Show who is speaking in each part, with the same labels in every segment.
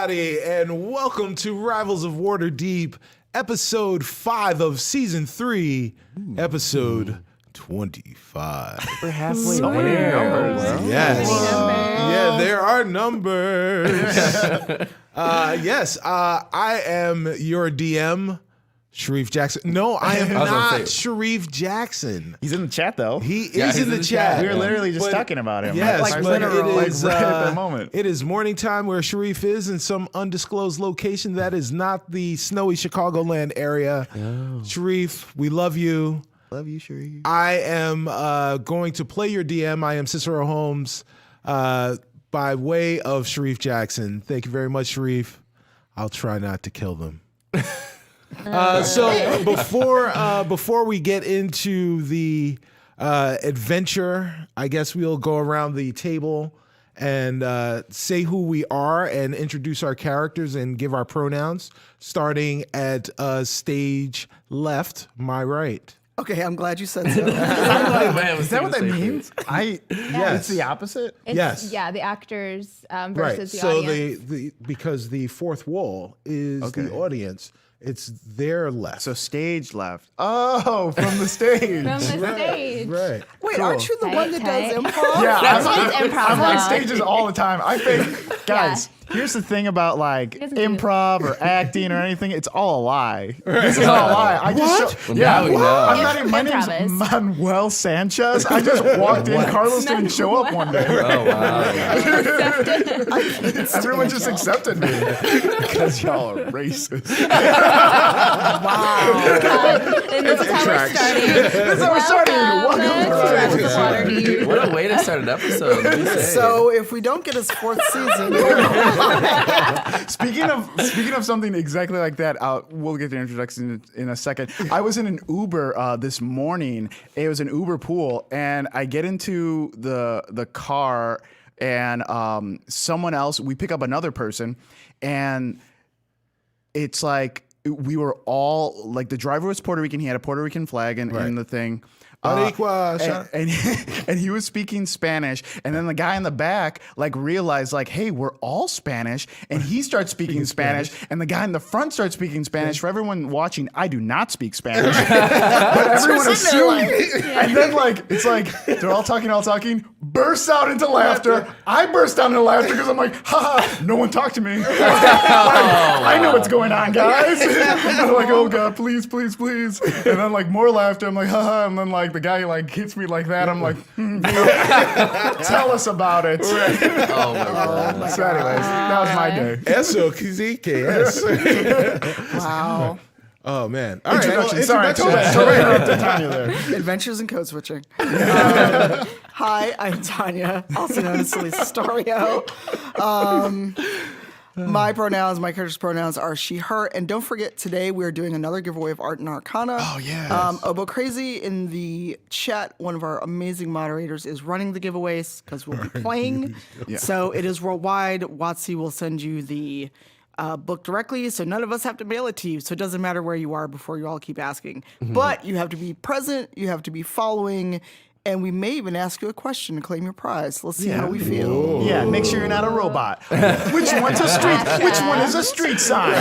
Speaker 1: everybody, and welcome to Rivals of Waterdeep, episode 5 of season 3, episode 25.
Speaker 2: We're halfway
Speaker 3: there.
Speaker 1: Yes. Yeah, there are numbers. I am your DM, Shareef Jackson. No, I am not Shareef Jackson.
Speaker 2: He's in the chat, though.
Speaker 1: He is in the chat.
Speaker 2: We were literally just talking about him.
Speaker 1: Yes,
Speaker 2: like
Speaker 1: but
Speaker 2: literal,
Speaker 1: it is,
Speaker 2: right at that moment.
Speaker 1: It is morning time where Shareef is in some undisclosed location that is not the snowy Chicagoland area. Shareef, we love you.
Speaker 2: Love you, Shareef.
Speaker 1: I am going to play your DM. I am Cicero Holmes by way of Shareef Jackson. Thank you very much, Shareef. I'll try not to kill them. So before we get into the adventure, I guess we'll go around the table and say who we are and introduce our characters and give our pronouns, starting at stage left, my right.
Speaker 4: Okay, I'm glad you said so.
Speaker 2: Is that what that means?
Speaker 1: Yes.
Speaker 2: It's the opposite?
Speaker 1: Yes.
Speaker 3: Yeah, the actors versus the
Speaker 1: so
Speaker 3: audience.
Speaker 1: because the fourth wall is the audience, it's their left.
Speaker 2: So stage left. Oh, from the stage.
Speaker 3: From the stage.
Speaker 1: Right.
Speaker 4: Wait,
Speaker 2: Cool.
Speaker 4: aren't you the one that does improv?
Speaker 2: Yeah,
Speaker 3: That's what it's improv
Speaker 2: I'm on
Speaker 3: now.
Speaker 2: stages all the time. I think, guys, here's the thing about like
Speaker 3: doesn't do
Speaker 2: improv or acting or anything. It's all a lie. This is all a lie. I just
Speaker 5: Well, now we know.
Speaker 2: I'm not even, my
Speaker 3: Improv
Speaker 2: name's
Speaker 3: is.
Speaker 2: Manuel Sanchez. I just walked in. Carlos didn't show up one day.
Speaker 5: Oh, wow.
Speaker 2: Everyone just accepted me because y'all are racist.
Speaker 3: And this is how we're starting.
Speaker 2: This is how we're starting. Welcome to
Speaker 3: Welcome to
Speaker 2: Rivals of
Speaker 3: Waterdeep.
Speaker 5: What a way to start an episode. Let me say.
Speaker 4: So if we don't get his 4th season,
Speaker 2: Speaking of something exactly like that, we'll get the introduction in a second. I was in an Uber this morning. It was an Uber pool, and I get into the car, and someone else. We pick up another person, and it's like we were all like the driver was Puerto Rican. He had a Puerto Rican flag in the thing. And he was speaking Spanish, and then the guy in the back like realized like, hey, we're all Spanish, and he starts speaking Spanish, and the guy in the front starts speaking Spanish. For everyone watching, I do not speak Spanish, but everyone assumed. And then like it's like they're all talking, bursts out into laughter. I burst out into laughter because I'm like, haha, no one talked to me. I know what's going on, guys. I'm like, oh god, please. And then like more laughter. I'm like, haha, and then like the guy like hits me like that. I'm like, tell us about it.
Speaker 5: Oh, my God.
Speaker 2: So anyways, that was my day.
Speaker 1: Eso QZKS.
Speaker 4: wow.
Speaker 1: Oh man! All right.
Speaker 2: Introduction. Sorry, I totally interrupted Tanya there.
Speaker 4: Adventures in code switching. Hi, I'm Tanya, also known as Lisa Storio. My character's pronouns are she, her, and don't forget today we are doing another giveaway of Art and Arcana.
Speaker 2: Oh, yes.
Speaker 4: Obo Crazy in the chat, one of our amazing moderators, is running the giveaways because we'll be playing. So it is worldwide. WotC will send you the book directly, so none of us have to mail it to you. So it doesn't matter where you are before you all keep asking. But you have to be present, you have to be following, and we may even ask you a question to claim your prize. Let's see how we feel.
Speaker 2: Yeah, make sure you're not a robot. Which one's a street? Which one is a street sign?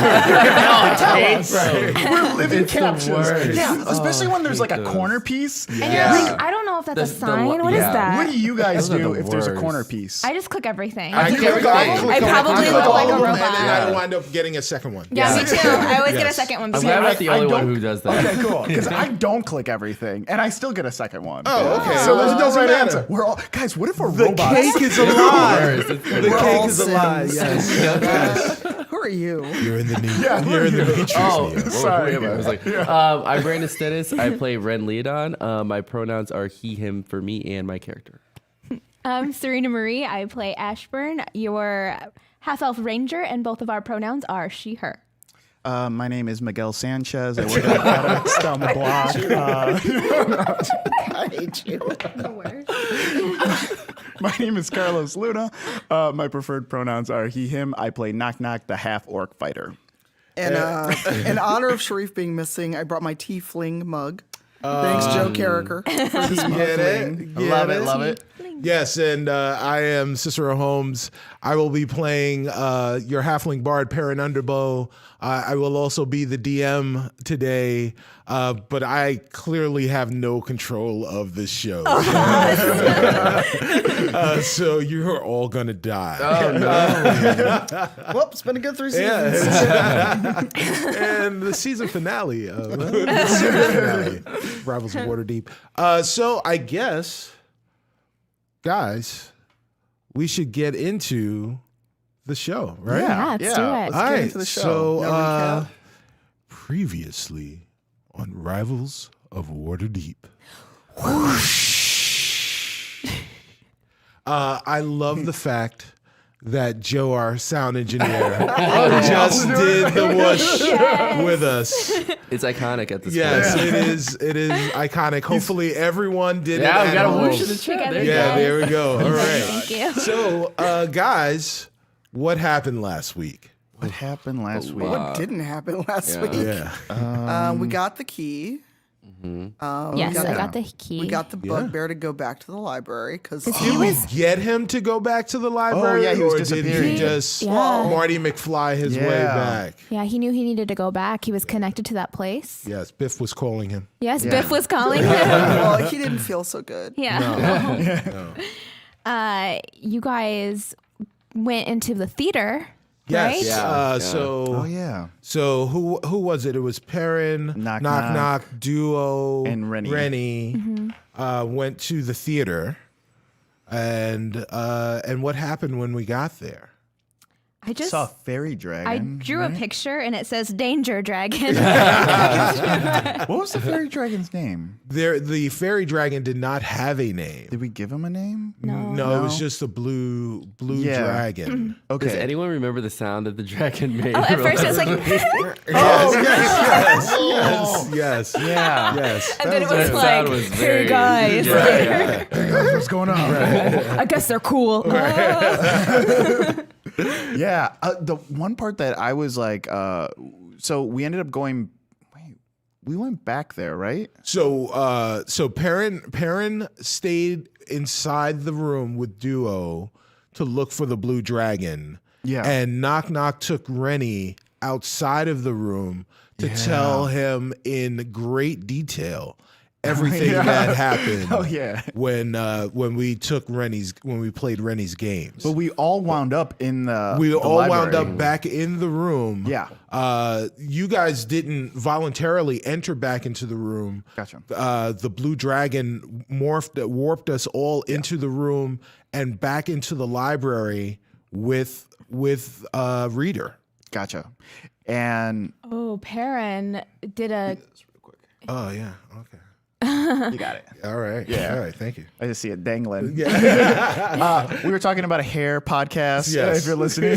Speaker 2: We're living captions. Yeah, especially when there's like a corner piece.
Speaker 3: And you're like, I don't know if that's a sign. What is that?
Speaker 2: What do you guys
Speaker 5: Those are
Speaker 2: do
Speaker 5: the
Speaker 2: if there's a
Speaker 5: worst.
Speaker 2: corner piece?
Speaker 3: I just click everything.
Speaker 1: I
Speaker 3: I probably look like a robot.
Speaker 1: And I wind up getting a second one.
Speaker 3: Yeah, me too. I always get a second one.
Speaker 5: I'm
Speaker 3: because
Speaker 5: glad I'm not the only
Speaker 2: I
Speaker 5: one
Speaker 2: don't-
Speaker 5: who does that.
Speaker 2: Okay, cool. Because I don't click everything, and I still get a second one.
Speaker 1: Oh, okay.
Speaker 2: So there's
Speaker 1: It
Speaker 2: no
Speaker 1: doesn't
Speaker 2: right
Speaker 1: matter.
Speaker 2: answer. We're all guys. What if we're
Speaker 1: The
Speaker 2: robots?
Speaker 1: cake is a lie.
Speaker 5: Worst.
Speaker 1: The
Speaker 4: all
Speaker 1: cake is a lie.
Speaker 4: Sims.
Speaker 1: Yes.
Speaker 4: Who are you?
Speaker 1: You're in the new.
Speaker 2: Yeah, who
Speaker 1: you're
Speaker 2: are
Speaker 1: in the
Speaker 2: you?
Speaker 1: Matrix.
Speaker 5: Oh,
Speaker 1: Neo.
Speaker 2: Sorry.
Speaker 5: I was like, I'm Brandon Stennis. I play Ren Leodon. My pronouns are he, him for me and my character.
Speaker 3: I'm Surena Marie. I play Ashburn, your half-elf ranger, and both of our pronouns are she, her.
Speaker 2: My name is Miguel Sanchez. I work at FedEx down the block.
Speaker 4: I hate you.
Speaker 3: The worst.
Speaker 2: My name is Carlos Luna. My preferred pronouns are he, him. I play Knock Knock, the half-orc fighter.
Speaker 4: And in honor of Shareef being missing, I brought my tiefling mug. Thanks, Joe Carricker. For this
Speaker 1: Get it? Get
Speaker 2: Love it, love it.
Speaker 1: Yes, and I am Cicero Holmes. I will be playing your halfling bard, Perrin Underbow. I will also be the DM today, but I clearly have no control of this show. So you're all gonna die.
Speaker 5: Oh no!
Speaker 4: Whoops, it's been a good 3 seasons.
Speaker 1: And the season finale of Rivals of Waterdeep. So I guess, guys, we should get into the show, right?
Speaker 3: Yeah, let's do it.
Speaker 2: Let's
Speaker 1: All
Speaker 2: get
Speaker 1: right.
Speaker 2: into the show.
Speaker 1: So,
Speaker 2: Now recap.
Speaker 1: previously on Rivals of Waterdeep. I love the fact that Joe, our sound engineer, just did the whoosh with us.
Speaker 5: It's iconic at this
Speaker 1: Yes,
Speaker 5: point.
Speaker 1: it is iconic. Hopefully, everyone did
Speaker 5: Yeah,
Speaker 1: it.
Speaker 5: we
Speaker 1: at
Speaker 5: got a
Speaker 1: home.
Speaker 5: whoosh in the chat.
Speaker 3: Together.
Speaker 5: There you
Speaker 1: Yeah,
Speaker 5: go.
Speaker 1: there we go. All right.
Speaker 3: Thank you.
Speaker 1: So, guys, what happened last week?
Speaker 2: What happened last week?
Speaker 4: What didn't happen last
Speaker 5: Yeah.
Speaker 4: week?
Speaker 1: Yeah.
Speaker 4: We got the key.
Speaker 3: Yes, I got the key.
Speaker 4: We got the bugbear to go back to the library because
Speaker 3: he was
Speaker 1: Get him to go back to the library,
Speaker 2: yeah, he was
Speaker 1: or did he
Speaker 2: disappearing.
Speaker 1: just
Speaker 3: Yeah.
Speaker 1: Marty McFly his way
Speaker 2: Yeah.
Speaker 1: back?
Speaker 3: Yeah, he knew he needed to go back. He was connected to that place.
Speaker 1: Yes, Biff was calling him.
Speaker 3: Yes,
Speaker 2: Yeah.
Speaker 3: Biff was calling him.
Speaker 4: well, he didn't feel so good.
Speaker 3: Yeah.
Speaker 1: No.
Speaker 3: You guys went into the theater,
Speaker 1: Yes.
Speaker 3: right?
Speaker 5: Yeah.
Speaker 1: So,
Speaker 2: Oh yeah.
Speaker 1: so who was it? It was Perrin,
Speaker 2: Knock
Speaker 1: Knock, Duo,
Speaker 2: and Rennie.
Speaker 1: Went to the theater, and what happened when we got there?
Speaker 3: I just
Speaker 2: Saw a fairy dragon.
Speaker 3: I drew a picture and it says Danger Dragon.
Speaker 2: What was the fairy dragon's name?
Speaker 1: The fairy dragon did not have a name.
Speaker 2: Did we give him a name?
Speaker 1: No, it was just a blue
Speaker 2: Yeah.
Speaker 1: dragon.
Speaker 2: Okay.
Speaker 5: Does anyone remember the sound that the dragon made?
Speaker 3: Oh, at first it's like,
Speaker 1: Yes.
Speaker 2: Yeah.
Speaker 1: Yes.
Speaker 3: and then it was
Speaker 5: That
Speaker 3: like,
Speaker 5: sound was
Speaker 3: hey
Speaker 5: very-
Speaker 3: guys,
Speaker 2: What's going on?
Speaker 3: I guess they're cool.
Speaker 2: Yeah. The one part that I was like, so we ended up going. Wait, we went back there, right?
Speaker 1: So Perrin stayed inside the room with Duo to look for the blue dragon.
Speaker 2: Yeah.
Speaker 1: And Knock took Rennie outside of the room to tell him in great detail everything that happened.
Speaker 2: Oh, yeah.
Speaker 1: When we played Rennie's games.
Speaker 2: But we all wound up in the.
Speaker 1: We
Speaker 2: the
Speaker 1: all wound
Speaker 2: library.
Speaker 1: up back in the room.
Speaker 2: Yeah.
Speaker 1: You guys didn't voluntarily enter back into the room.
Speaker 2: Gotcha.
Speaker 1: The blue dragon warped us all into the room and back into the library with Reader.
Speaker 2: Gotcha. And
Speaker 3: Oh, Perrin did a.
Speaker 1: Oh yeah. Okay.
Speaker 2: you got it.
Speaker 1: All right. Yeah. All right. Thank you.
Speaker 2: I just see it dangling. We were talking about a hair podcast.
Speaker 1: Yes.
Speaker 2: If you're listening.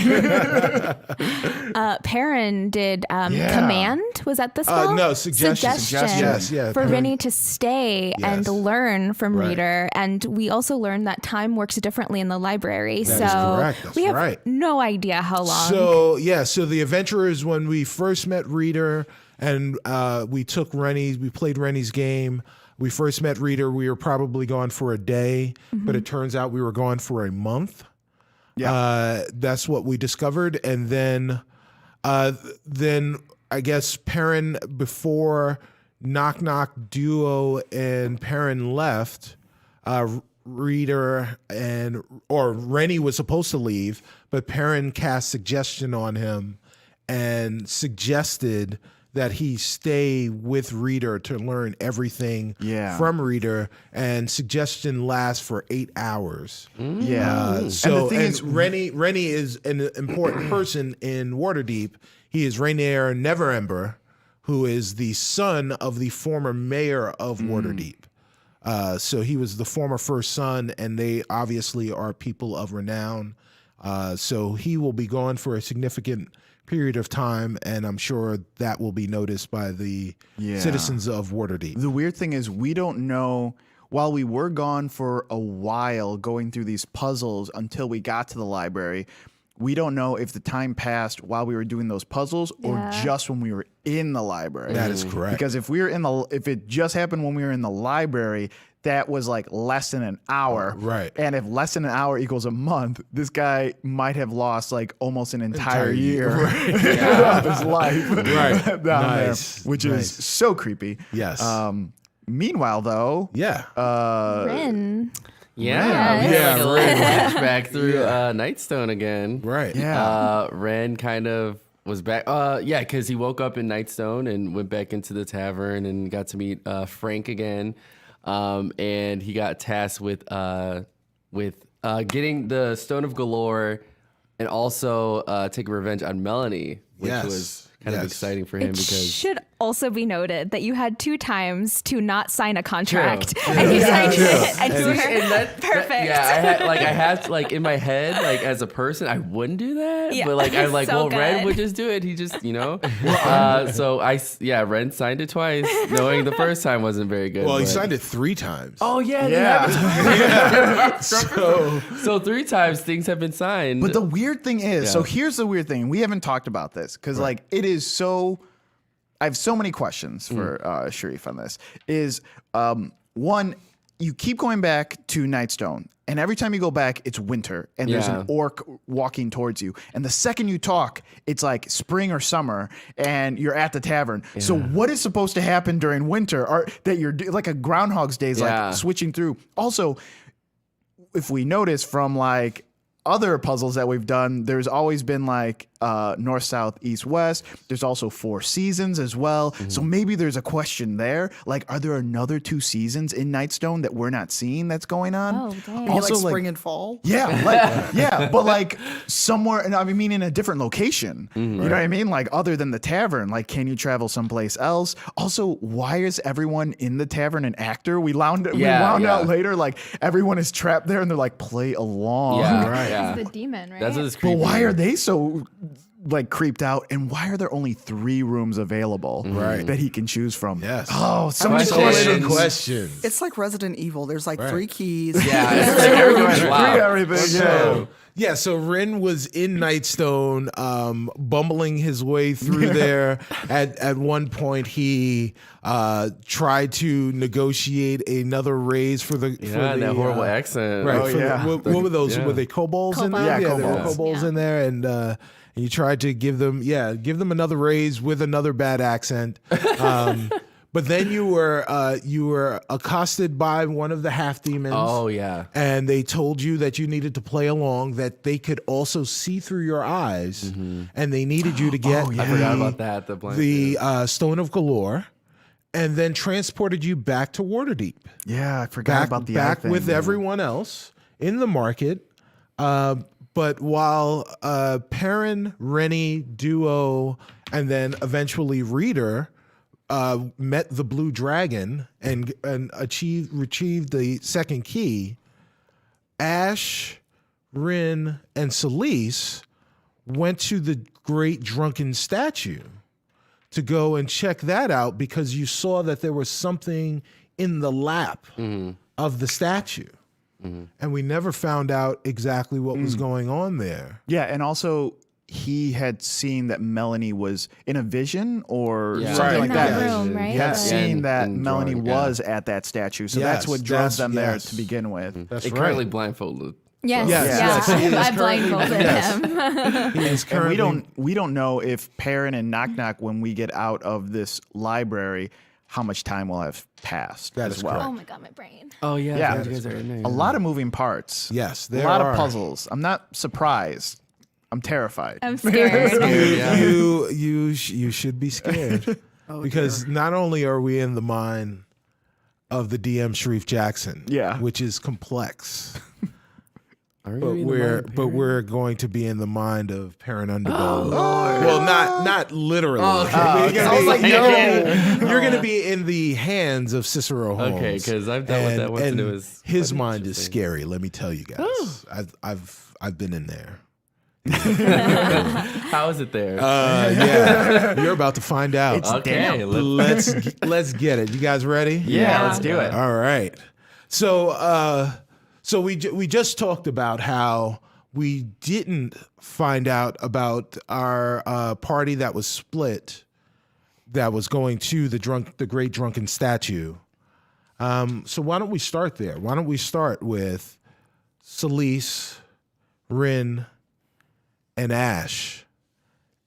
Speaker 3: Perrin did
Speaker 2: Yeah.
Speaker 3: command. Was that the spell?
Speaker 1: No, suggestion. Yes, yeah.
Speaker 3: For Rennie to stay and
Speaker 1: Yes.
Speaker 3: learn from
Speaker 1: Right.
Speaker 3: Reader, and we also learned that time works differently in the library.
Speaker 1: That
Speaker 3: so
Speaker 1: is correct. That's
Speaker 3: we have
Speaker 1: right.
Speaker 3: no idea how long.
Speaker 1: So the adventurers, when we first met Reader and we played Rennie's game. We first met Reader. We were probably gone for a day, but it turns out we were gone for a month.
Speaker 2: Yeah.
Speaker 1: That's what we discovered, and then I guess Perrin, before Knock, Duo, and Perrin left, Reader or Rennie was supposed to leave, but Perrin cast suggestion on him and suggested that he stay with Reader to learn everything from Reader, and suggestion lasts for 8 hours.
Speaker 2: Yeah.
Speaker 1: So
Speaker 2: and the thing is,
Speaker 1: Rennie is an important person in Waterdeep. He is Rainier Neverember, who is the son of the former mayor of Waterdeep. So he was the former first son, and they obviously are people of renown. So he will be gone for a significant period of time, and I'm sure that will be noticed by the citizens of Waterdeep.
Speaker 2: the weird thing is we don't know. While we were gone for a while going through these puzzles until we got to the library, we don't know if the time passed while we were doing those puzzles or just when we were in the library.
Speaker 1: That is correct.
Speaker 2: Because if it just happened when we were in the library, that was like less than an hour.
Speaker 1: Right.
Speaker 2: And if less than an hour equals a month, this guy might have lost like almost an entire year of his life down there, which is so creepy.
Speaker 1: Yes.
Speaker 2: Meanwhile, though,
Speaker 3: Ren.
Speaker 5: Yeah, like a little flashback through Nightstone again.
Speaker 1: Right.
Speaker 2: Yeah.
Speaker 5: Ren kind of was back. Because he woke up in Nightstone and went back into the tavern and got to meet Frank again. And he got tasked with getting the Stone of Galore and also taking revenge on Melanie, which was kind of exciting for him because
Speaker 3: should also be noted that you had 2 times to not sign a contract,
Speaker 5: True.
Speaker 3: and you signed it, and you were perfect.
Speaker 5: I had in my head, like as a person, I wouldn't do that,
Speaker 3: Yeah,
Speaker 5: but like I'm like,
Speaker 3: so
Speaker 5: well, Ren
Speaker 3: good.
Speaker 5: would just do it. He just, Ren signed it twice, knowing the first time wasn't very good.
Speaker 1: Well, he
Speaker 5: but-
Speaker 1: signed it 3 times.
Speaker 5: Oh yeah,
Speaker 2: Yeah.
Speaker 5: so 3 times things have been signed.
Speaker 2: But the weird thing is, so here's the weird thing. We haven't talked about this because like it is so. I have so many questions for Shareef on this. Is one, you keep going back to Nightstone, and every time you go back, it's winter, and there's an orc walking towards you. And the second you talk, it's like spring or summer, and you're at the tavern. Yeah. So what is supposed to happen during winter? Or that you're like a Groundhog's Day is like switching through. Also, if we notice from like other puzzles that we've done, there's always been like north, south, east, west. There's also 4 seasons as well. Mm-hmm. So maybe there's a question there. Like, are there another 2 seasons in Nightstone that we're not seeing that's going on?
Speaker 3: Oh, dang.
Speaker 2: Also,
Speaker 4: like spring and fall.
Speaker 2: Yeah, but like somewhere, and I mean in a different location. You know what I mean? Like other than the tavern, like can you travel someplace else? Also, why is everyone in the tavern an actor? We wound out later, like everyone is trapped there and they're like, play along.
Speaker 5: Yeah, right. Yeah.
Speaker 3: It's the demon, right?
Speaker 5: That's what's
Speaker 2: But
Speaker 5: creepy.
Speaker 2: why are they so like creeped out, and why are there only 3 rooms available that he can choose from?
Speaker 1: Yes.
Speaker 2: Oh, so many
Speaker 5: Questions.
Speaker 1: Questions.
Speaker 4: It's like Resident Evil. There's like 3 keys.
Speaker 5: Yeah, it's like everyone's loud.
Speaker 2: Everything. Yeah.
Speaker 1: So Ren was in Nightstone, bumbling his way through there. At one point, he tried to negotiate another raise for the
Speaker 5: that horrible accent.
Speaker 1: Right.
Speaker 2: Oh, yeah.
Speaker 1: What were those?
Speaker 5: Yeah.
Speaker 1: Were they kobolds in
Speaker 3: Kobolds.
Speaker 1: there?
Speaker 2: Yeah,
Speaker 1: there were
Speaker 2: kobolds.
Speaker 1: kobolds in there, and you tried to give them another raise with another bad accent. But then you were accosted by one of the half demons.
Speaker 5: Oh yeah.
Speaker 1: And they told you that you needed to play along, that they could also see through your eyes, and they needed you to get
Speaker 5: I forgot about that.
Speaker 1: the Stone of Galore, and then transported you back to Waterdeep.
Speaker 2: Yeah, I forgot about the eye thing.
Speaker 1: with everyone else in the market. But while Perrin, Rennie, Duo, and then eventually Reader met the Blue Dragon and retrieved the second key, Ash, Rin, and Celise went to the Great Drunken Statue to go and check that out because you saw that there was something in the lap of the statue. And we never found out exactly what was going on there.
Speaker 2: Yeah, and also he had seen that Melanie was in a vision or something
Speaker 1: Right.
Speaker 2: like
Speaker 3: In
Speaker 2: that.
Speaker 3: that room, right?
Speaker 2: He had
Speaker 3: Yeah.
Speaker 2: seen that
Speaker 5: And
Speaker 2: Melanie
Speaker 5: drawing,
Speaker 2: was at that statue, so
Speaker 1: Yes,
Speaker 2: that's what drove them there
Speaker 1: yes.
Speaker 2: to begin with.
Speaker 1: That's
Speaker 5: It
Speaker 1: right.
Speaker 5: currently blindfolded.
Speaker 3: Yes,
Speaker 1: Yes,
Speaker 3: yeah.
Speaker 1: he is
Speaker 3: I
Speaker 1: currently-
Speaker 3: blindfolded him.
Speaker 1: He is
Speaker 2: And
Speaker 1: currently,
Speaker 2: we don't know if Perrin and Knock Knock, when we get out of this library, how much time will have passed
Speaker 1: That
Speaker 2: as
Speaker 1: is
Speaker 2: well.
Speaker 1: correct.
Speaker 3: Oh my god, my brain.
Speaker 5: Oh yeah.
Speaker 2: Yeah.
Speaker 5: you guys are in there.
Speaker 2: A lot of moving parts.
Speaker 1: Yes,
Speaker 2: a
Speaker 1: there
Speaker 2: lot
Speaker 1: are.
Speaker 2: of puzzles. I'm not surprised. I'm terrified.
Speaker 3: I'm scared.
Speaker 1: you should be scared because not only are we in the mind of the DM Shareef Jackson, which is complex,
Speaker 5: Are
Speaker 1: but
Speaker 5: you
Speaker 1: we're going to be in the mind of Perrin Underbow. Well, not literally. You're going to be in the hands of Cicero Holmes.
Speaker 5: Okay, because I've dealt with that once and it was
Speaker 1: his
Speaker 5: quite
Speaker 1: mind is
Speaker 5: interesting.
Speaker 1: scary. Let me tell you guys. I've been in there.
Speaker 5: How is it there?
Speaker 1: Yeah, you're about to find out.
Speaker 5: okay.
Speaker 1: Let's get it. You guys ready?
Speaker 2: Yeah, let's do it.
Speaker 1: All right. So we just talked about how we didn't find out about our party that was split, that was going to the great drunken statue. So why don't we start there? Why don't we start with Celise, Rin, and Ash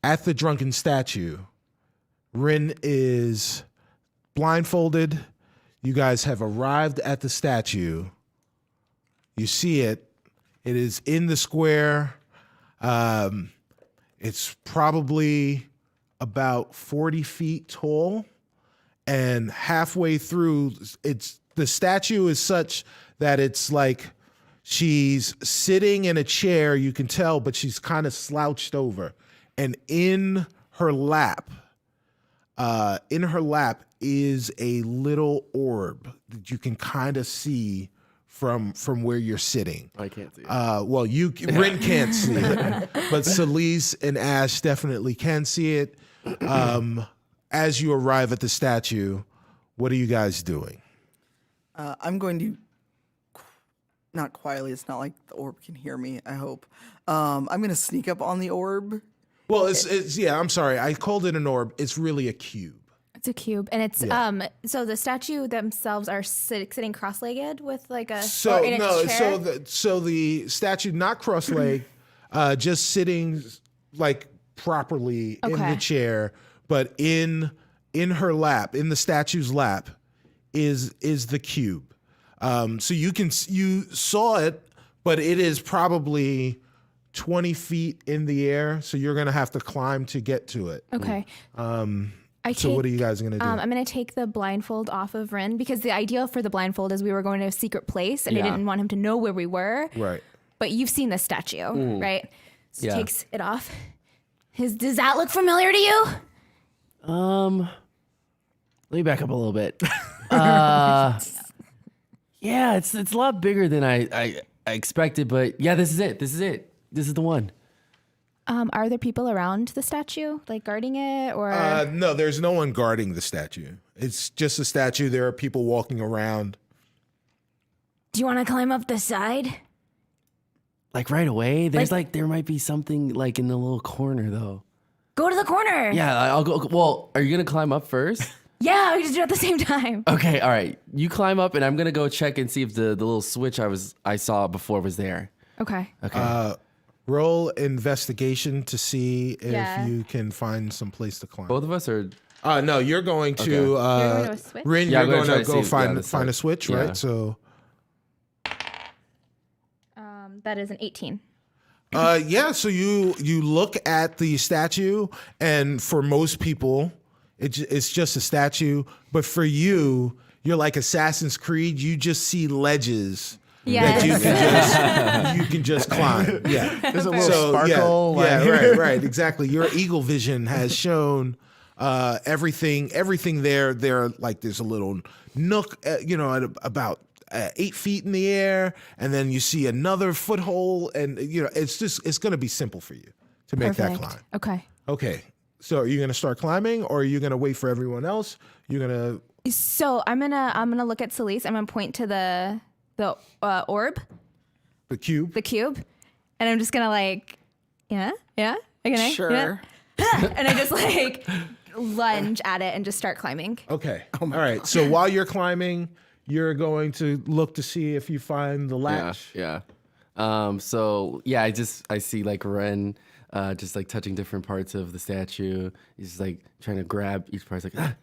Speaker 1: at the drunken statue. Rin is blindfolded. You guys have arrived at the statue. You see it. It is in the square. It's probably about 40 feet tall, and halfway through, the statue is such that it's like she's sitting in a chair, you can tell, but she's kind of slouched over. And in her lap is a little orb that you can kind of see from where you're sitting.
Speaker 5: I can't see it.
Speaker 1: Well, Rin can't see it, but Celise and Ash definitely can see it. As you arrive at the statue, what are you guys doing?
Speaker 4: I'm going to, not quietly, it's not like the orb can hear me, I hope. I'm going to sneak up on the orb.
Speaker 1: Well, it's I'm sorry. I called it an orb. It's really a cube.
Speaker 3: It's a cube, and it's so the statue themselves are sitting cross-legged with like a
Speaker 1: So
Speaker 3: or in its chair?
Speaker 1: so the statue not cross-legged, just sitting like properly in the chair, but in her lap, in the statue's lap, is the cube. So you saw it, but it is probably 20 feet in the air, so you're gonna have to climb to get to it.
Speaker 3: Okay.
Speaker 1: So what are you guys gonna do?
Speaker 3: I'm gonna take the blindfold off of Rin because the idea for the blindfold is we were going to a secret place and I didn't want him to know where we were.
Speaker 1: Right.
Speaker 3: But you've seen the statue, right? So
Speaker 5: Yeah.
Speaker 3: he takes it off. Does that look familiar to you?
Speaker 5: Let me back up a little bit. Yeah, it's a lot bigger than I expected, but yeah, this is it. This is the one.
Speaker 3: Are there people around the statue, like guarding it, or?
Speaker 1: No, there's no one guarding the statue. It's just a statue. There are people walking around.
Speaker 3: Do you want to climb up the side?
Speaker 5: Like right away? There might be something like in the little corner though.
Speaker 3: Go to the corner.
Speaker 5: Yeah, I'll go. Well, are you gonna climb up first?
Speaker 3: Yeah, we just do it at the same time.
Speaker 5: Okay, all right. You climb up, and I'm gonna go check and see if the little switch I saw before was there.
Speaker 3: Okay.
Speaker 5: Okay.
Speaker 1: Roll investigation to see if
Speaker 3: Yeah.
Speaker 1: you can find some place to climb.
Speaker 5: Both of us are.
Speaker 1: No, you're going to
Speaker 3: You're going to a switch?
Speaker 1: Rin.
Speaker 5: Yeah, I'm
Speaker 1: you're
Speaker 5: gonna
Speaker 1: going to
Speaker 5: try
Speaker 1: go
Speaker 5: to see-
Speaker 1: find
Speaker 5: that's
Speaker 1: find a
Speaker 5: right.
Speaker 1: switch,
Speaker 5: Yeah.
Speaker 1: right? So
Speaker 3: That is an 18.
Speaker 1: so you look at the statue, and for most people, it's just a statue. But for you, you're like Assassin's Creed. You just see ledges that you can just climb. Yeah,
Speaker 2: There's a little sparkle.
Speaker 1: Yeah, right, exactly. Your eagle vision has shown everything there. Like there's a little nook, at about 8 feet in the air, and then you see another foothold, and it's going to be simple for you to make that climb.
Speaker 3: Okay.
Speaker 1: So are you going to start climbing, or are you going to wait for everyone else? You're going to.
Speaker 3: So I'm gonna look at Celise. I'm gonna point to the orb,
Speaker 1: The cube.
Speaker 3: the cube, and I'm just gonna
Speaker 4: Sure.
Speaker 3: and I just like lunge at it and just start climbing.
Speaker 1: Okay. All right. So while you're climbing, you're going to look to see if you find the latch.
Speaker 5: Yeah. So yeah, I see like Ren, just like touching different parts of the statue. He's just like trying to grab each part. He's like,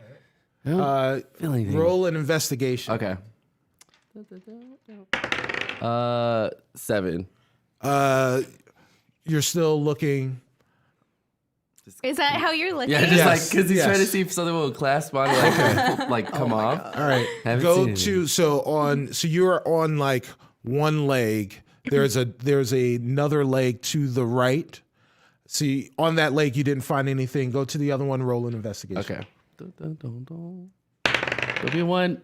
Speaker 5: I don't feel anything.
Speaker 1: Roll an investigation.
Speaker 5: Okay. 7.
Speaker 1: You're still looking.
Speaker 3: Is that how you're looking?
Speaker 5: Yeah, just
Speaker 1: Yes,
Speaker 5: like because he's
Speaker 1: yes.
Speaker 5: trying to see if something will clasp on it, like come off.
Speaker 1: All right.
Speaker 5: Haven't
Speaker 1: Go
Speaker 5: seen
Speaker 1: to so you're on like one leg. There's another leg to the right. See, on that leg you didn't find anything. Go to the other one. Roll an investigation.
Speaker 5: Okay. There'll be one.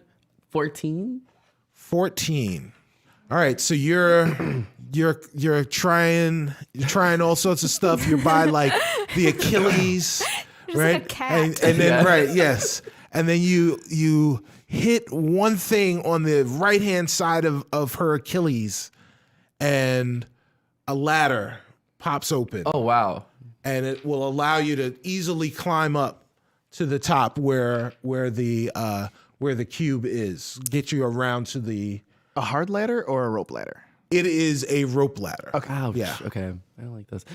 Speaker 5: 14.
Speaker 1: 14. All right, so you're trying all sorts of stuff. You're by like the Achilles, right?
Speaker 3: like a cat.
Speaker 1: And then right, yes. And then you hit one thing on the right hand side of her Achilles, and a ladder pops open.
Speaker 5: Oh wow.
Speaker 1: And it will allow you to easily climb up to the top where the cube is. Get you around to the.
Speaker 2: A hard ladder or a rope ladder?
Speaker 1: It is a rope ladder.
Speaker 5: Okay. Ouch.
Speaker 1: Yeah.
Speaker 5: Okay. I don't like those.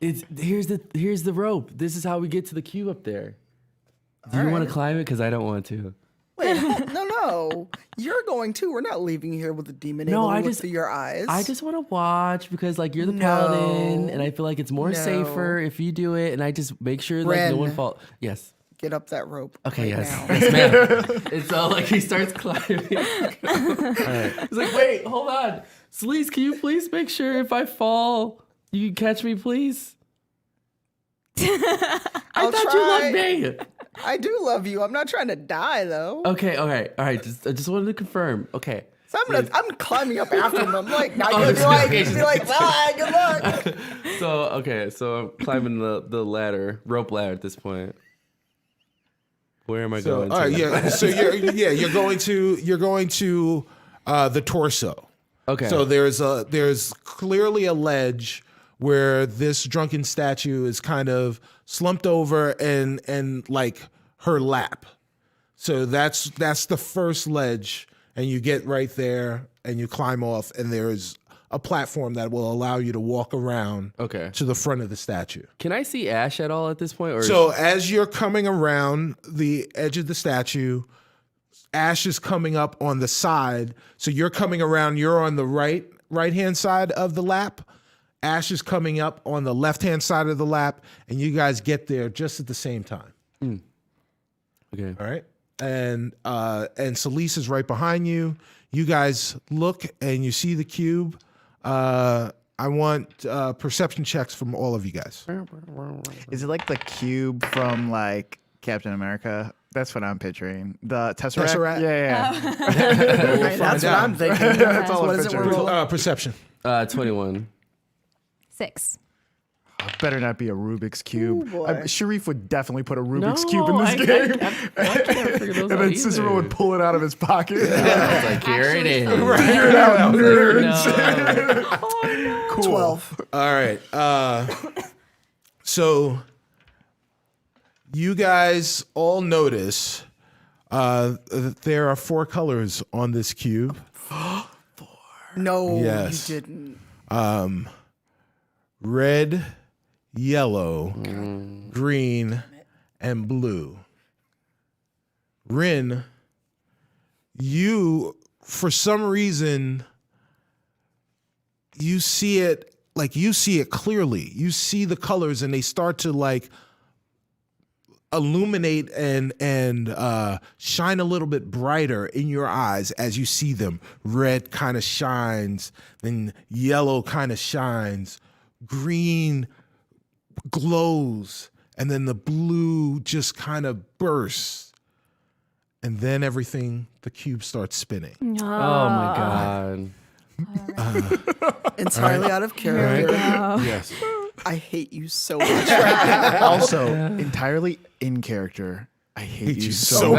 Speaker 5: Here's the rope. This is how we get to the cube up there. Do you want to climb it? Because I don't want to.
Speaker 4: Wait, no. You're going to. We're not leaving here with the demon able to look through your eyes.
Speaker 5: I just want to watch because like you're the paladin, and I feel like it's more safer if you do it, and I just make sure like no one falls. Yes.
Speaker 4: Get up that rope.
Speaker 5: Okay.
Speaker 4: right
Speaker 5: Yes.
Speaker 4: now.
Speaker 5: Yes, ma'am. It's all like he starts climbing. All right. He's like, wait, hold on, Celeste, can you please make sure if I fall, you can catch me, please? I thought you loved me.
Speaker 4: I do love you. I'm not trying to die though.
Speaker 5: Okay, all right. I just wanted to confirm. Okay.
Speaker 4: So I'm climbing up after him. I'm like, not gonna be like, bye, good luck.
Speaker 5: So I'm climbing the ladder, rope ladder at this point. Where am I going?
Speaker 1: All right, yeah. So you're going to the torso.
Speaker 5: Okay.
Speaker 1: So there's clearly a ledge where this drunken statue is kind of slumped over and like her lap. So that's the first ledge, and you get right there and you climb off, and there's a platform that will allow you to walk around to the front of the statue.
Speaker 5: Can I see Ash at all at this point? Or
Speaker 1: So as you're coming around the edge of the statue, Ash is coming up on the side. So you're coming around, you're on the right-hand side of the lap. Ash is coming up on the left-hand side of the lap, and you guys get there just at the same time.
Speaker 5: Okay.
Speaker 1: All right. And Celeste is right behind you. You guys look and you see the cube. I want perception checks from all of you guys.
Speaker 2: Is it like the cube from like Captain America? That's what I'm picturing. The Tesseract?
Speaker 1: Tesseract?
Speaker 2: Yeah.
Speaker 4: That's what I'm thinking.
Speaker 2: That's all
Speaker 4: What
Speaker 2: I'm
Speaker 4: is it we're
Speaker 2: picturing.
Speaker 4: rolling?
Speaker 1: Perception.
Speaker 5: 21.
Speaker 3: 6.
Speaker 2: Better not be a Rubik's Cube.
Speaker 4: Ooh, boy.
Speaker 2: Shareef would definitely put a Rubik's Cube in this game.
Speaker 5: I can't figure those
Speaker 2: And
Speaker 5: out
Speaker 2: then Cicero
Speaker 5: either.
Speaker 2: would pull it out of his pocket.
Speaker 5: It's like, here it is.
Speaker 2: Figure it out, nerds.
Speaker 5: No.
Speaker 2: Cool.
Speaker 4: 12.
Speaker 1: All right. So you guys all notice that there are 4 colors on this cube.
Speaker 4: No,
Speaker 1: Yes.
Speaker 4: you didn't.
Speaker 1: Red, yellow, green, and blue. Rin, you, for some reason, you see it clearly. You see the colors and they start to like illuminate and shine a little bit brighter in your eyes as you see them. Red kind of shines, then yellow kind of shines, green glows, and then the blue just kind of bursts. And then the cube starts spinning.
Speaker 5: Oh my God.
Speaker 4: Entirely out of character.
Speaker 1: Yes.
Speaker 4: I hate you so much right now.
Speaker 2: Also, entirely in character. I hate you
Speaker 1: so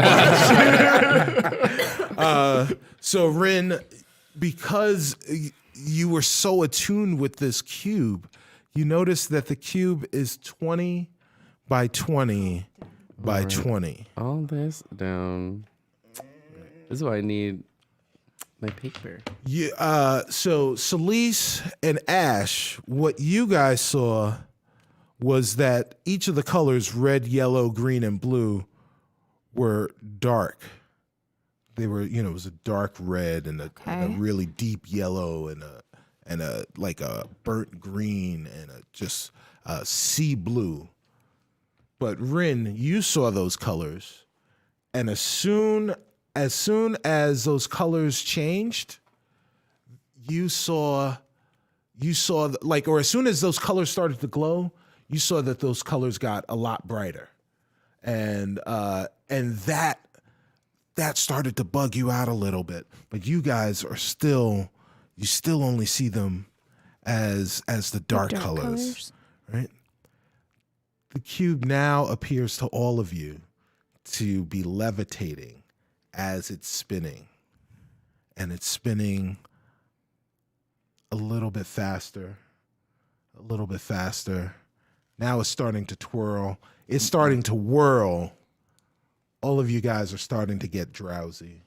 Speaker 1: much. So Rin, because you were so attuned with this cube, you notice that the cube is 20 by 20 by 20.
Speaker 5: All this down. This is why I need my paper.
Speaker 1: So Celeste and Ash, what you guys saw was that each of the colors, red, yellow, green, and blue, were dark. They were, it was a dark red and a really deep yellow and a like a burnt green and just sea blue. But Rin, you saw those colors, and as soon as those colors changed, you saw or as soon as those colors started to glow, you saw that those colors got a lot brighter, and that started to bug you out a little bit. But you guys are still only see them as the dark colors, right? The cube now appears to all of you to be levitating as it's spinning. And it's spinning a little bit faster. A little bit faster. Now it's starting to twirl. It's starting to whirl. All of you guys are starting to get drowsy.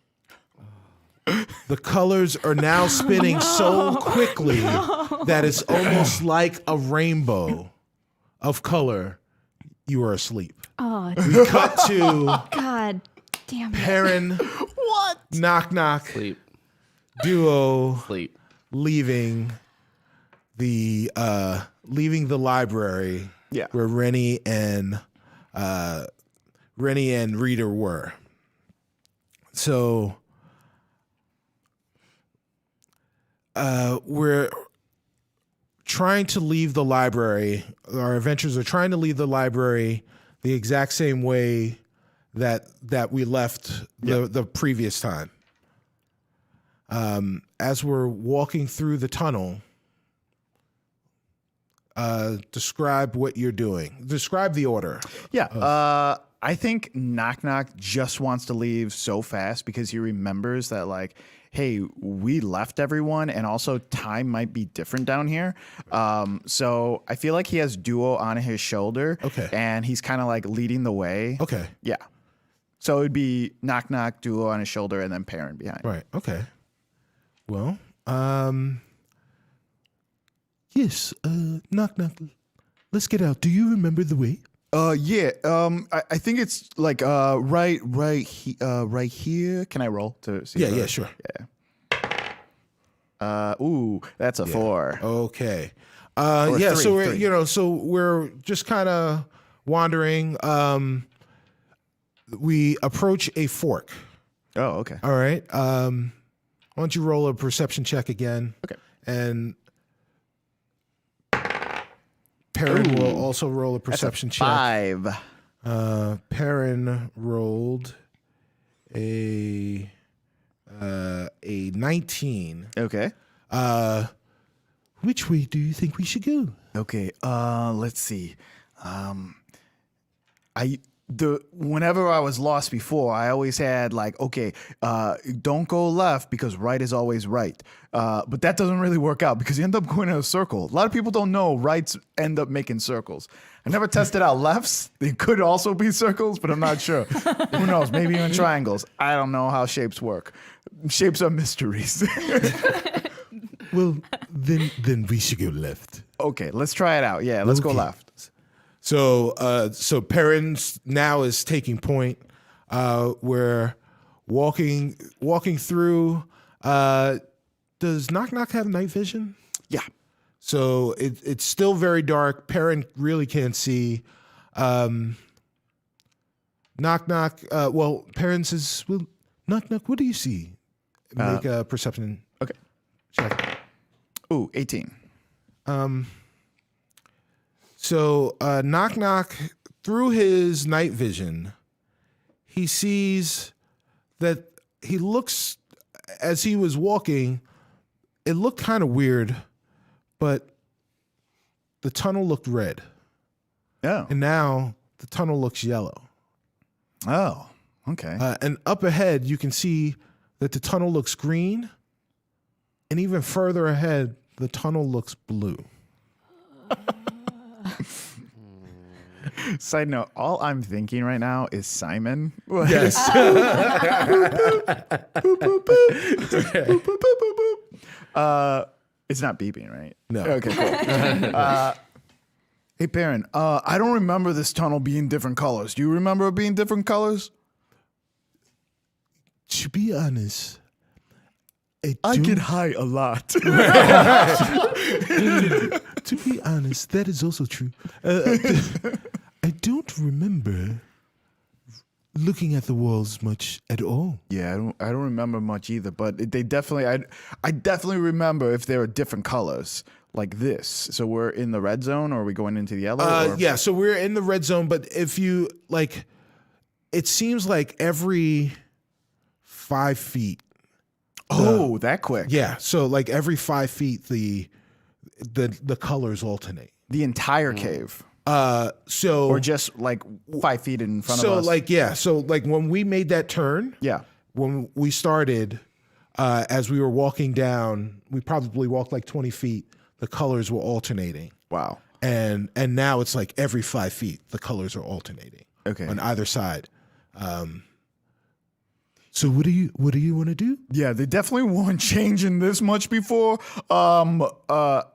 Speaker 1: The colors are now spinning so quickly that it's almost like a rainbow of color. You are asleep.
Speaker 3: Oh,
Speaker 1: We cut to
Speaker 3: God damn it.
Speaker 1: Perrin, Knock Knock,
Speaker 5: Sleep.
Speaker 1: Duo
Speaker 5: Sleep.
Speaker 1: leaving the library
Speaker 2: Yeah.
Speaker 1: where Rennie and Rita were. So we're trying to leave the library. Our adventurers are trying to leave the library the exact same way that we left the previous time. As we're walking through the tunnel, describe what you're doing. Describe the order.
Speaker 2: Yeah. I think Knock Knock just wants to leave so fast because he remembers that, like, hey, we left everyone, and also time might be different down here. So I feel like he has Duo on his shoulder.
Speaker 1: Okay.
Speaker 2: And he's kind of like leading the way.
Speaker 1: Okay.
Speaker 2: Yeah. So it'd be Knock Knock, Duo on his shoulder, and then Perrin behind.
Speaker 1: Right. Okay. Well, yes, Knock Knock. Let's get out. Do you remember the way?
Speaker 2: Yeah. I think it's like right here. Can I roll to see?
Speaker 1: Yeah, sure.
Speaker 2: Ooh, that's a 4.
Speaker 1: Okay.
Speaker 2: Or
Speaker 1: Yeah,
Speaker 2: three,
Speaker 1: so we're
Speaker 2: three.
Speaker 1: so we're just kind of wandering. We approach a fork.
Speaker 2: Oh, okay.
Speaker 1: All right. Why don't you roll a perception check again?
Speaker 2: Okay.
Speaker 1: And Perrin will also roll a perception check.
Speaker 2: 5.
Speaker 1: Perrin rolled a 19.
Speaker 2: Okay.
Speaker 1: Which way do you think we should go?
Speaker 2: Okay. Let's see. Whenever I was lost before, I always had like, okay, don't go left because right is always right. But that doesn't really work out because you end up going in a circle. A lot of people don't know rights end up making circles. I never tested out lefts. They could also be circles, but I'm not sure. Who knows? Maybe even triangles. I don't know how shapes work. Shapes are mysteries.
Speaker 1: Well, then we should go left.
Speaker 2: Okay, let's try it out. Yeah, let's go
Speaker 1: Okay.
Speaker 2: left.
Speaker 1: So Perrin now is taking point. We're walking through. Does Knock Knock have night vision?
Speaker 2: Yeah.
Speaker 1: So it's still very dark. Perrin really can't see. Knock Knock. Well, Perrin says, "Well, Knock Knock, what do you see?" Make a perception
Speaker 2: Okay.
Speaker 1: check.
Speaker 2: Ooh, 18.
Speaker 1: So Knock Knock, through his night vision, he sees that he looks, as he was walking, it looked kind of weird, but the tunnel looked red.
Speaker 2: Oh.
Speaker 1: And now the tunnel looks yellow.
Speaker 2: Oh. Okay.
Speaker 1: And up ahead, you can see that the tunnel looks green. And even further ahead, the tunnel looks blue.
Speaker 2: Side note, all I'm thinking right now is Simon.
Speaker 1: Yes.
Speaker 2: It's not beeping, right?
Speaker 1: No.
Speaker 2: Okay, cool. Hey, Perrin, I don't remember this tunnel being different colors. Do you remember it being different colors?
Speaker 1: To be honest,
Speaker 2: I get high a lot.
Speaker 1: to be honest, that is also true. I don't remember looking at the walls much at all.
Speaker 2: Yeah, I don't remember much either, but they definitely, I definitely remember if there are different colors like this. So we're in the red zone, or are we going into the yellow? or?
Speaker 1: Yeah, so we're in the red zone, but if you like, it seems like every 5 feet.
Speaker 2: Oh, that quick.
Speaker 1: Yeah, so like every 5 feet, the colors alternate.
Speaker 2: The entire cave.
Speaker 1: So
Speaker 2: Or just like 5 feet in front of us.
Speaker 1: So like when we made that turn,
Speaker 2: Yeah.
Speaker 1: when we started, as we were walking down, we probably walked like 20 feet. The colors were alternating.
Speaker 2: Wow.
Speaker 1: And now it's like every 5 feet, the colors are alternating.
Speaker 2: Okay.
Speaker 1: On either side. So what do you want to do?
Speaker 2: Yeah, they definitely weren't changing this much before. I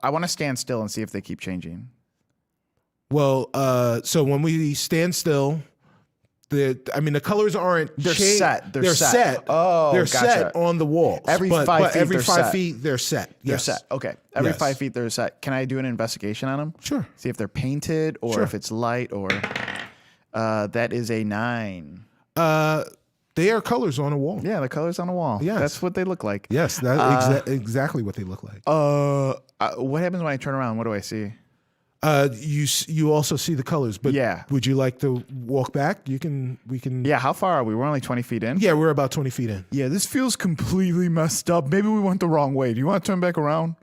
Speaker 2: want to stand still and see if they keep changing.
Speaker 1: Well, so when we stand still, the colors aren't.
Speaker 2: They're set.
Speaker 1: They're set.
Speaker 2: Oh,
Speaker 1: they're
Speaker 2: gotcha.
Speaker 1: set on the walls.
Speaker 2: Every 5 feet,
Speaker 1: every
Speaker 2: they're
Speaker 1: 5
Speaker 2: set.
Speaker 1: feet, they're set.
Speaker 2: They're
Speaker 1: Yes.
Speaker 2: set. Okay. Every
Speaker 1: Yes.
Speaker 2: 5 feet, they're set. Can I do an investigation on them?
Speaker 1: Sure.
Speaker 2: See if they're painted or
Speaker 1: Sure.
Speaker 2: if it's light or. That is a 9.
Speaker 1: They are colors on a wall.
Speaker 2: Yeah, the colors on the wall.
Speaker 1: Yes.
Speaker 2: That's what they look like.
Speaker 1: Yes, that's exactly what they look like.
Speaker 2: What happens when I turn around? What do I see?
Speaker 1: You also see the colors, but
Speaker 2: Yeah.
Speaker 1: would you like to walk back? We can.
Speaker 2: Yeah, how far are we? We're only 20 feet in.
Speaker 1: Yeah, we're about 20 feet in.
Speaker 2: Yeah, this feels completely messed up. Maybe we went the wrong way. Do you want to turn back around?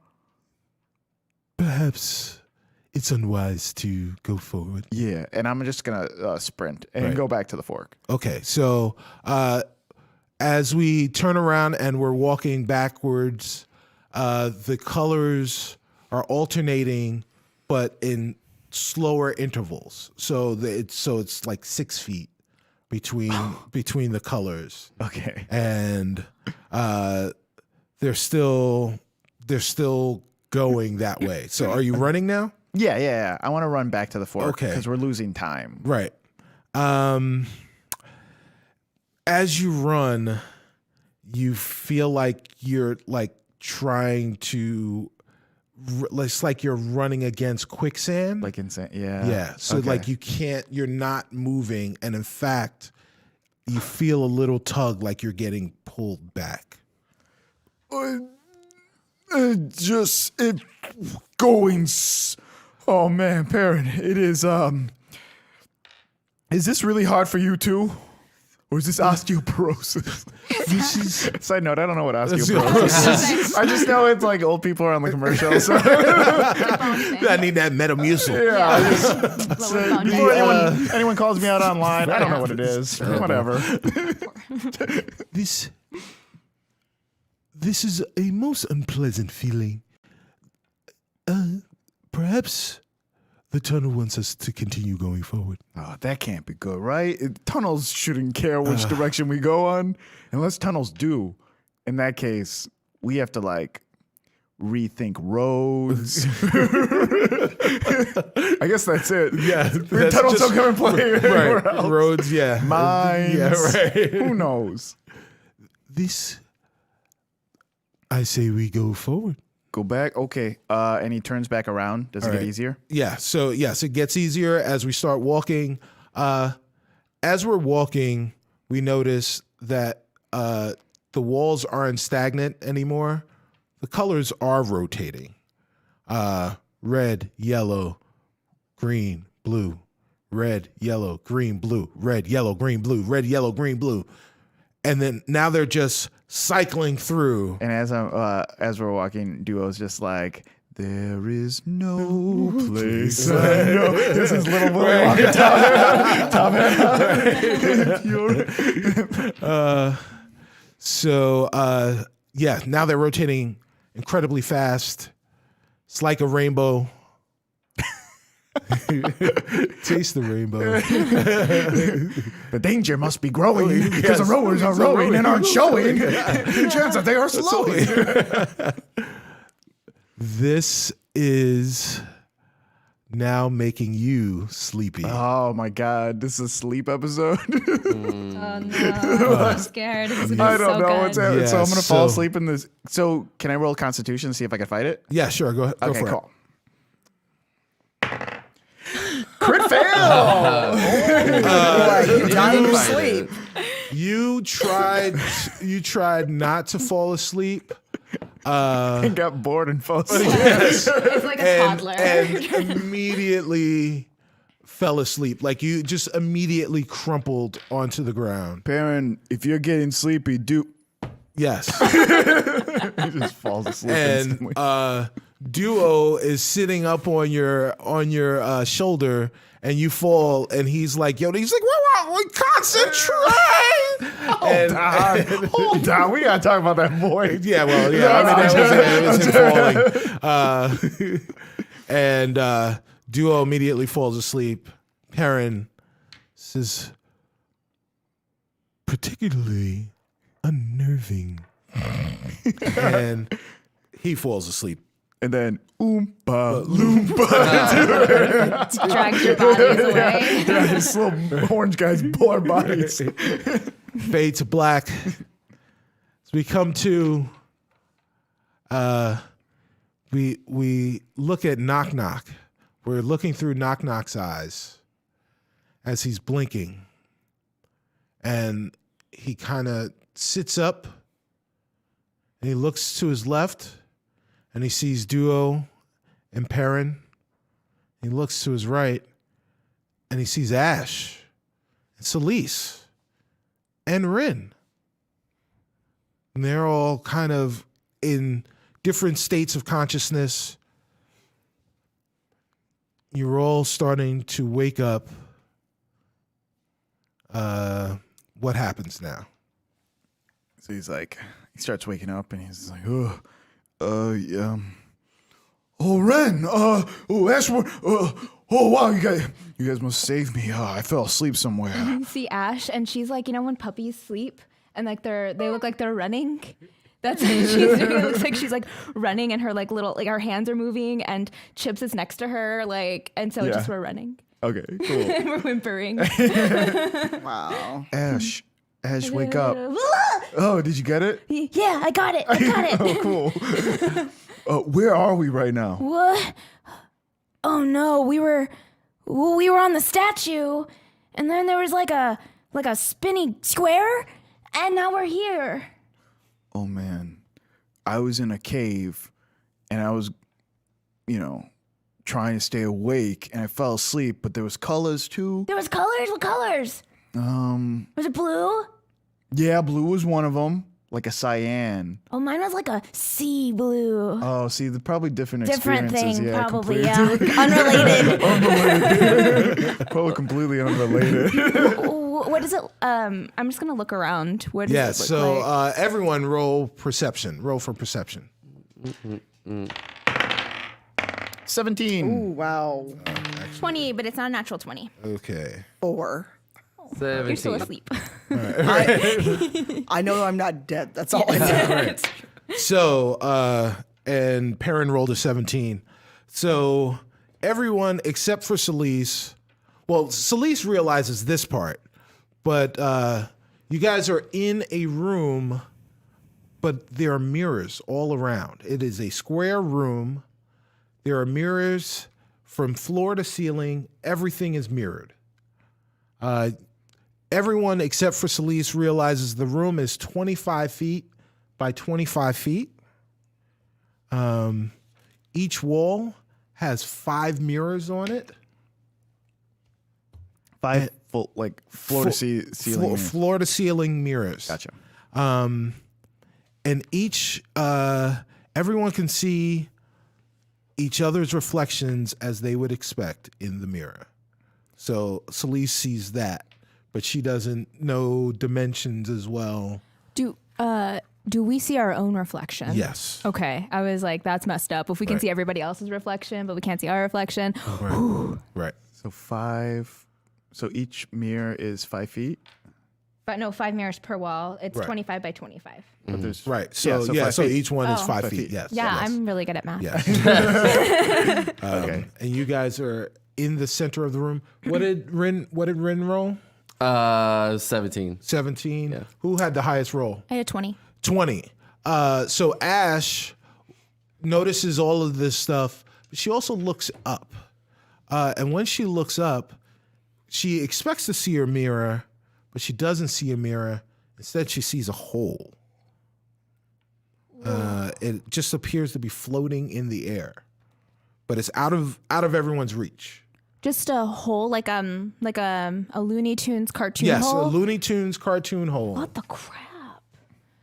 Speaker 1: Perhaps it's unwise to go forward.
Speaker 2: Yeah, and I'm just gonna sprint and go back to the fork.
Speaker 1: Okay, so as we turn around and we're walking backwards, the colors are alternating, but in slower intervals. So it's like 6 feet between the colors,
Speaker 2: Okay.
Speaker 1: and they're still going that way. So are you running now?
Speaker 2: Yeah. I want to run back to the fork
Speaker 1: Okay.
Speaker 2: because we're losing time.
Speaker 1: Right. As you run, you feel like you're like trying to. It's like you're running against quicksand.
Speaker 2: Like insane. Yeah.
Speaker 1: Yeah. So
Speaker 2: Okay.
Speaker 1: like you're not moving, and in fact, you feel a little tug, like you're getting pulled back.
Speaker 2: Oh man, Perrin, it is. Is this really hard for you too? Or is this osteoporosis?
Speaker 1: This is
Speaker 2: Side note, I don't know what osteoporosis is. I just know it's like old people are on the commercial. So
Speaker 1: I need that Metamucil.
Speaker 2: before anyone calls me out online, I don't know what it is. Whatever.
Speaker 1: This is a most unpleasant feeling. Perhaps the tunnel wants us to continue going forward.
Speaker 2: Oh, that can't be good, right? Tunnels shouldn't care which direction we go on, unless tunnels do. In that case, we have to like rethink roads. I guess that's it.
Speaker 1: Yeah,
Speaker 2: Tunnels don't come and play anywhere else.
Speaker 1: Roads, yeah,
Speaker 2: Mines.
Speaker 1: yeah, right.
Speaker 2: Who knows?
Speaker 1: This, I say, we go forward.
Speaker 2: Go back. Okay. And he turns back around. Does it get
Speaker 1: right.
Speaker 2: easier?
Speaker 1: Yeah. So yes, it gets easier as we start walking. As we're walking, we notice that the walls aren't stagnant anymore. The colors are rotating. Red, yellow, green, blue. Red, yellow, green, blue. Red, yellow, green, blue. Red, yellow, green, blue. And then now they're just cycling through.
Speaker 2: And as we're walking, Duo's just like, there is no place I know. This is Little Willie walking top hat.
Speaker 1: So yeah, now they're rotating incredibly fast. It's like a rainbow. Taste the rainbow.
Speaker 2: The danger must be growing because the rowers are rowing and aren't showing. Chance that they are slowing.
Speaker 1: This is now making you sleepy.
Speaker 2: Oh my God, this is a sleep episode.
Speaker 3: Oh no, I'm scared. This is gonna be
Speaker 2: I don't
Speaker 3: so
Speaker 2: know
Speaker 3: good.
Speaker 2: what's happening.
Speaker 1: Yeah,
Speaker 2: So I'm gonna fall
Speaker 1: so-
Speaker 2: asleep in this. So can I roll Constitution to see if I can fight it?
Speaker 1: Yeah, sure. Go ahead. Go
Speaker 2: Okay,
Speaker 1: for
Speaker 2: cool. Crit fail.
Speaker 4: You dying to sleep.
Speaker 1: it. You tried not to fall asleep.
Speaker 2: And got bored and fell asleep.
Speaker 3: It's like a toddler.
Speaker 1: and immediately fell asleep. Like you just immediately crumpled onto the ground.
Speaker 2: Perrin, if you're getting sleepy,
Speaker 1: Yes.
Speaker 2: He just falls asleep
Speaker 1: And
Speaker 2: instantly.
Speaker 1: Duo is sitting up on your shoulder, and you fall, and he's like, "Yo," he's like, "Whoa, concentrate!"
Speaker 2: Hold on. We gotta talk about that boy.
Speaker 1: Yeah, well, yeah. I mean, that was him falling. And Duo immediately falls asleep. Perrin says, "Particularly unnerving," and he falls asleep.
Speaker 2: And then Oompa Loompa.
Speaker 3: Drags your bodies away.
Speaker 2: Yeah, these little orange guys pull our bodies.
Speaker 1: Fade to black. So we come to. We look at Knock Knock. We're looking through Knock Knock's eyes as he's blinking, and he kind of sits up, and he looks to his left, and he sees Duo and Perrin. He looks to his right, and he sees Ash and Celise and Rin. And they're all kind of in different states of consciousness. You're all starting to wake up. What happens now?
Speaker 2: So he starts waking up and he's like, yeah. Oh, Ren, Ashmore, oh, wow, you guys must save me. I fell asleep somewhere.
Speaker 3: You see Ash, and she's like, when puppies sleep and like they look like they're running. That's what she's doing. It looks like she's like running, and her like little her hands are moving, and Chips is next to her, and so just we're running.
Speaker 2: Okay, cool.
Speaker 3: We're whimpering.
Speaker 4: Wow.
Speaker 2: Ash, wake up. Oh, did you get it?
Speaker 3: Yeah, I got it.
Speaker 2: Oh, cool. Where are we right now?
Speaker 6: What? Oh no, we were on the statue, and then there was like a spinny square, and now we're here.
Speaker 2: Oh man, I was in a cave, and I was, trying to stay awake, and I fell asleep. But there was colors too.
Speaker 6: There was colors. What colors? Was it blue?
Speaker 2: Yeah, blue was one of them, like a cyan.
Speaker 6: Oh, mine was like a sea blue.
Speaker 2: Oh, see, they're probably different
Speaker 6: Different
Speaker 2: experiences.
Speaker 6: thing,
Speaker 2: Yeah,
Speaker 6: probably.
Speaker 2: completely
Speaker 6: Yeah, unrelated.
Speaker 2: Probably completely unrelated.
Speaker 3: What is it? I'm just gonna look around. What does
Speaker 1: Yeah,
Speaker 3: it look
Speaker 1: so
Speaker 3: like?
Speaker 1: everyone roll perception. Roll for perception.
Speaker 2: 17.
Speaker 4: Ooh, wow.
Speaker 3: 20, but it's not a natural 20.
Speaker 1: Okay.
Speaker 4: 4.
Speaker 5: 17.
Speaker 3: You're still asleep.
Speaker 4: I know I'm not dead. That's all I know.
Speaker 1: So, and Perrin rolled a 17. So everyone except for Celise, well, Celise realizes this part, but you guys are in a room, but there are mirrors all around. It is a square room. There are mirrors from floor to ceiling. Everything is mirrored. Everyone except for Celise realizes the room is 25 feet by 25 feet. Each wall has 5 mirrors on it.
Speaker 2: 5 full, like floor to ceiling.
Speaker 1: Floor to ceiling mirrors.
Speaker 2: Gotcha.
Speaker 1: And each, everyone can see each other's reflections as they would expect in the mirror. So Celise sees that, but she doesn't know dimensions as well.
Speaker 3: Do we see our own reflection?
Speaker 1: Yes.
Speaker 3: Okay. I was like, that's messed up. If we can
Speaker 1: Right.
Speaker 3: see everybody else's reflection, but we can't see our reflection.
Speaker 1: Right.
Speaker 2: So 5. So each mirror is 5 feet.
Speaker 3: But no, 5 mirrors per wall. It's
Speaker 1: Right.
Speaker 3: 25 by 25.
Speaker 2: But there's
Speaker 1: Right. So
Speaker 2: Yeah, so 5
Speaker 1: so
Speaker 2: feet.
Speaker 1: each one is
Speaker 3: Oh.
Speaker 1: 5
Speaker 2: 5
Speaker 1: feet.
Speaker 2: feet.
Speaker 1: Yes.
Speaker 3: Yeah,
Speaker 1: yes.
Speaker 3: I'm really good at math.
Speaker 1: Yes.
Speaker 2: Okay.
Speaker 1: And you guys are in the center of the room. What did Rin roll?
Speaker 5: 17.
Speaker 1: 17.
Speaker 5: Yeah.
Speaker 1: Who had the highest roll?
Speaker 3: I had 20.
Speaker 1: 20. So Ash notices all of this stuff, but she also looks up. And when she looks up, she expects to see her mirror, but she doesn't see a mirror. Instead, she sees a hole. It just appears to be floating in the air, but it's out of everyone's reach.
Speaker 3: Just a hole, like a Looney Tunes cartoon
Speaker 1: Yes,
Speaker 3: hole.
Speaker 1: a Looney Tunes cartoon hole.
Speaker 3: What the crap?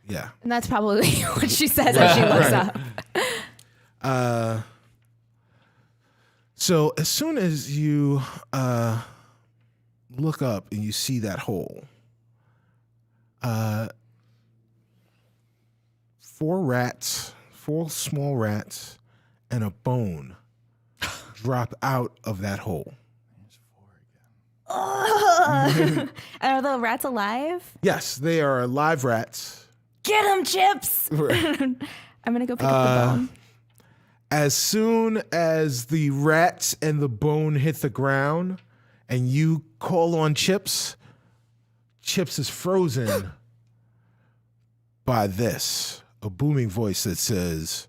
Speaker 1: Yeah.
Speaker 3: And that's probably what she says as she looks up.
Speaker 1: So as soon as you look up and you see that hole, 4 small rats, and a bone drop out of that hole.
Speaker 3: And are the rats alive?
Speaker 1: Yes, they are live rats.
Speaker 6: Get him, Chips.
Speaker 3: I'm gonna go pick up the bone.
Speaker 1: As soon as the rats and the bone hit the ground and you call on Chips, Chips is frozen by this, a booming voice that says,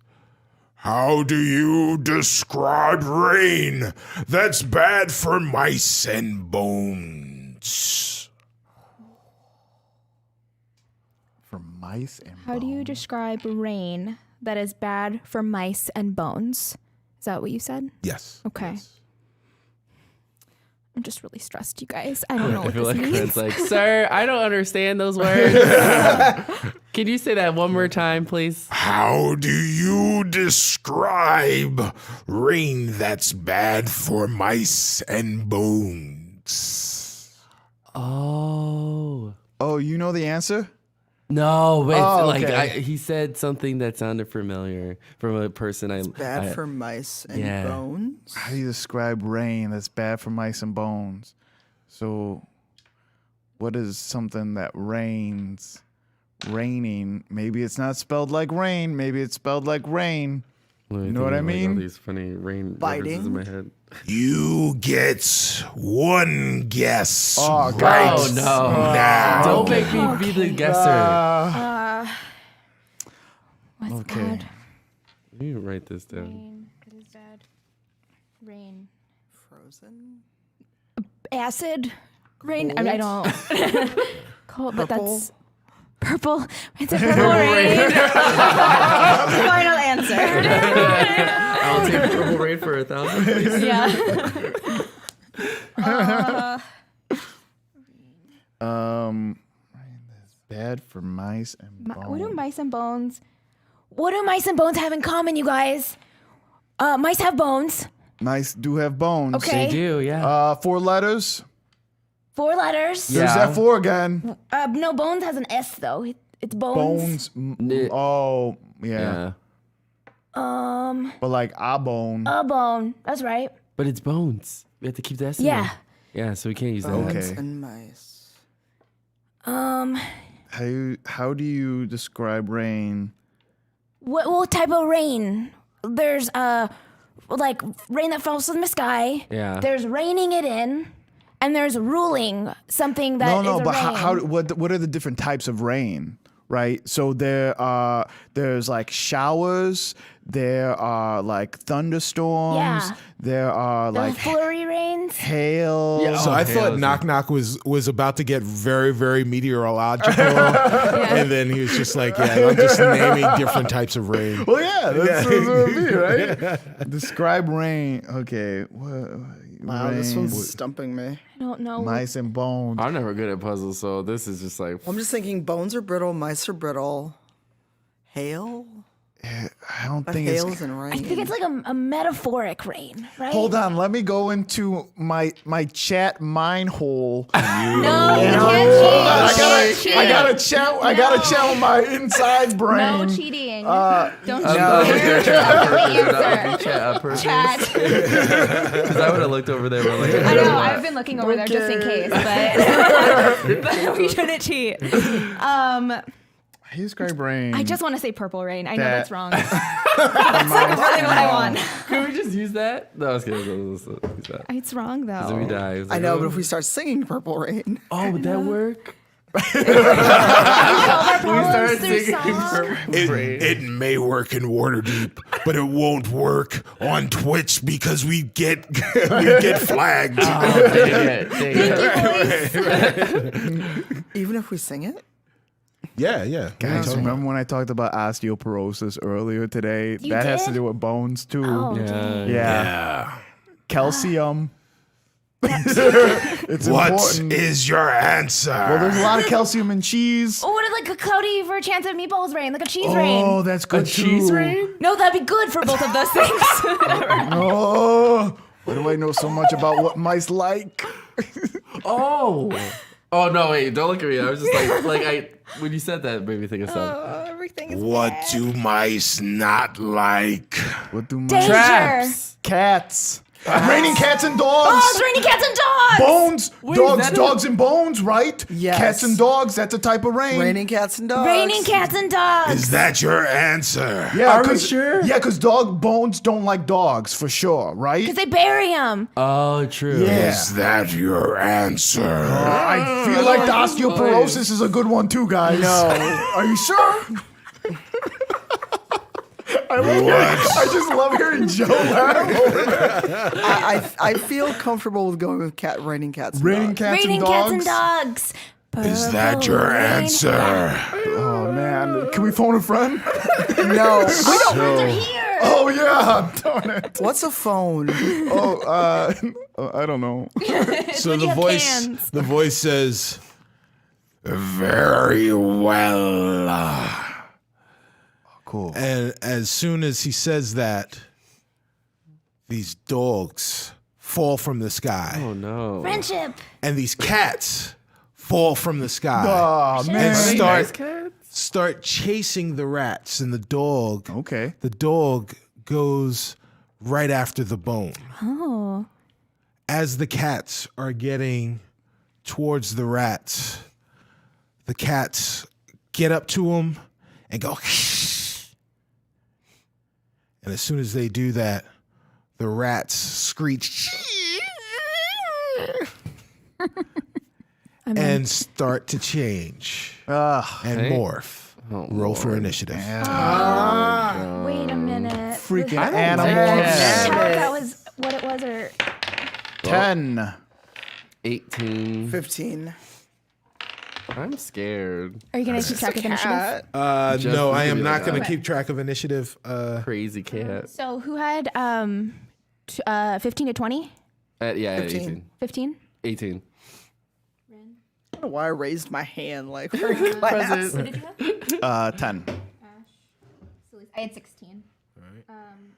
Speaker 1: "How do you describe rain that's bad for mice and bones?"
Speaker 2: For mice and
Speaker 3: How do you describe rain that is bad for mice and bones? Is that what you said?
Speaker 1: Yes.
Speaker 3: Okay.
Speaker 1: Yes.
Speaker 3: I'm just really stressed, you guys. I don't know
Speaker 5: I
Speaker 3: what
Speaker 5: feel
Speaker 3: this
Speaker 5: like
Speaker 3: means.
Speaker 5: Red's like, sir, I don't understand those words. Can you say that one more time, please?
Speaker 1: How do you describe rain that's bad for mice and bones?
Speaker 5: Oh.
Speaker 2: Oh, you know the answer?
Speaker 5: No, but
Speaker 2: Oh,
Speaker 5: like
Speaker 2: okay.
Speaker 5: he said something that sounded familiar from a person
Speaker 4: Bad for mice and
Speaker 5: yeah.
Speaker 4: bones.
Speaker 2: How do you describe rain that's bad for mice and bones? So, what is something that rains? Raining. Maybe it's not spelled like rain. Maybe it's spelled like rain.
Speaker 5: You
Speaker 2: know what I mean?
Speaker 5: All these funny rain references in my head.
Speaker 1: You get one guess.
Speaker 2: Oh,
Speaker 1: right
Speaker 2: God.
Speaker 5: Oh no!
Speaker 1: now.
Speaker 5: Don't make me be the guesser.
Speaker 3: What's
Speaker 2: Okay.
Speaker 3: bad?
Speaker 5: You write this down.
Speaker 3: Rain. What is bad? Rain.
Speaker 4: Frozen.
Speaker 3: Acid. Rain. I mean, I don't. Cold, but that's purple. It's a purple rain. Final answer.
Speaker 5: I'll take purple rain for 1,000, please.
Speaker 3: Yeah.
Speaker 2: Rain that's bad for mice and bones.
Speaker 3: What do mice and bones?
Speaker 6: What do mice and bones have in common, you guys? Mice have bones.
Speaker 2: Mice do have bones.
Speaker 6: Okay.
Speaker 5: They do, yeah.
Speaker 2: 4 letters.
Speaker 6: 4 letters.
Speaker 5: Yeah.
Speaker 2: There's that 4 again.
Speaker 6: No, bones has an S though. It's bones.
Speaker 2: Bones. Oh, yeah.
Speaker 5: Yeah.
Speaker 2: But like a bone.
Speaker 6: A bone. That's right.
Speaker 5: But it's bones. We have to keep the S in
Speaker 6: Yeah.
Speaker 5: there. Yeah, so we can't use that.
Speaker 4: Bones
Speaker 2: Okay.
Speaker 4: and mice.
Speaker 2: How do you describe rain?
Speaker 6: What type of rain? There's like rain that falls from the sky.
Speaker 5: Yeah.
Speaker 6: There's raining it in, and there's ruling something that is
Speaker 2: No,
Speaker 6: a
Speaker 2: but
Speaker 6: rain.
Speaker 2: what are the different types of rain? Right? So there's like showers, there are like thunderstorms,
Speaker 6: Yeah.
Speaker 2: there are
Speaker 6: There's
Speaker 2: like
Speaker 6: flurry rains.
Speaker 2: hail.
Speaker 5: Yeah.
Speaker 1: So
Speaker 5: Oh,
Speaker 1: I
Speaker 5: hail
Speaker 1: thought
Speaker 5: is
Speaker 1: Knock Knock was about to get very, very meteorological. And then he was just like, yeah, I'm just naming different types of rain.
Speaker 2: Well, yeah, that's what it would be, right? Describe rain. Okay.
Speaker 4: Wow, this
Speaker 2: rain,
Speaker 4: one's stumping me.
Speaker 3: I don't know.
Speaker 2: mice and bones.
Speaker 5: I'm never good at puzzles, so this is just like.
Speaker 4: I'm just thinking bones are brittle, mice are brittle. Hail?
Speaker 2: I don't
Speaker 4: But
Speaker 2: think
Speaker 4: hail's
Speaker 2: it's.
Speaker 4: and rain.
Speaker 6: I think it's like a metaphoric rain, right?
Speaker 2: Hold on, let me go into my chat mine hole.
Speaker 6: No, you can't cheat.
Speaker 2: I gotta chat with my inside brain.
Speaker 3: No cheating. Don't
Speaker 5: No,
Speaker 3: cheat.
Speaker 5: Chat.
Speaker 3: Chat.
Speaker 5: Because I would have looked over there. But like,
Speaker 3: I know. I've been looking over there just in case, but we shouldn't cheat.
Speaker 2: How do you describe rain?
Speaker 3: I just want to say purple rain. I know
Speaker 2: That-
Speaker 3: that's wrong. That's like really what I want.
Speaker 5: Can we just use that? No, I was kidding. Let's use that.
Speaker 3: It's wrong
Speaker 5: Because if we
Speaker 3: though.
Speaker 5: die. It's
Speaker 4: I
Speaker 5: like,
Speaker 4: know,
Speaker 5: oh.
Speaker 4: but if we start singing Purple Rain,
Speaker 5: Oh, would that work?
Speaker 6: Problems through song.
Speaker 1: It may work in Waterdeep, but it won't work on Twitch because we get flagged.
Speaker 5: Oh, dang it.
Speaker 4: even if we sing it,
Speaker 1: Yeah.
Speaker 2: Guys, remember when I talked about osteoporosis earlier today?
Speaker 6: You
Speaker 2: that has to
Speaker 6: did?
Speaker 2: do with bones too.
Speaker 6: Oh,
Speaker 5: Yeah.
Speaker 6: dang.
Speaker 2: Yeah. Calcium. It's
Speaker 1: What
Speaker 2: important.
Speaker 1: is your answer?
Speaker 2: Well, there's a lot of calcium in cheese.
Speaker 6: Oh, what is like a cloudy for a chance of meatballs rain, like a cheese
Speaker 2: Oh,
Speaker 6: rain?
Speaker 2: that's good too.
Speaker 6: No, that'd be good for both of those things.
Speaker 2: Oh, why do I know so much about what mice like?
Speaker 5: Oh no! Wait, don't look at me. I was just when you said that, it made me think of something.
Speaker 6: Everything is
Speaker 1: What do mice not like?
Speaker 2: What do
Speaker 6: Danger.
Speaker 2: Traps, cats, raining cats and dogs.
Speaker 6: Oh, it's raining cats and dogs.
Speaker 2: Bones, dogs,
Speaker 5: that
Speaker 2: dogs and bones, right?
Speaker 4: Yes.
Speaker 2: Cats and dogs, that's a type of rain.
Speaker 4: Raining cats and dogs.
Speaker 6: Raining cats and dogs.
Speaker 1: Is that your answer?
Speaker 2: Yeah,
Speaker 5: Are we
Speaker 2: 'cause-
Speaker 5: sure?
Speaker 2: Yeah, because dog bones don't like dogs for sure, right?
Speaker 6: Because they bury them.
Speaker 5: Oh, true.
Speaker 2: Yeah.
Speaker 1: Is that your answer?
Speaker 2: I feel like the osteoporosis is a good one too, guys. No. Are you sure? I just love hearing Joe laugh.
Speaker 4: I feel comfortable with going with raining cats. And
Speaker 2: Raining
Speaker 4: dogs.
Speaker 2: cats
Speaker 6: Raining
Speaker 2: and
Speaker 6: cats
Speaker 2: dogs.
Speaker 6: and dogs.
Speaker 1: Is that your
Speaker 6: Purple rain.
Speaker 1: answer?
Speaker 2: Oh man, can we phone a friend?
Speaker 4: No.
Speaker 6: They're here.
Speaker 2: Oh yeah, darn it.
Speaker 4: What's a phone?
Speaker 2: I don't know.
Speaker 1: So
Speaker 6: when
Speaker 1: the
Speaker 6: you have
Speaker 1: voice,
Speaker 6: cans.
Speaker 1: the voice says, "Very well."
Speaker 2: Cool.
Speaker 1: And as soon as he says that, these dogs fall from the sky,
Speaker 5: Oh no.
Speaker 6: Friendship.
Speaker 1: and these cats fall from the sky
Speaker 2: Oh
Speaker 1: and
Speaker 2: man.
Speaker 1: start chasing the rats. And the dog
Speaker 2: Okay.
Speaker 1: goes right after the bone.
Speaker 6: Oh.
Speaker 1: As the cats are getting towards the rats, the cats get up to them and go. And as soon as they do that, the rats screech and start to change and
Speaker 5: Hey.
Speaker 1: morph.
Speaker 5: Oh,
Speaker 1: Roll for initiative.
Speaker 6: Wait a minute.
Speaker 2: Freaking
Speaker 6: Was-
Speaker 2: animals.
Speaker 6: Tell if that was what it was or
Speaker 2: 10.
Speaker 5: 18.
Speaker 4: 15.
Speaker 5: I'm scared.
Speaker 6: are you gonna keep track of initiative?
Speaker 1: No, I am
Speaker 5: really
Speaker 1: not going to
Speaker 6: Okay.
Speaker 1: keep track of initiative.
Speaker 5: Crazy cat.
Speaker 6: So who had 15 to 20?
Speaker 5: Yeah,
Speaker 4: 15.
Speaker 5: 18.
Speaker 6: 15?
Speaker 5: 18.
Speaker 4: I don't know why I raised my hand like we're in class.
Speaker 6: What did you have?
Speaker 2: 10.
Speaker 6: I had 16.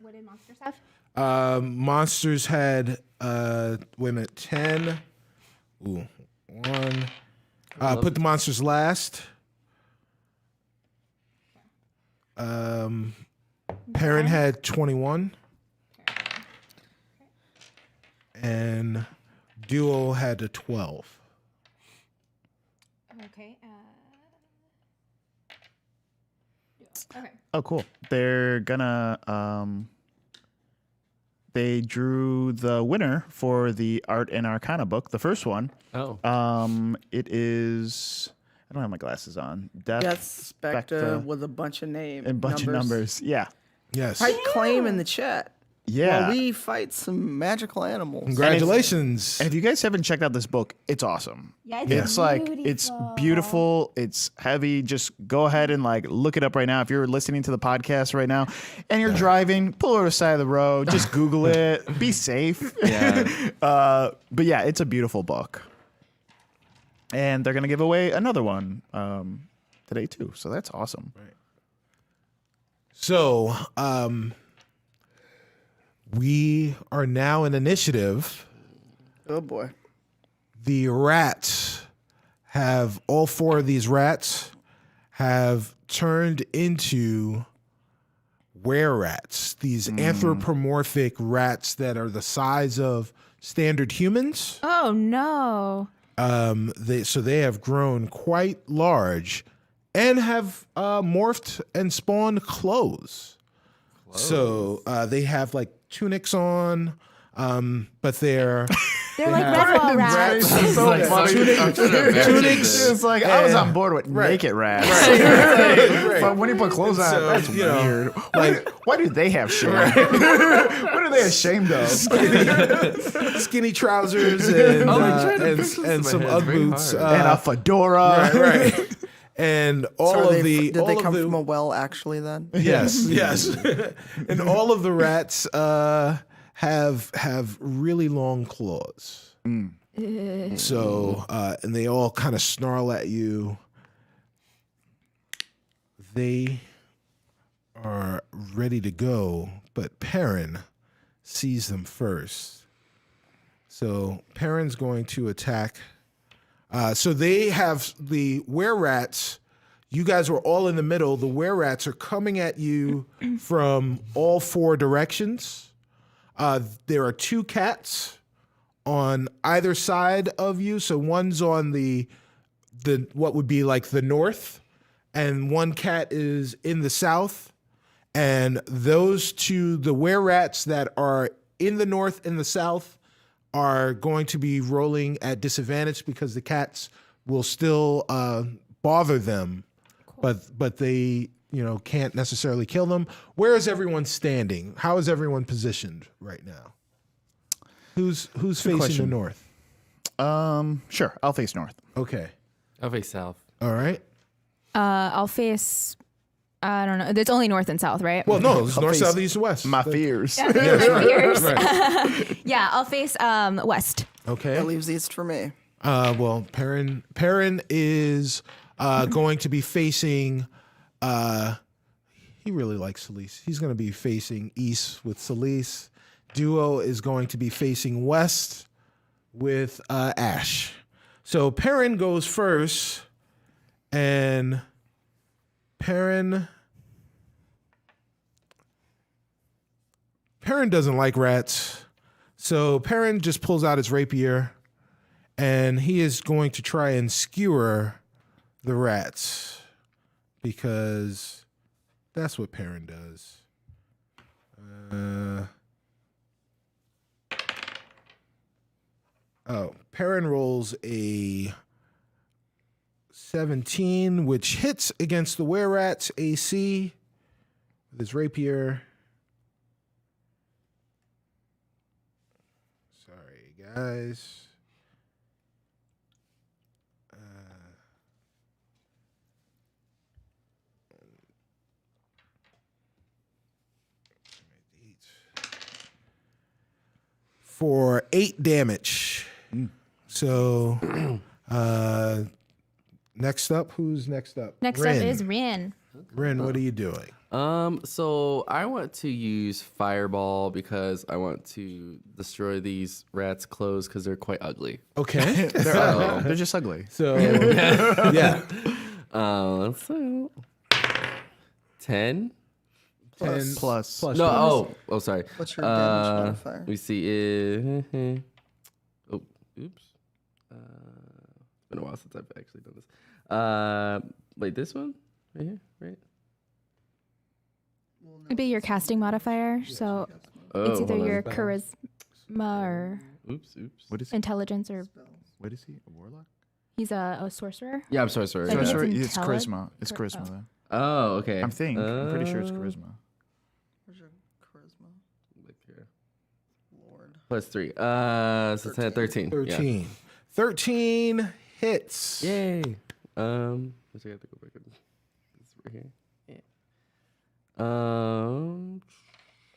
Speaker 6: What did monsters have?
Speaker 1: Monsters had, wait a minute, 10. Ooh, 1. Put the monsters last. Perrin had 21. And Duo had a 12.
Speaker 6: Okay. Okay.
Speaker 2: Oh, cool. They're gonna they drew the winner for the Art and Arcana book, the first one.
Speaker 5: Oh.
Speaker 2: It is I don't have my glasses on.
Speaker 4: Death Spectre
Speaker 2: Spectre
Speaker 4: with a bunch of names.
Speaker 2: and bunch of numbers. Yeah.
Speaker 1: Yes.
Speaker 4: Type claim in the chat.
Speaker 2: Yeah.
Speaker 4: While we fight some magical animals.
Speaker 1: Congratulations.
Speaker 2: And if you guys haven't checked out this book, it's awesome.
Speaker 6: Yeah,
Speaker 2: It's like it's beautiful. It's heavy. Just go ahead and like look it up right now. If you're listening to the podcast right now and you're driving, pull over to the side of the road. Just Google it. Be safe.
Speaker 5: Yeah.
Speaker 2: But yeah, it's a beautiful book. And they're gonna give away another one today too. So that's awesome.
Speaker 1: So, we are now in initiative.
Speaker 4: Oh boy.
Speaker 1: The rats have, all 4 of these rats have turned into were-rats, these anthropomorphic rats that are the size of standard humans.
Speaker 3: Oh no.
Speaker 1: They have grown quite large and have morphed and spawned clothes. So they have like tunics on, but they're
Speaker 3: They're like Redwall rats.
Speaker 2: It's so
Speaker 5: Like,
Speaker 2: funny.
Speaker 1: tunics.
Speaker 2: It's like I was on board with naked rats. But when you put clothes on,
Speaker 1: So,
Speaker 2: that's
Speaker 1: you know,
Speaker 2: weird. Why do they have shame? What are they ashamed of?
Speaker 1: skinny trousers and, and some
Speaker 5: It's
Speaker 1: Ugg
Speaker 5: very
Speaker 1: boots.
Speaker 5: hard.
Speaker 2: And a fedora.
Speaker 1: Right. And all
Speaker 4: So
Speaker 1: of the
Speaker 4: did
Speaker 1: all
Speaker 4: they
Speaker 1: of
Speaker 4: come
Speaker 1: the
Speaker 4: from a well actually then?
Speaker 1: yes, yes, and all of the rats have really long claws. So, and they all kind of snarl at you. They are ready to go, but Perrin sees them first. So Perrin's going to attack. So they have the were-rats. You guys were all in the middle. The were-rats are coming at you from all four directions. There are two cats on either side of you. So one's on the what would be like the north, and one cat is in the south. And those two, the were-rats that are in the north and the south, are going to be rolling at disadvantage because the cats will still bother them, but they can't necessarily kill them. Where is everyone standing? How is everyone positioned right now? Who's facing
Speaker 2: question.
Speaker 1: the north?
Speaker 2: Sure, I'll face north.
Speaker 1: Okay.
Speaker 5: I'll face south.
Speaker 1: All right.
Speaker 3: I'll face. I don't know. It's only north and south, right?
Speaker 1: Well, no, it's north,
Speaker 2: face
Speaker 1: south, east, and west.
Speaker 2: My fears.
Speaker 1: Yes, right,
Speaker 3: Yours.
Speaker 1: right.
Speaker 3: Yeah, I'll face west.
Speaker 1: Okay.
Speaker 4: That leaves east for me.
Speaker 1: Well, Perrin is going to be facing. He really likes Celise. He's going to be facing east with Celise. Duo is going to be facing west with Ash. So Perrin goes first, and Perrin doesn't like rats. So Perrin just pulls out his rapier, and he is going to try and skewer the rats because that's what Perrin does. Perrin rolls a 17, which hits against the were-rats AC with his rapier. Sorry, guys. For 8 damage. So, next up, who's next up?
Speaker 3: Next
Speaker 1: Rin.
Speaker 3: up is Rin.
Speaker 1: Rin, what are you doing?
Speaker 5: So I want to use fireball because I want to destroy these rats' clothes because they're quite ugly.
Speaker 1: Okay.
Speaker 2: They're just ugly.
Speaker 1: So, yeah.
Speaker 5: So 10.
Speaker 2: Plus.
Speaker 5: No, sorry.
Speaker 4: What's your damage modifier?
Speaker 5: We see. Oh, oops. It's been a while since I've actually done this. Wait, this one right here, right?
Speaker 3: It'd be your casting modifier, so
Speaker 5: Oh,
Speaker 3: it's either
Speaker 5: hold on.
Speaker 3: your charisma or
Speaker 5: Oops.
Speaker 2: What is he?
Speaker 3: intelligence, or
Speaker 2: What is he? A warlock?
Speaker 3: he's a sorcerer.
Speaker 5: Yeah, I'm sorry.
Speaker 3: I think it's
Speaker 2: Sorcerer? It's
Speaker 3: intelli-
Speaker 2: charisma. It's charisma.
Speaker 3: oh.
Speaker 2: Though.
Speaker 5: Oh, okay.
Speaker 2: I'm pretty sure it's charisma.
Speaker 4: Where's your charisma?
Speaker 5: Look here.
Speaker 4: Lord.
Speaker 5: Plus 3. So 10, 13.
Speaker 1: 13. 13 hits.
Speaker 5: Yeah. Yay. Let's see, I have to go back. It's right here.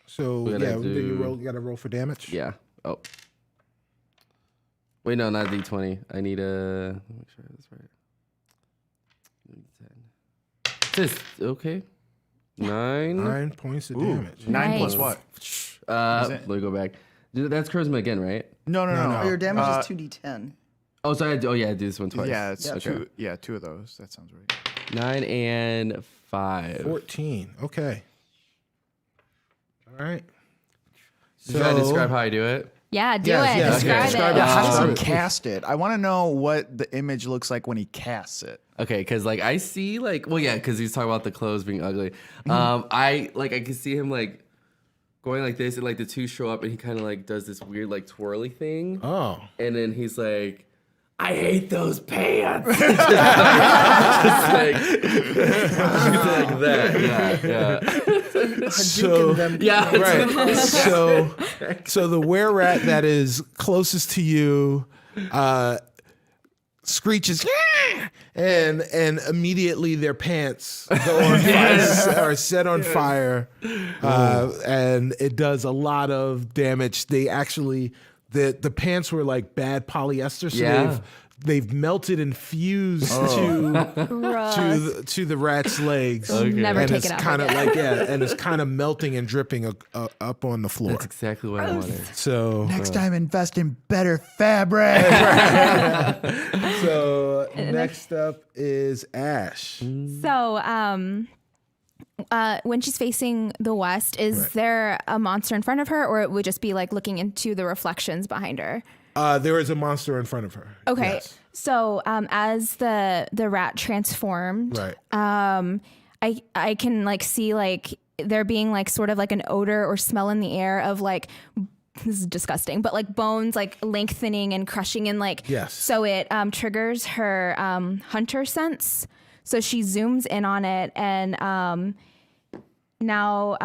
Speaker 1: So,
Speaker 5: We gotta
Speaker 1: yeah, then you
Speaker 5: do-
Speaker 1: got to roll for damage.
Speaker 5: Yeah. Oh. Wait, no, not D20. I need a. Let me make sure that's right. D10. Okay. 9.
Speaker 1: 9 points of
Speaker 2: Ooh,
Speaker 1: damage.
Speaker 2: 9 plus
Speaker 3: Nice.
Speaker 2: what?
Speaker 5: Let me go back. That's charisma again, right?
Speaker 2: No.
Speaker 4: Oh, your damage is 2d10.
Speaker 5: Oh, sorry. I do this one twice.
Speaker 2: Yeah, it's
Speaker 5: Okay.
Speaker 2: two of those. That sounds right.
Speaker 5: 9 and 5.
Speaker 1: 14. Okay. All right.
Speaker 5: Should I describe how I do it?
Speaker 3: Yeah, do
Speaker 1: Yes,
Speaker 3: it.
Speaker 1: yes,
Speaker 3: Describe
Speaker 1: okay.
Speaker 3: it.
Speaker 1: Describe it.
Speaker 2: Yeah, how
Speaker 1: Describe
Speaker 2: does he
Speaker 1: it.
Speaker 2: cast it? I want to know what the image looks like when he casts it.
Speaker 5: Okay, because like I see because he's talking about the clothes being ugly.
Speaker 1: Mm-hmm.
Speaker 5: I can see him like going like this, and like the two show up, and he kind of like does this weird like twirly thing,
Speaker 1: Oh.
Speaker 5: and then he's like, "I hate those pants." just like that. Yeah.
Speaker 1: So,
Speaker 5: Yeah.
Speaker 1: right. So the were-rat that is closest to you screeches, "Yeah!" and immediately their pants go on fire, are set on fire, and it does a lot of damage. They actually the pants were like bad polyester, so
Speaker 5: Yeah.
Speaker 1: they've melted and fused to the rat's legs.
Speaker 3: Never
Speaker 1: and
Speaker 3: take
Speaker 1: it's
Speaker 3: it out
Speaker 1: kind of
Speaker 3: again.
Speaker 1: like and it's kind of melting and dripping up on the floor.
Speaker 5: That's exactly what I wanted.
Speaker 1: So
Speaker 2: Next time, invest in better fabric.
Speaker 1: so next up is Ash.
Speaker 3: So, when she's facing the west, is
Speaker 1: Right.
Speaker 3: there a monster in front of her, or it would just be like looking into the reflections behind her?
Speaker 1: There is a monster in front of her.
Speaker 3: Okay.
Speaker 1: Yes.
Speaker 3: So, as the rat transformed,
Speaker 1: Right.
Speaker 3: I can like see like there being like sort of like an odor or smell in the air of like, this is disgusting, but like bones like lengthening and crushing and like,
Speaker 1: Yes.
Speaker 3: so it triggers her hunter sense. So she zooms in on it and now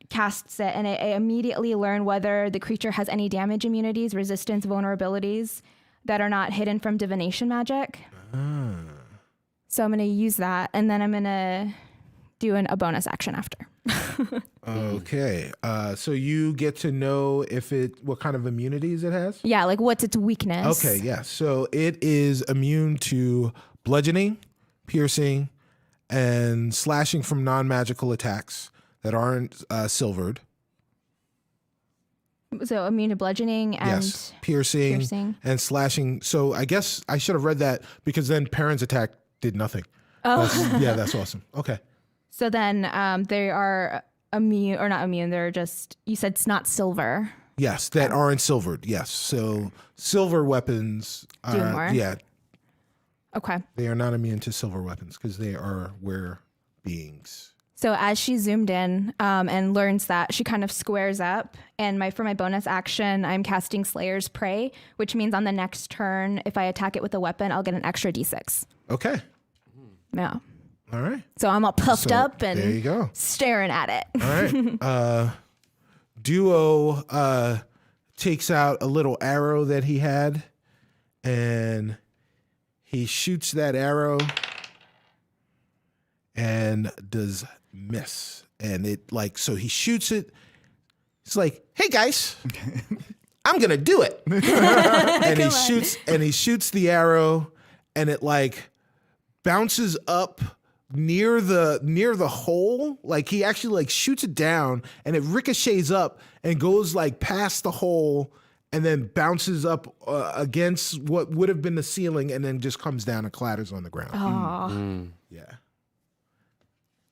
Speaker 3: casts it, and I immediately learn whether the creature has any damage immunities, resistance, vulnerabilities that are not hidden from divination magic. So I'm going to use that, and then I'm going to do a bonus action after.
Speaker 1: Okay. So you get to know what kind of immunities it has?
Speaker 3: Yeah, like what's its weakness?
Speaker 1: Okay, yeah. So it is immune to bludgeoning, piercing, and slashing from non-magical attacks that aren't silvered.
Speaker 3: So immune to bludgeoning and
Speaker 1: Yes, piercing and slashing. So I guess I should have read that because then Perrin's attack did nothing. Oh, that's awesome. Okay.
Speaker 3: so then they are immune, or not immune. They're just, you said it's not silver.
Speaker 1: Yes, that aren't silvered. Yes. So silver weapons
Speaker 3: Do more?
Speaker 1: Yeah,
Speaker 3: Okay.
Speaker 1: they are not immune to silver weapons because they are were beings.
Speaker 3: So as she zoomed in and learns that, she kind of squares up. And for my bonus action, I'm casting Slayer's Prey, which means on the next turn, if I attack it with a weapon, I'll get an extra d6.
Speaker 1: Okay.
Speaker 3: Yeah.
Speaker 1: All right.
Speaker 3: So I'm all puffed
Speaker 1: So,
Speaker 3: up and
Speaker 1: there you go.
Speaker 3: staring at it.
Speaker 1: All right. Duo takes out a little arrow that he had, and he shoots that arrow and does miss. And it so he shoots it. It's like, hey guys, I'm gonna do it. and he shoots the arrow, and it bounces up near the hole. Like he actually shoots it down, and it ricochets up and goes past the hole, and then bounces up against what would have been the ceiling, and then just comes down and clatters on the ground.
Speaker 3: Oh.
Speaker 1: Yeah.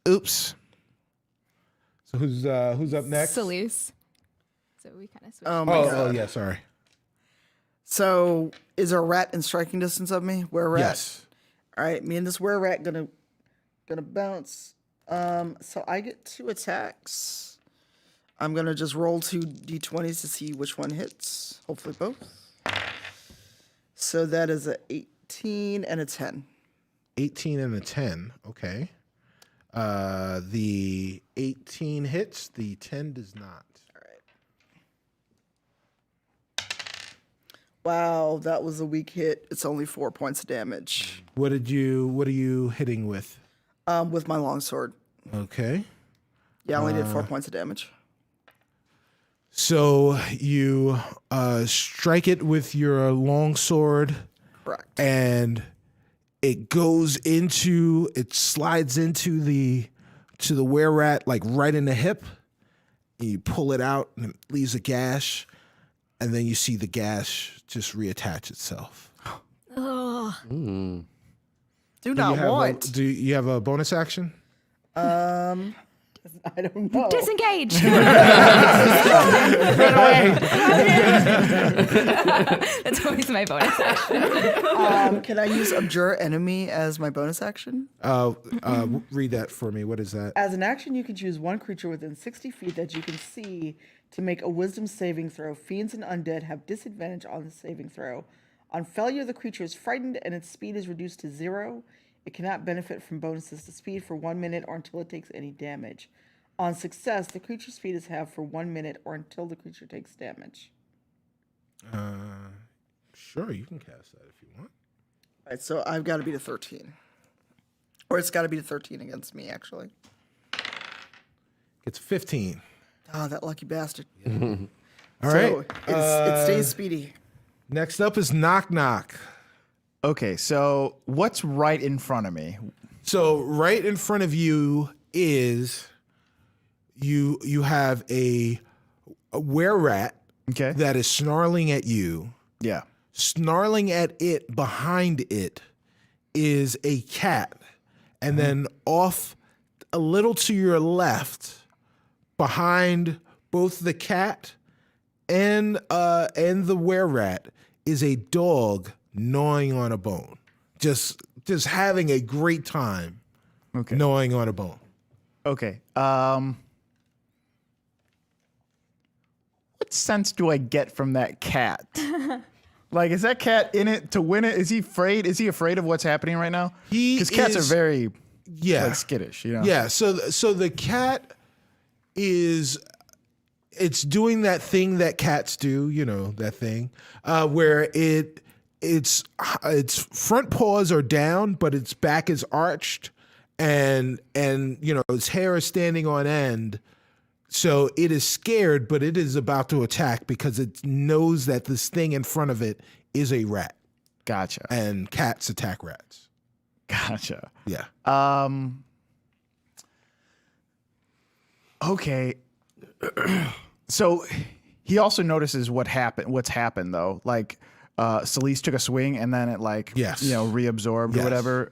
Speaker 1: Oops. So who's up next?
Speaker 3: Saluse. So we kind of switched.
Speaker 1: Oh yeah, sorry.
Speaker 4: So is there a rat in striking distance of me? Where rat?
Speaker 1: Yes.
Speaker 4: All right, me and this were rat gonna bounce. So I get 2 attacks. I'm gonna just roll 2 d20s to see which one hits. Hopefully both. So that is a 18 and a 10.
Speaker 1: 18 and a 10. Okay. The 18 hits. The 10 does not.
Speaker 4: All right. Wow, that was a weak hit. It's only 4 points of damage.
Speaker 1: What are you hitting with?
Speaker 4: With my longsword.
Speaker 1: Okay.
Speaker 4: Yeah, I only did 4 points of damage.
Speaker 1: So you strike it with your longsword,
Speaker 4: Correct.
Speaker 1: and it slides into the were-rat right in the hip. And you pull it out, and it leaves a gash, and then you see the gash just reattach itself.
Speaker 4: Do
Speaker 1: Do
Speaker 4: not want.
Speaker 1: Do you have a bonus action?
Speaker 4: I don't know.
Speaker 3: Disengage. That's always my bonus action.
Speaker 4: Can I use Abjure Enemy as my bonus action?
Speaker 1: Read that for me. What is that?
Speaker 4: As an action, you can choose one creature within 60 feet that you can see to make a wisdom saving throw. Fiends and undead have disadvantage on the saving throw. On failure, the creature is frightened and its speed is reduced to 0. It cannot benefit from bonuses to speed for 1 minute or until it takes any damage. On success, the creature's speed is halved for 1 minute or until the creature takes damage.
Speaker 1: Sure, you can cast that if you want.
Speaker 4: All right, so I've got to beat a 13. Or it's got to beat a 13 against me, actually.
Speaker 1: It's 15.
Speaker 4: Ah, that lucky bastard.
Speaker 1: All right.
Speaker 4: So it stays speedy.
Speaker 1: Next up is Knock Knock.
Speaker 2: Okay, so what's right in front of me?
Speaker 1: So right in front of you is you have a were-rat
Speaker 2: Okay.
Speaker 1: that is snarling at you.
Speaker 2: Yeah.
Speaker 1: Snarling at it behind it is a cat. And then off a little to your left, behind both the cat and the were-rat, is a dog gnawing on a bone. Just having a great time gnawing on a bone.
Speaker 2: Okay. What sense do I get from that cat? Like, is that cat in it to win it? Is he afraid? Is he afraid of what's happening right now? Because cats are very like skittish, you know?
Speaker 1: Yeah. So the cat it's doing that thing that cats do, you know, that thing, where its front paws are down, but its back is arched, and you know, its hair is standing on end. So it is scared, but it is about to attack because it knows that this thing in front of it is a rat.
Speaker 2: Gotcha.
Speaker 1: And cats attack rats.
Speaker 2: Gotcha.
Speaker 1: Yeah.
Speaker 2: Okay. So he also notices what's happened though. Like Celeste took a swing and then it reabsorbed or whatever.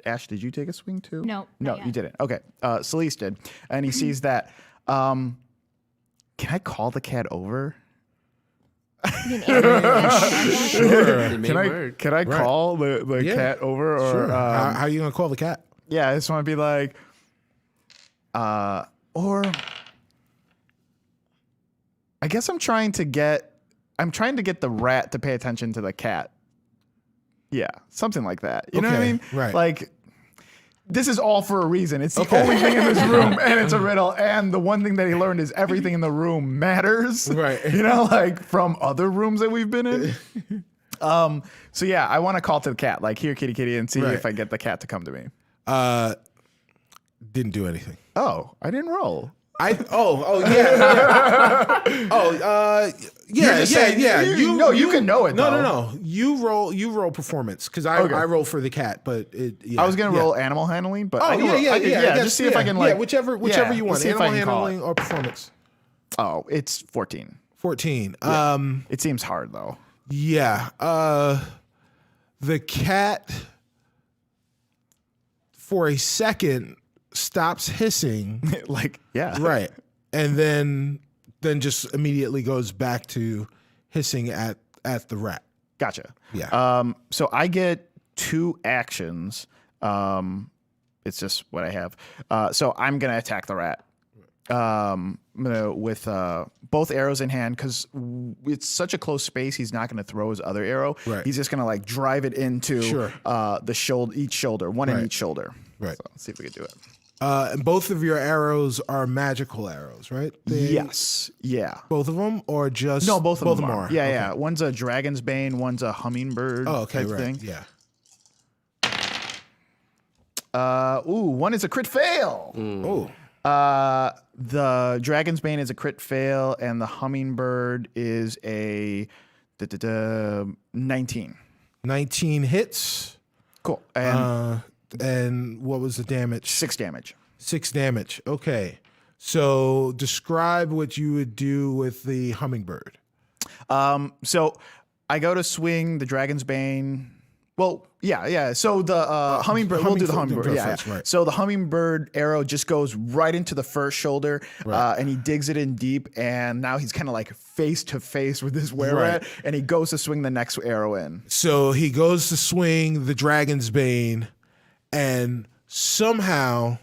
Speaker 2: Ash, did you take a swing too?
Speaker 3: No,
Speaker 2: No,
Speaker 3: not yet.
Speaker 2: you didn't. Okay. Celeste did. And he sees that. Can I call the cat over?
Speaker 1: Sure.
Speaker 5: It may work.
Speaker 2: Can I call the cat over? Or
Speaker 1: Sure. How are you gonna call the cat?
Speaker 2: yeah, I just want to be like, or I guess I'm trying to get the rat to pay attention to the cat. Yeah, something like that. You know what I
Speaker 1: Okay,
Speaker 2: mean?
Speaker 1: right.
Speaker 2: Like, this is all for a reason. It's the only thing in this room, and it's a riddle. And the one thing that he learned is everything in the room matters.
Speaker 1: Right.
Speaker 2: You know, like from other rooms that we've been in. So yeah, I want to call to the cat, like, here, kitty, kitty, and see
Speaker 1: Right.
Speaker 2: if I get the cat to come to me.
Speaker 1: Didn't do anything.
Speaker 2: Oh, I didn't roll.
Speaker 1: Yeah.
Speaker 2: You can know it,
Speaker 1: No,
Speaker 2: though.
Speaker 1: no. You roll performance because I roll for the cat, but
Speaker 2: I was gonna roll animal handling, but I can roll,
Speaker 1: I guess,
Speaker 2: just see if I can like
Speaker 1: whichever you
Speaker 2: let's
Speaker 1: want,
Speaker 2: see if I
Speaker 1: animal
Speaker 2: can call
Speaker 1: handling
Speaker 2: it.
Speaker 1: or performance.
Speaker 2: Oh, it's 14.
Speaker 1: 14.
Speaker 2: It seems hard though.
Speaker 1: Yeah. The cat for a second stops hissing.
Speaker 2: Like, yeah.
Speaker 1: Right. And then just immediately goes back to hissing at the rat.
Speaker 2: Gotcha.
Speaker 1: Yeah.
Speaker 2: So I get 2 actions. It's just what I have. So I'm gonna attack the rat. With both arrows in hand, because it's such a close space. He's not going to throw his other arrow.
Speaker 1: Right.
Speaker 2: He's just going to like drive it into the shoulder, each shoulder, one in
Speaker 1: Right.
Speaker 2: each shoulder.
Speaker 1: Right.
Speaker 2: So let's see if we can do it.
Speaker 1: And both of your arrows are magical arrows, right?
Speaker 2: Yes. Yeah.
Speaker 1: Both of them, or just
Speaker 2: No, both of them
Speaker 1: are.
Speaker 2: Yeah,
Speaker 1: Okay.
Speaker 2: yeah. One's a dragon's bane. One's a hummingbird.
Speaker 1: Oh, okay,
Speaker 2: type
Speaker 1: right.
Speaker 2: thing.
Speaker 1: Yeah.
Speaker 2: One is a crit fail.
Speaker 1: Oh.
Speaker 2: The Dragon's Bane is a crit fail, and the Hummingbird is a 19.
Speaker 1: 19 hits.
Speaker 2: Cool. And
Speaker 1: And what was the damage?
Speaker 2: 6 damage.
Speaker 1: 6 damage. Okay. So describe what you would do with the hummingbird.
Speaker 2: So I go to swing the Dragon's Bane. Well, yeah. So the hummingbird, we'll do the hummingbird. Yeah.
Speaker 1: first, right.
Speaker 2: So the hummingbird arrow just goes right into the first shoulder, and he digs it in deep, and now he's kind of like face to face with this were-rat,
Speaker 1: Right.
Speaker 2: and he goes to swing the next arrow in.
Speaker 1: So he goes to swing the Dragon's Bane, and somehow,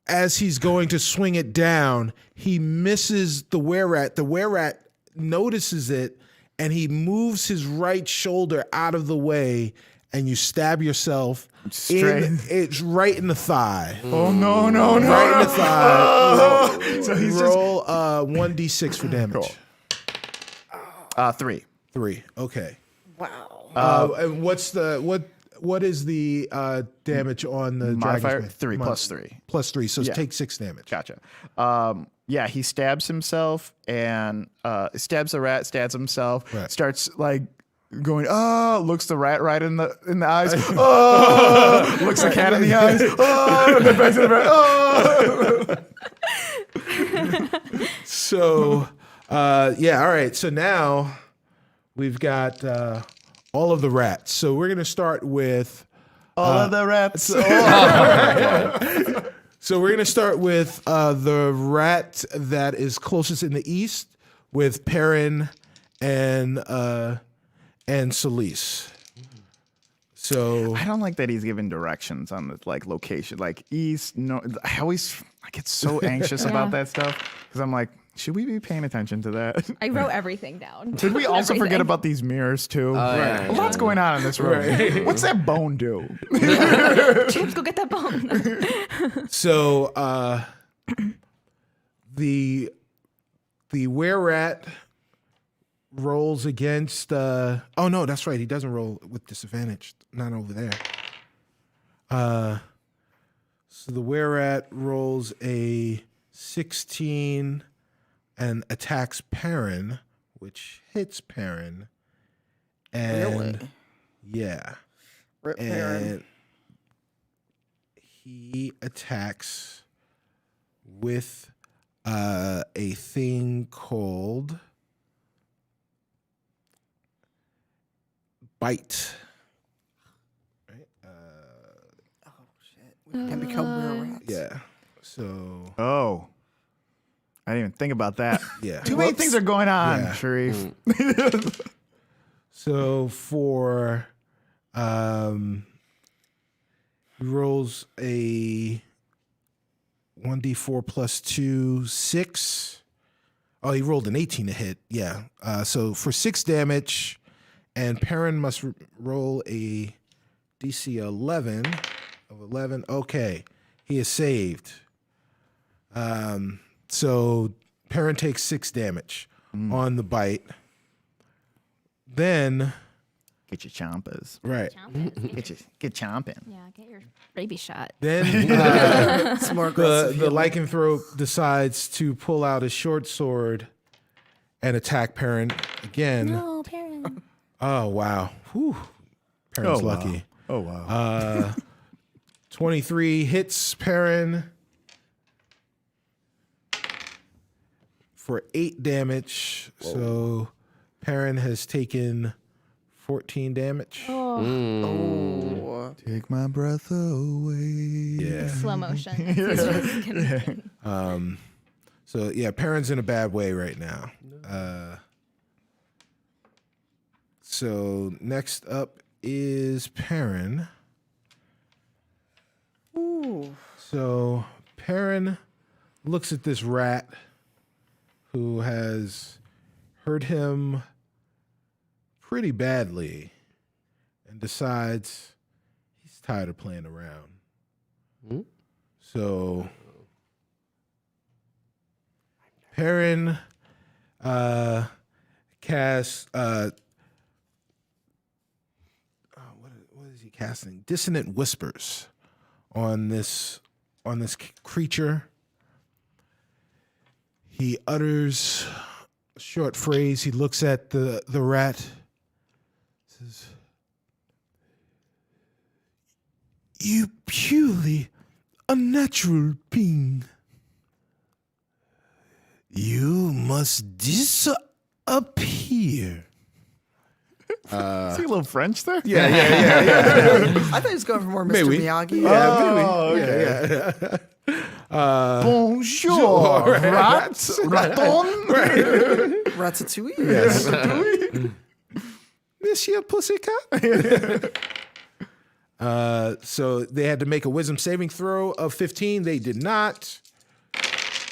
Speaker 1: as he's going to swing it down, he misses the were-rat. The were-rat notices it, and he moves his right shoulder out of the way, and you stab yourself it's right in the thigh.
Speaker 2: Oh no!
Speaker 1: Right in the thigh.
Speaker 2: So he's
Speaker 1: roll 1d6 for damage.
Speaker 2: Cool. 3.
Speaker 1: 3. Okay.
Speaker 4: Wow.
Speaker 1: And what what is the damage on the
Speaker 2: Modifier
Speaker 1: dragon's
Speaker 2: 3
Speaker 1: Mod-
Speaker 2: plus 3.
Speaker 1: Plus 3, so
Speaker 2: Yeah.
Speaker 1: take 6 damage.
Speaker 2: Gotcha. Yeah, he stabs himself and stabs the rat, stabs himself,
Speaker 1: Right.
Speaker 2: starts like going, looks the rat right in the eyes, looks the cat in the eyes, and then back to the rat,
Speaker 1: So, yeah, all right. So now we've got all of the rats. So we're going to start with.
Speaker 2: all of the rats.
Speaker 1: So we're going to start with the rat that is closest in the east with Perrin and Celise. So
Speaker 2: I don't like that he's giving directions on the like location, like east. No, I get so anxious about that stuff because I'm like, should we be paying attention to that?
Speaker 3: I wrote everything down.
Speaker 2: Did we also forget
Speaker 3: Everything.
Speaker 2: about these mirrors too?
Speaker 5: yeah,
Speaker 2: A lot's going on in this room. What's that bone do?
Speaker 3: Chips, go get that bone.
Speaker 1: So the were-rat rolls against oh no, that's right. He doesn't roll with disadvantage. Not over there. So the were-rat rolls a 16 and attacks Perrin, which hits Perrin. And
Speaker 4: Really?
Speaker 1: yeah.
Speaker 4: Rip Perrin.
Speaker 1: And he attacks with a thing called bite. Right?
Speaker 4: Can become were rats.
Speaker 1: Yeah. So
Speaker 2: Oh, I didn't even think about that.
Speaker 1: yeah.
Speaker 2: Too many things are going on,
Speaker 1: Yeah.
Speaker 2: Shareef.
Speaker 1: So for he rolls a 1d4 plus 2, 6. Oh, he rolled an 18 to hit. Yeah. So for 6 damage, and Perrin must roll a DC 11 of 11. Okay. He is saved. So Perrin takes 6 damage on the bite. Then,
Speaker 2: Get your chompers.
Speaker 1: right.
Speaker 2: Get chomping.
Speaker 3: Yeah, get your rabies shot.
Speaker 1: Then
Speaker 4: It's more aggressive.
Speaker 1: the lycanthrope decides to pull out his short sword and attack Perrin again.
Speaker 6: No, parent.
Speaker 1: Oh wow. Whew. Perrin's
Speaker 2: wow.
Speaker 1: lucky.
Speaker 2: Oh wow.
Speaker 1: 23 hits Perrin for 8 damage. So Perrin has taken 14 damage.
Speaker 4: Oh.
Speaker 2: Take my breath away.
Speaker 1: Yeah.
Speaker 3: Slow motion.
Speaker 1: So yeah, Perrin's in a bad way right now. So next up is Perrin.
Speaker 4: Ooh.
Speaker 1: So Perrin looks at this rat who has hurt him pretty badly and decides he's tired of playing around. So Perrin casts what is he casting? Dissonant Whispers on this creature. He utters a short phrase. He looks at the rat. Says, "You purely unnatural being. You must disappear."
Speaker 2: Is he a little French there?
Speaker 1: Yeah.
Speaker 4: I thought he was going for more Mr.
Speaker 1: Maybe.
Speaker 4: Miyagi.
Speaker 1: Yeah.
Speaker 2: Bonjour, rat, raton.
Speaker 4: Ratatouille.
Speaker 1: Yes. Monsieur Pussycat. So they had to make a wisdom saving throw of 15. They did not.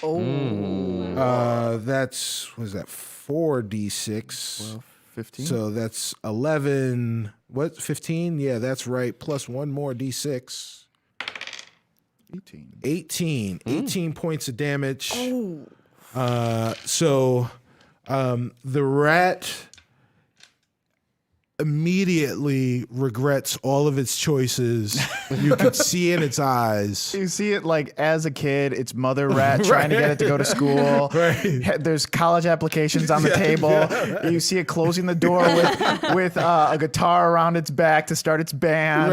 Speaker 4: Oh.
Speaker 1: That's, what is that, 4d6.
Speaker 2: 15.
Speaker 1: So that's 11. What, 15? Yeah, that's right. Plus one more d6.
Speaker 2: 18.
Speaker 1: 18 points of damage. So the rat immediately regrets all of its choices. You could see in its eyes.
Speaker 2: You see it like as a kid, it's mother rat trying to get it to go to school.
Speaker 1: Right.
Speaker 2: There's college applications on the table. You see it closing the door with a guitar around its back to start its band.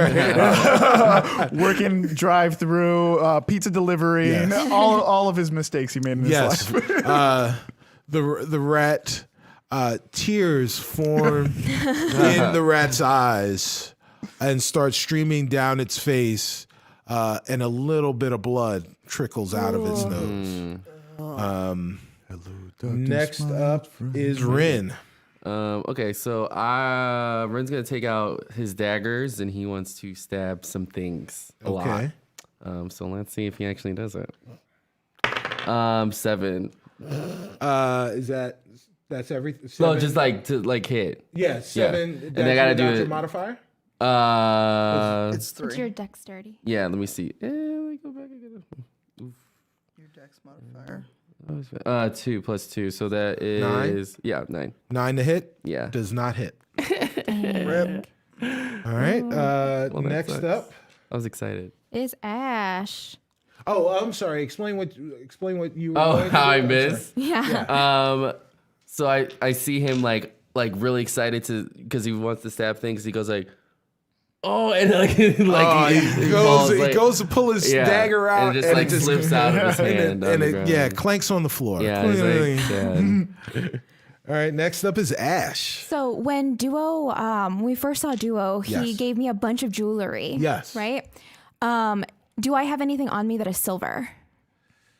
Speaker 2: Working drive-through, pizza delivery,
Speaker 1: Yes.
Speaker 2: all of his mistakes he made in his
Speaker 1: Yes.
Speaker 2: life.
Speaker 1: The rat, tears form in the rat's eyes and start streaming down its face, and a little bit of blood trickles out of its nose. Next up is Rin.
Speaker 5: Okay, so Ren's gonna take out his daggers and he wants to stab some things a
Speaker 1: Okay.
Speaker 5: lot. So let's see if he actually does it. 7.
Speaker 1: That's everything?
Speaker 5: No, just like to like hit.
Speaker 1: Yeah, 7.
Speaker 5: Yeah. And I gotta do
Speaker 1: your
Speaker 5: it.
Speaker 1: modifier?
Speaker 4: It's 3.
Speaker 3: It's your dexterity.
Speaker 5: Yeah, let me see. Let me go back again.
Speaker 4: Your dex modifier.
Speaker 5: 2 plus 2, so that
Speaker 1: 9?
Speaker 5: is 9.
Speaker 1: 9 to hit?
Speaker 5: Yeah.
Speaker 1: Does not hit.
Speaker 4: Rip.
Speaker 1: All right.
Speaker 5: that
Speaker 1: Next
Speaker 5: sucks.
Speaker 1: up.
Speaker 5: I was excited.
Speaker 3: It is Ash.
Speaker 1: Oh, I'm sorry. Explain what you were
Speaker 5: Oh,
Speaker 1: going to
Speaker 5: how
Speaker 1: do.
Speaker 5: I
Speaker 1: I'm
Speaker 5: missed.
Speaker 3: Yeah.
Speaker 5: So I see him like really excited because he wants to stab things. He goes like, oh, and like
Speaker 1: He
Speaker 5: falls,
Speaker 1: goes to pull his dagger out,
Speaker 5: and it just like slips out of his hand. on the ground.
Speaker 1: clanks on the floor.
Speaker 5: Yeah, he's like, sad.
Speaker 1: All right, next up is Ash.
Speaker 3: So when Duo, we first saw Duo, he
Speaker 1: Yes.
Speaker 3: gave me a bunch of jewelry.
Speaker 1: Yes.
Speaker 3: Right? Do I have anything on me that is silver?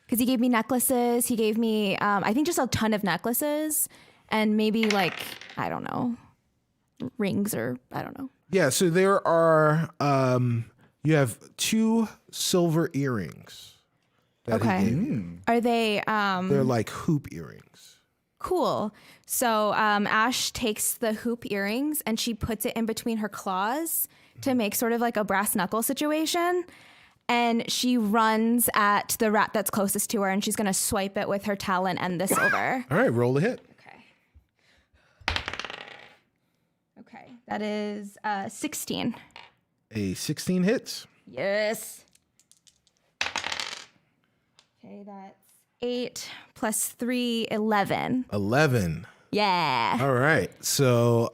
Speaker 3: Because he gave me necklaces. He gave me, I think, just a ton of necklaces and maybe like, I don't know, rings or I don't know.
Speaker 1: Yeah, so there are, you have 2 silver earrings that
Speaker 3: Okay.
Speaker 1: he gave you.
Speaker 3: Are they
Speaker 1: They're like hoop earrings.
Speaker 3: cool? So Ash takes the hoop earrings and she puts it in between her claws to make sort of like a brass knuckle situation. And she runs at the rat that's closest to her and she's going to swipe it with her talon and the silver.
Speaker 1: All right, roll the hit.
Speaker 3: Okay, that is 16.
Speaker 1: A 16 hits.
Speaker 3: Yes. Okay, that's 8 plus 3, 11.
Speaker 1: 11.
Speaker 3: Yeah.
Speaker 1: All right. So,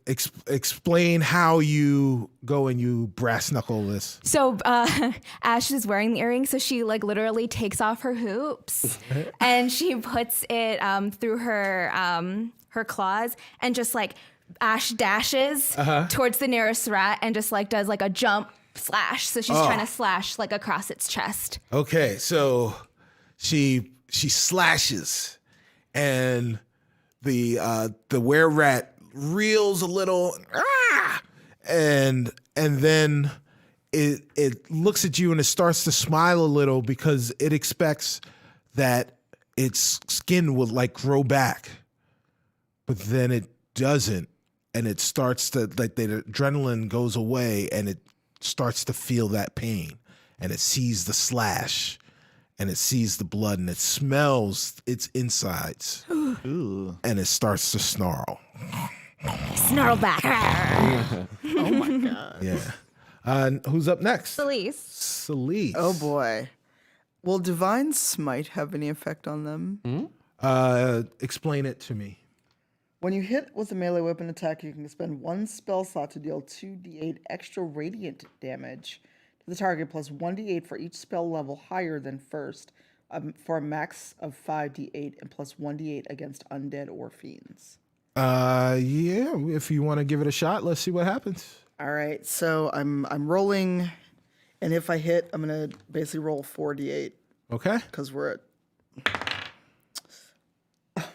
Speaker 1: explain how you go and you brass knuckle this.
Speaker 3: So Ash is wearing the earring, so she like literally takes off her hoops and she puts it through her claws and just like Ash dashes towards the nearest rat and just like does like a jump slash. So she's trying to slash like across its chest.
Speaker 1: Okay, so she slashes, and the were rat reels a little, and then it looks at you and it starts to smile a little because it expects that its skin will like grow back, but then it doesn't, and it starts to like the adrenaline goes away and it starts to feel that pain, and it sees the slash and it sees the blood and it smells its insides.
Speaker 2: Ooh.
Speaker 1: And it starts to snarl.
Speaker 6: Snarl back.
Speaker 4: Oh my god.
Speaker 1: Yeah. Who's up next?
Speaker 3: Elise.
Speaker 1: Celeste.
Speaker 4: Oh boy. Will Divine Smite have any effect on them?
Speaker 1: Explain it to me.
Speaker 4: When you hit with a melee weapon attack, you can spend 1 spell slot to deal 2d8 extra radiant damage to the target, plus 1d8 for each spell level higher than first, for a max of 5d8 and plus 1d8 against undead or fiends.
Speaker 1: Yeah, if you want to give it a shot, let's see what happens.
Speaker 4: All right, so I'm rolling, and if I hit, I'm gonna basically roll 4d8
Speaker 1: Okay.
Speaker 4: because we're at.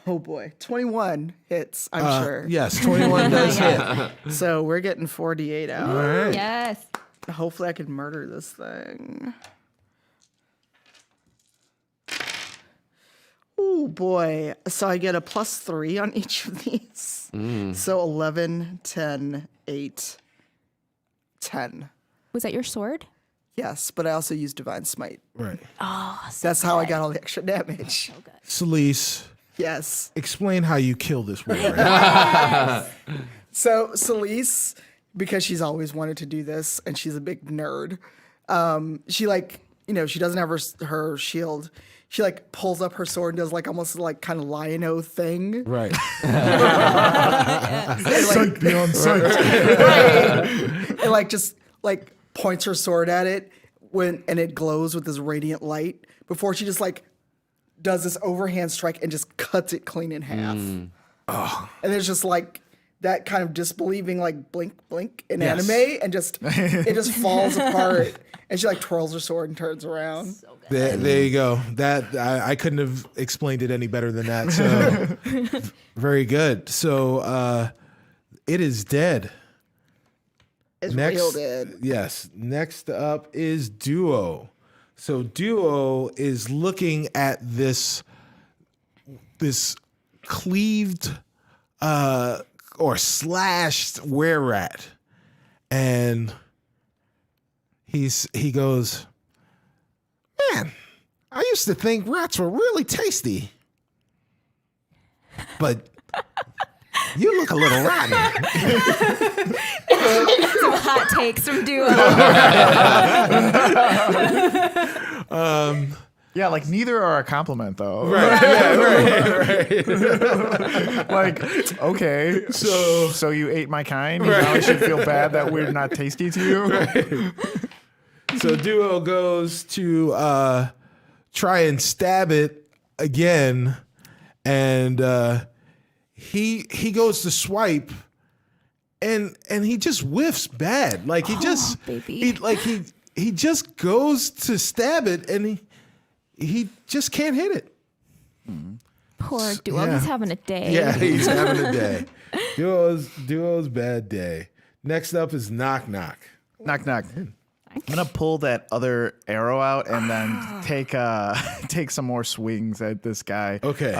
Speaker 4: Oh boy, 21 hits. I'm sure.
Speaker 1: Yes, 21 does hit.
Speaker 4: So we're getting 4d8 out.
Speaker 1: All right.
Speaker 3: Yes.
Speaker 4: Hopefully, I can murder this thing. Oh boy. So I get a +3 on each of these. So 11, 10, 8, 10.
Speaker 3: Was that your sword?
Speaker 4: Yes, but I also use Divine Smite.
Speaker 1: Right.
Speaker 4: That's how I got all the extra damage.
Speaker 1: Celeste,
Speaker 4: Yes.
Speaker 1: Explain how you kill this wolverine.
Speaker 4: So Celise, because she's always wanted to do this, and she's a big nerd. She she doesn't have her shield. She pulls up her sword and does almost kind of lion-o thing.
Speaker 1: Right.
Speaker 2: Sight beyond sight.
Speaker 4: And just points her sword at it and it glows with this radiant light before she just does this overhand strike and just cuts it clean in half. Oh. And there's just that kind of disbelieving blink blink in anime, and it just falls apart. And she twirls her sword and turns around. So
Speaker 1: there you go. That I couldn't have explained it any better than that. So very good. So it is dead.
Speaker 4: It's real dead.
Speaker 1: Yes. Next up is Duo. So Duo is looking at this cleaved or slashed were-rat, and he goes, man, I used to think rats were really tasty, but you look a little rotten.
Speaker 3: Some hot takes from Duo.
Speaker 2: Yeah, neither are a compliment though.
Speaker 1: Right. Yeah, right.
Speaker 2: Okay, so you ate my kind. Right. Now I should feel bad that we're not tasty to you.
Speaker 1: Right. So Duo goes to try and stab it again, and he goes to swipe, and he just whiffs bad. He just goes to stab it, and he just can't hit it.
Speaker 3: Poor Duo. He's having a day.
Speaker 1: Yeah, he's having a day. Duo's bad day. Next up is Knock Knock.
Speaker 2: Knock knock. I'm gonna pull that other arrow out and then take some more swings at this guy.
Speaker 1: Okay.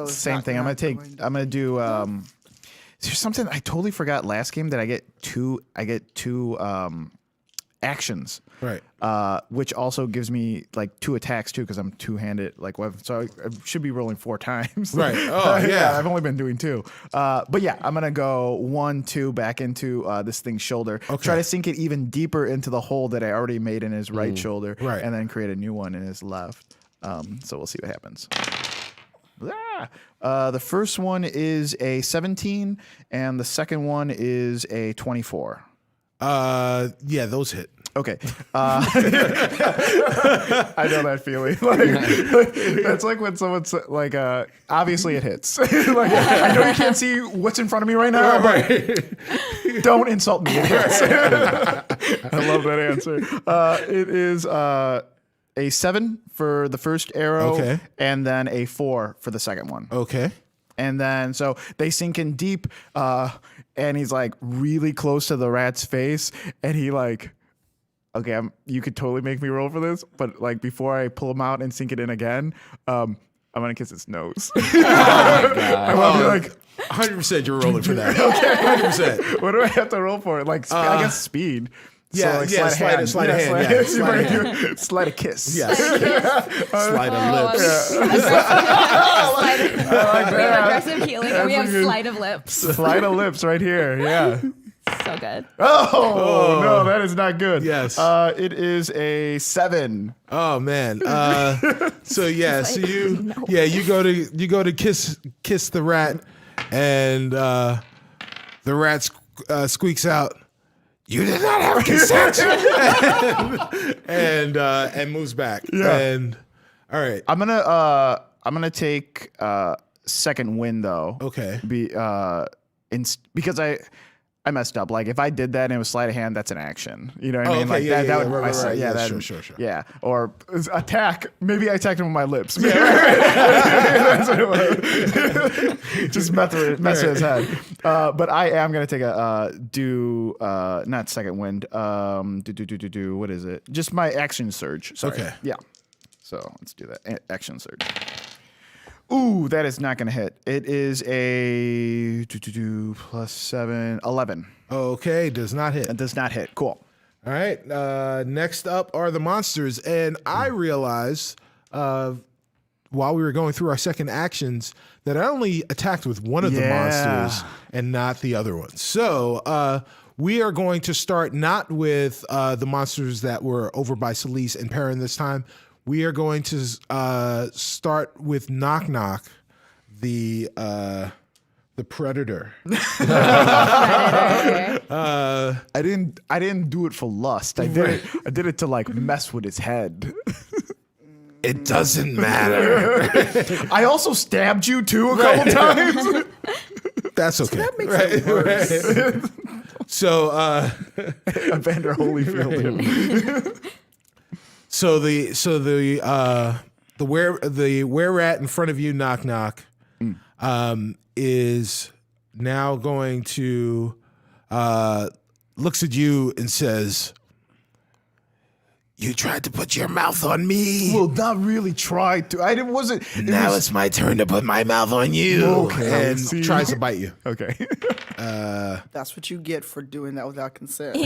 Speaker 2: Same thing. I'm gonna do. There's something I totally forgot last game that I get two actions.
Speaker 1: Right.
Speaker 2: Which also gives me 2 attacks too because I'm two-handed weapon. So I should be rolling 4 times.
Speaker 1: Right. Oh yeah.
Speaker 2: I've only been doing 2. But yeah, I'm gonna go 1, 2 back into this thing's shoulder.
Speaker 1: Okay.
Speaker 2: Try to sink it even deeper into the hole that I already made in his right shoulder.
Speaker 1: Right.
Speaker 2: And then create a new one in his left. So we'll see what happens. The first one is a 17, and the second one is a 24.
Speaker 1: Yeah, those hit.
Speaker 2: Okay. I know that feeling. That's when someone's obviously it hits. I know you can't see what's in front of me right now, but don't insult me. It hits. I love that answer. It is a 7 for the first arrow,
Speaker 1: Okay.
Speaker 2: and then a 4 for the second one.
Speaker 1: Okay.
Speaker 2: And then so they sink in deep, and he's really close to the rat's face, and he okay, you could totally make me roll for this, but before I pull him out and sink it in again, I'm gonna kiss his nose. I want to be
Speaker 1: 100% you're rolling for that. Okay. 100%.
Speaker 2: what do I have to roll for? I guess speed.
Speaker 1: Yeah,
Speaker 2: So,
Speaker 1: sleight of hand. Yeah,
Speaker 2: sleight of kiss.
Speaker 1: Yes. Sleight of lips.
Speaker 3: We have aggressive healing, and we have sleight of lips.
Speaker 2: Sleight of lips right here. Yeah.
Speaker 3: So good.
Speaker 2: Oh no, that is not good.
Speaker 1: Yes.
Speaker 2: It is a 7.
Speaker 1: Oh man. So you go to kiss the rat, and the rat squeaks out, "You did not have consent," and moves back.
Speaker 2: Yeah.
Speaker 1: And all right.
Speaker 2: I'm gonna take second win though.
Speaker 1: Okay.
Speaker 2: Because I messed up. If I did that and it was sleight of hand, that's an action. You know what I mean?
Speaker 1: Okay,
Speaker 2: that would
Speaker 1: right, right.
Speaker 2: yeah,
Speaker 1: Yeah,
Speaker 2: that,
Speaker 1: sure.
Speaker 2: Yeah, or attack. Maybe I attacked him with my lips. Just mess with his head. But I am gonna take a not second wind. What is it? Just my action surge. Sorry.
Speaker 1: Okay.
Speaker 2: Yeah. So let's do that. Action surge. Ooh, that is not going to hit. It is a plus 7, 11.
Speaker 1: Okay, does not hit.
Speaker 2: It does not hit. Cool.
Speaker 1: All right. Next up are the monsters, and I realize while we were going through our second actions that I only attacked with one of the monsters and not the other one. So we are going to start not with the monsters that were over by Celise and Perrin this time. We are going to start with Knock Knock, the predator.
Speaker 2: I didn't do it for lust. I did it to like mess with his head.
Speaker 1: It doesn't matter.
Speaker 2: I also stabbed you too a couple times.
Speaker 1: That's okay.
Speaker 4: That makes it worse.
Speaker 1: So,
Speaker 2: Evander Holyfield.
Speaker 1: so the were rat in front of you, Knock Knock, is now going to looks at you and says, "You tried to put your mouth on me.
Speaker 2: Well, not really tried to. I didn't. Wasn't.
Speaker 1: Now it's my turn to put my mouth on you."
Speaker 2: Okay,
Speaker 1: and
Speaker 2: see.
Speaker 1: tries to bite you.
Speaker 2: Okay.
Speaker 4: That's what you get for doing that without consent.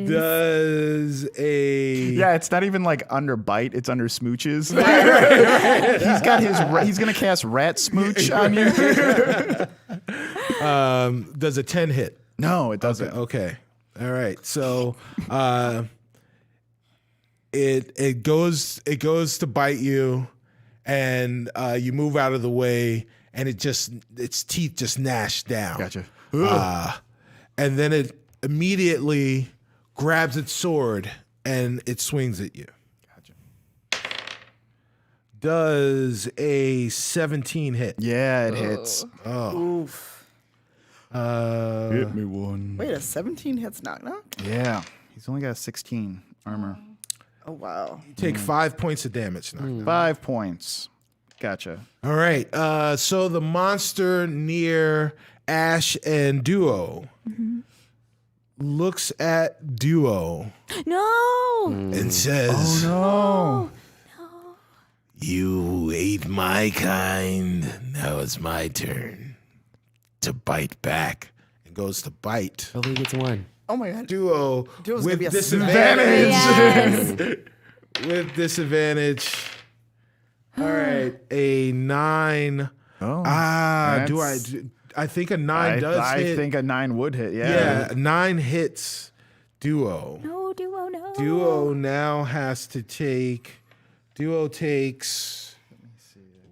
Speaker 1: Does a
Speaker 2: Yeah, it's not even like under bite. It's under smooches. He's gonna cast rat smooch on you.
Speaker 1: does a 10 hit?
Speaker 2: No, it doesn't.
Speaker 1: Okay. All right. So it goes to bite you, and you move out of the way, and its teeth just gnash down.
Speaker 2: Gotcha.
Speaker 1: And then it immediately grabs its sword and it swings at you.
Speaker 2: Gotcha.
Speaker 1: Does a 17 hit?
Speaker 2: Yeah, it hits.
Speaker 4: Oof.
Speaker 2: Hit me one.
Speaker 4: Wait, a 17 hits Knock Knock?
Speaker 2: Yeah, he's only got 16 armor.
Speaker 4: Oh, wow.
Speaker 1: Take 5 points of damage. Knock Knock.
Speaker 2: 5 points. Gotcha.
Speaker 1: All right. So the monster near Ash and Duo looks at Duo
Speaker 6: No.
Speaker 1: and says,
Speaker 2: No.
Speaker 1: "You ate my kind. Now it's my turn to bite back." And goes to bite.
Speaker 5: Oh, he gets one.
Speaker 4: Oh, my God.
Speaker 1: Duo
Speaker 4: Duo's gonna
Speaker 1: with
Speaker 4: be a
Speaker 1: disadvantage.
Speaker 6: Yes.
Speaker 1: With disadvantage. All right, a 9.
Speaker 2: Oh,
Speaker 1: Do
Speaker 2: that's-
Speaker 1: I think a 9 does
Speaker 2: I
Speaker 1: hit.
Speaker 2: think a 9 would hit. Yeah.
Speaker 1: Yeah, 9 hits Duo.
Speaker 6: No, Duo, no.
Speaker 1: Duo now has to take. Duo takes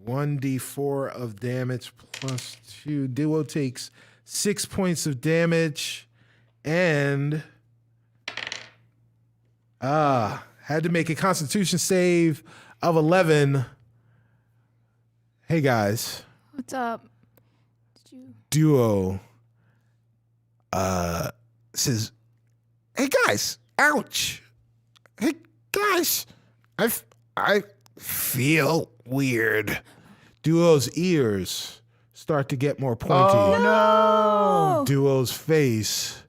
Speaker 1: 1d4 of damage plus 2. Duo takes 6 points of damage, and had to make a Constitution save of 11. Hey guys,
Speaker 6: What's up? Did you?
Speaker 1: Duo says, "Hey guys, ouch! Hey guys, I feel weird." Duo's ears start to get more pointy.
Speaker 2: Oh no.
Speaker 1: Duo's face,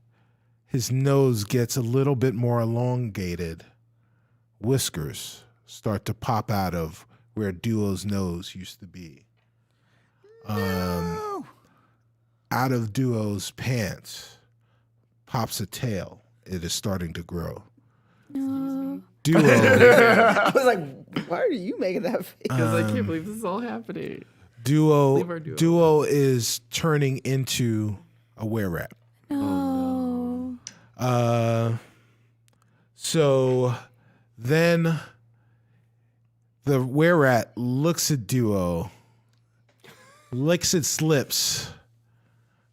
Speaker 1: his nose gets a little bit more elongated. Whiskers start to pop out of where Duo's nose used to be. Out of Duo's pants pops a tail. It is starting to grow.
Speaker 6: No.
Speaker 1: Duo,
Speaker 4: I was like, why are you making that face?
Speaker 5: Because I can't believe this is all happening.
Speaker 1: Duo,
Speaker 5: our Duo.
Speaker 1: Duo is turning into a were-rat.
Speaker 6: No.
Speaker 1: So then the were-rat looks at Duo, licks its lips,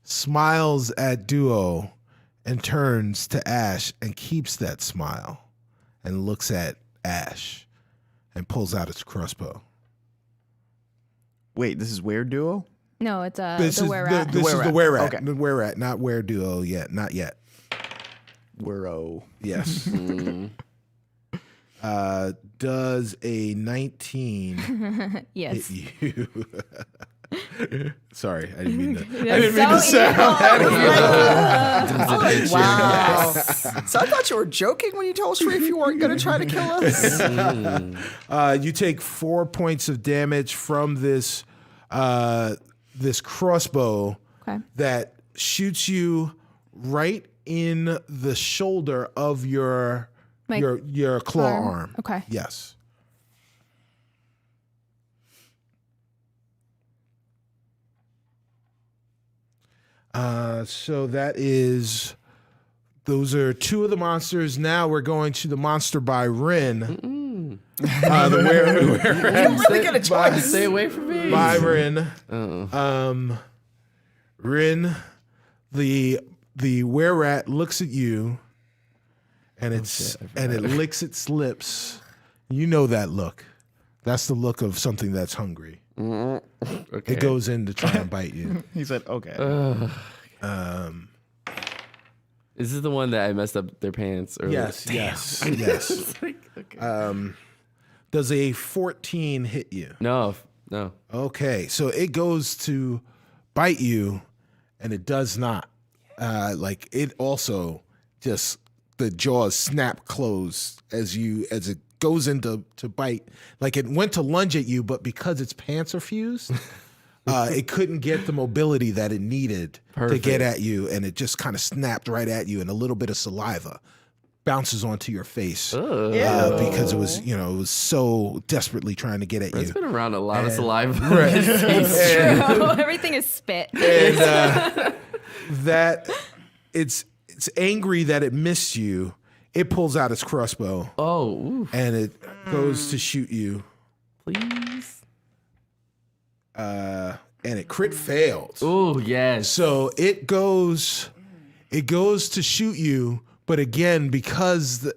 Speaker 1: smiles at Duo, and turns to Ash and keeps that smile and looks at Ash and pulls out its crossbow.
Speaker 2: Wait, this is Where Duo?
Speaker 3: No, it's
Speaker 1: This
Speaker 3: the
Speaker 1: is
Speaker 3: were
Speaker 1: the,
Speaker 3: rat.
Speaker 1: this is the
Speaker 2: were-rat.
Speaker 1: were-rat.
Speaker 2: Okay.
Speaker 1: The were-rat, not were-duo yet. Not yet.
Speaker 2: Wero.
Speaker 1: Yes. Does a 19
Speaker 3: Yes.
Speaker 1: hit you? Sorry, I didn't mean to. I
Speaker 3: That's
Speaker 1: didn't mean to
Speaker 3: so
Speaker 1: sound.
Speaker 3: evil.
Speaker 4: Wow. So I thought you were joking when you told Shareef you weren't going to try to kill us.
Speaker 1: You take 4 points of damage from this this crossbow
Speaker 3: Okay.
Speaker 1: that shoots you right in the shoulder of your your claw arm.
Speaker 3: Okay.
Speaker 1: Yes. So those are two of the monsters. Now we're going to the monster by Rin.
Speaker 2: really get a choice.
Speaker 5: Stay away from me.
Speaker 1: By Rin.
Speaker 5: Uh-oh.
Speaker 1: Rin, the were-rat looks at you, and it licks its lips. You know that look. That's the look of something that's hungry.
Speaker 5: Okay.
Speaker 1: It goes in to try and bite you.
Speaker 2: He said, okay.
Speaker 5: Is this the one that I messed up their pants earlier?
Speaker 1: Yes.
Speaker 5: Okay.
Speaker 1: Does a 14 hit you?
Speaker 5: No.
Speaker 1: Okay, so it goes to bite you, and it does not. It also just the jaws snap closed as it goes into bite. Like it went to lunge at you, but because its pants are fused, it couldn't get the mobility that it needed to get at you, and it just kind of snapped right at you, and a little bit of saliva bounces onto your face because it was so desperately trying to get at
Speaker 5: It's
Speaker 1: you.
Speaker 5: been around a lot of saliva.
Speaker 1: Right.
Speaker 3: True. Everything is spit.
Speaker 1: And that it's angry that it missed you. It pulls out its crossbow.
Speaker 5: Oh, oof.
Speaker 1: And it goes to shoot you.
Speaker 5: Please.
Speaker 1: And it crit failed.
Speaker 5: Oh, yes.
Speaker 1: So it goes to shoot you, but again, because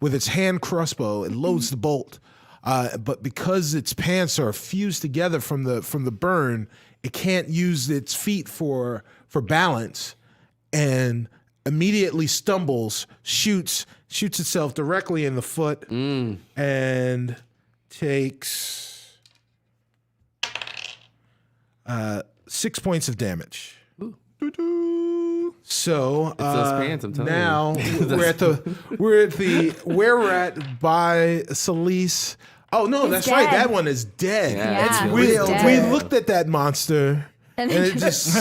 Speaker 1: with its hand crossbow, it loads the bolt. But because its pants are fused together from the burn, it can't use its feet for balance, and immediately stumbles, shoots itself directly in the foot, and takes 6 points of damage. So
Speaker 5: It's those pants, I'm telling
Speaker 1: now
Speaker 5: you.
Speaker 1: we're at the were-rat by Celise. Oh no, that's
Speaker 3: dead.
Speaker 1: right. That one is dead.
Speaker 3: Yeah,
Speaker 5: it's
Speaker 1: we
Speaker 3: real
Speaker 1: we
Speaker 3: dead.
Speaker 1: looked at that monster,
Speaker 3: And
Speaker 1: and it just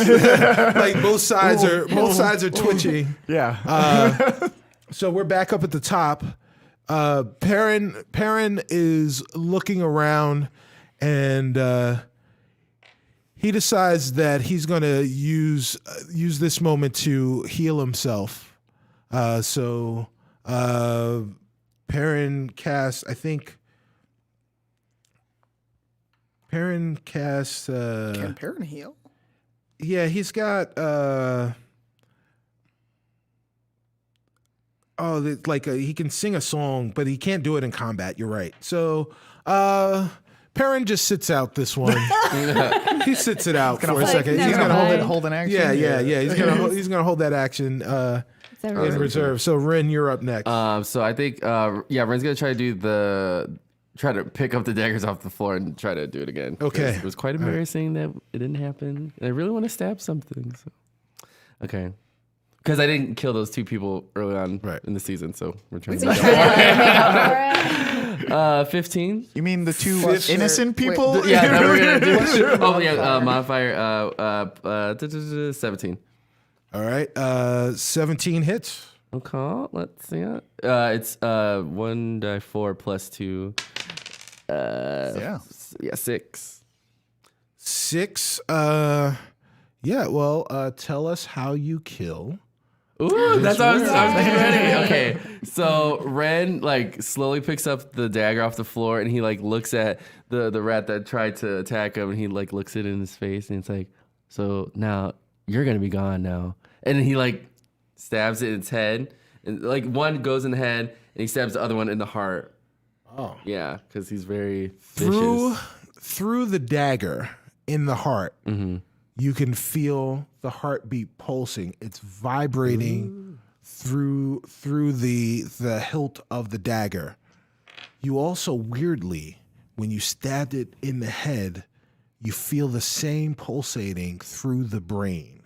Speaker 1: like both sides are twitching.
Speaker 2: Yeah.
Speaker 1: So we're back up at the top. Perrin is looking around, and he decides that he's going to use this moment to heal himself. So Perrin casts, I think. Perrin casts.
Speaker 4: Can Perrin heal?
Speaker 1: Yeah, he's got. He can sing a song, but he can't do it in combat. You're right. So, Perrin just sits out this one. He sits it out for a second.
Speaker 3: never
Speaker 1: He's gonna
Speaker 3: mind.
Speaker 2: hold an action.
Speaker 1: Yeah. He's gonna hold that action in reserve. So, Rin, you're up next.
Speaker 5: So I think, Ren's going to try to pick up the daggers off the floor and try to do it again.
Speaker 1: Okay.
Speaker 5: It was quite embarrassing that it didn't happen. And I really want to stab something. So. Okay. Because I didn't kill those two people early on in the season, so we're trying to make up for it. 15.
Speaker 2: You mean the two innocent people?
Speaker 5: That we're gonna do. Modifier 17.
Speaker 1: All right. 17 hits.
Speaker 5: Okay, let's see it. It's 1d4 plus 2.
Speaker 2: Yeah.
Speaker 5: 6.
Speaker 1: 6. Tell us how you kill.
Speaker 5: Ooh, that's what I was getting ready. Okay, so Ren slowly picks up the dagger off the floor, and he looks at the rat that tried to attack him, and he looks it in his face, and it's like, so now you're gonna be gone now, and he stabs it in its head, and one goes in the head, and he stabs the other one in the heart.
Speaker 1: Oh,
Speaker 5: yeah, because he's very vicious.
Speaker 1: Through the dagger in the heart.
Speaker 5: Mm-hmm.
Speaker 1: You can feel the heartbeat pulsing. It's vibrating through the hilt of the dagger. You also weirdly, when you stabbed it in the head, you feel the same pulsating through the brain.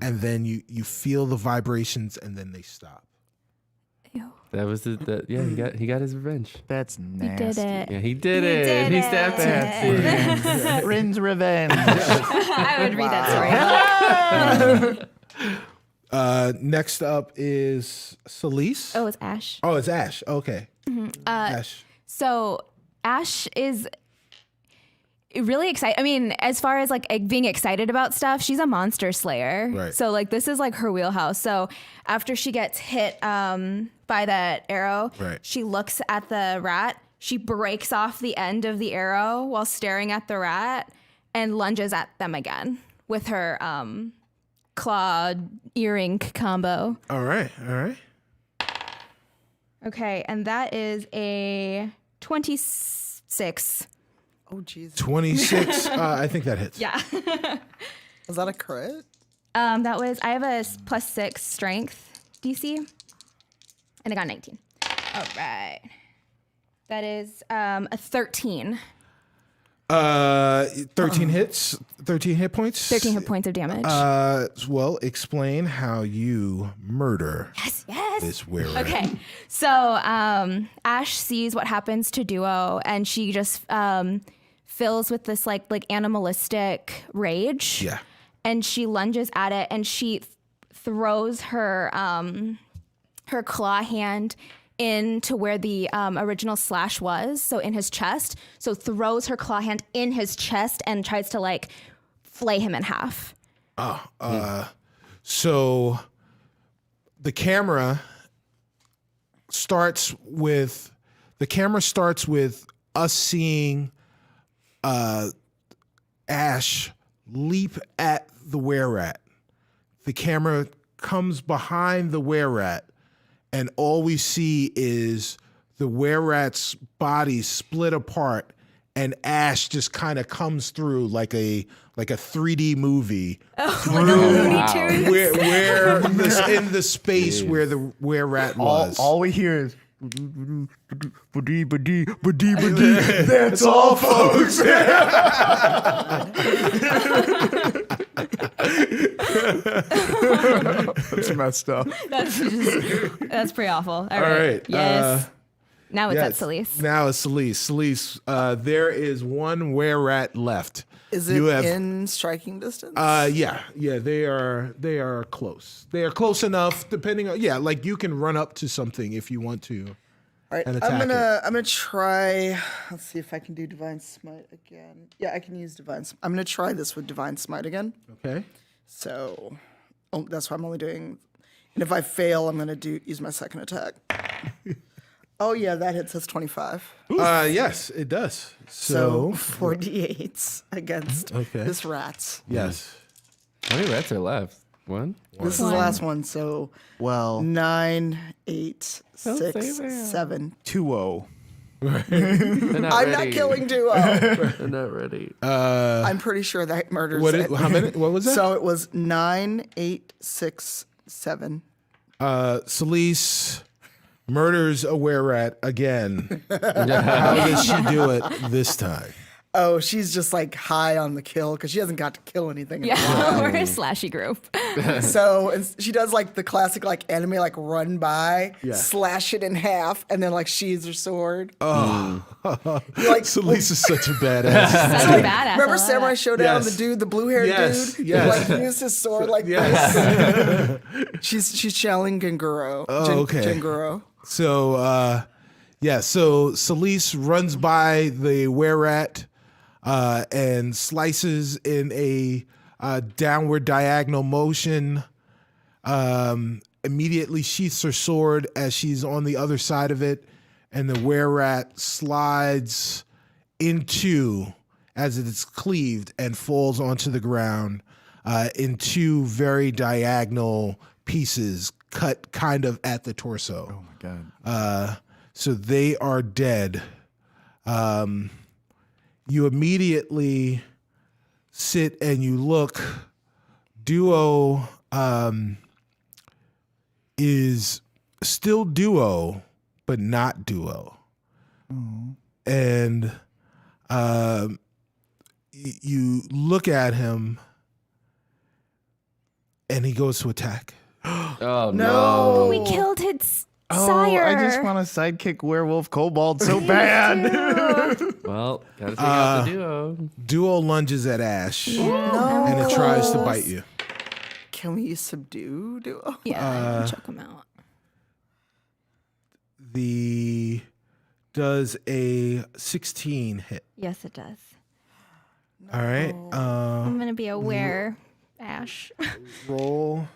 Speaker 1: And then you feel the vibrations, and then they stop.
Speaker 5: That was it. He got his revenge.
Speaker 2: That's
Speaker 3: He
Speaker 2: nasty.
Speaker 3: did it.
Speaker 5: Yeah, he did it. He stabbed it.
Speaker 2: Rin's revenge.
Speaker 3: I would read that story.
Speaker 1: Next up is Celise.
Speaker 3: Oh, it's Ash.
Speaker 1: Oh, it's Ash. Okay. Ash.
Speaker 3: So Ash is really excited. I mean, as far as like being excited about stuff, she's a monster slayer.
Speaker 1: Right.
Speaker 3: So like this is like her wheelhouse. So after she gets hit by that arrow,
Speaker 1: Right.
Speaker 3: she looks at the rat. She breaks off the end of the arrow while staring at the rat and lunges at them again with her claw earring combo.
Speaker 1: All right.
Speaker 3: Okay, and that is a 26.
Speaker 4: Oh, jeez.
Speaker 1: 26. I think that hits.
Speaker 3: Yeah.
Speaker 4: Was that a crit?
Speaker 3: I have a +6 strength DC, and I got 19. All right. That is a 13.
Speaker 1: 13 hits. 13 hit points.
Speaker 3: 13 hit points of damage.
Speaker 1: Well, explain how you murder
Speaker 3: yes.
Speaker 1: this were-rat.
Speaker 3: Okay. So Ash sees what happens to Duo, and she just fills with this like animalistic rage.
Speaker 1: Yeah.
Speaker 3: And she lunges at it, and she throws her her claw hand into where the original slash was, so in his chest. So throws her claw hand in his chest and tries to like flay him in half.
Speaker 1: So the camera starts with us seeing Ash leap at the were-rat. The camera comes behind the were-rat, and all we see is the were-rat's body split apart, and Ash just kind of comes through like a 3D movie where in the space where the were-rat was.
Speaker 2: All we hear is that's all, folks. That's messed up.
Speaker 3: That's pretty awful. All
Speaker 1: right.
Speaker 3: Yes. Now it's at
Speaker 1: Yes.
Speaker 3: Celise.
Speaker 1: Now it's Celise. Celise, there is one were-rat left.
Speaker 4: Is it in striking distance?
Speaker 1: Yeah, they are close. They are close enough, depending on like you can run up to something if you want to.
Speaker 4: All right,
Speaker 1: and
Speaker 4: I'm
Speaker 1: attack
Speaker 4: gonna try. Let's see if I can do Divine Smite again. Yeah, I can use Divine. I'm gonna try this with Divine Smite again.
Speaker 1: Okay.
Speaker 4: So, that's why I'm only doing. And if I fail, I'm gonna use my second attack. Oh yeah, that hits us 25.
Speaker 1: Yes, it does.
Speaker 4: So 4d8s against
Speaker 1: Okay.
Speaker 4: this rat.
Speaker 1: Yes.
Speaker 5: How many rats are left? One?
Speaker 4: This is the last one. So
Speaker 2: Well,
Speaker 4: 9, 8,
Speaker 5: Don't
Speaker 4: 6,
Speaker 5: say that.
Speaker 4: 7.
Speaker 2: 2-0.
Speaker 5: They're not
Speaker 4: I'm
Speaker 5: ready.
Speaker 4: not killing Duo.
Speaker 5: They're not ready.
Speaker 4: I'm pretty sure that murders it.
Speaker 1: How many? What was that?
Speaker 4: So it was 9, 8, 6, 7.
Speaker 1: Celise murders a were-rat again. How does she do it this time?
Speaker 4: Oh, she's just like high on the kill because she hasn't got to kill anything.
Speaker 3: Yeah, we're a slashy group.
Speaker 4: So and she does like the classic like anime like run by, slash it in half, and then like sheathes her sword.
Speaker 1: Oh,
Speaker 4: Like
Speaker 1: Celise is such a badass.
Speaker 3: Such a badass.
Speaker 4: remember
Speaker 3: I love
Speaker 4: Samurai
Speaker 3: that.
Speaker 4: Showdown?
Speaker 1: Yes.
Speaker 4: The dude, the blue-haired
Speaker 1: Yes,
Speaker 4: dude,
Speaker 1: yes.
Speaker 4: who like used his sword like
Speaker 1: Yes.
Speaker 4: this. She's channeling Genguro.
Speaker 1: okay.
Speaker 4: Genguro.
Speaker 1: So, so Celise runs by the were-rat and slices in a downward diagonal motion. Immediately sheaths her sword as she's on the other side of it, and the were-rat slides into as it is cleaved and falls onto the ground in two very diagonal pieces cut kind of at the torso.
Speaker 2: Oh my god.
Speaker 1: So they are dead. You immediately sit and you look. Duo is still Duo, but not Duo. And you look at him and he goes to attack.
Speaker 5: Oh,
Speaker 4: No.
Speaker 6: We killed his
Speaker 2: Oh,
Speaker 6: sire.
Speaker 2: I just want to sidekick werewolf kobold so bad.
Speaker 5: Well, gotta take out the duo.
Speaker 1: Duo lunges at Ash and it tries to bite you.
Speaker 4: Can we subdue Duo?
Speaker 3: Yeah, choke him out.
Speaker 1: Does a 16 hit?
Speaker 3: Yes, it does.
Speaker 1: All right.
Speaker 3: I'm gonna be aware, Ash.
Speaker 1: Roll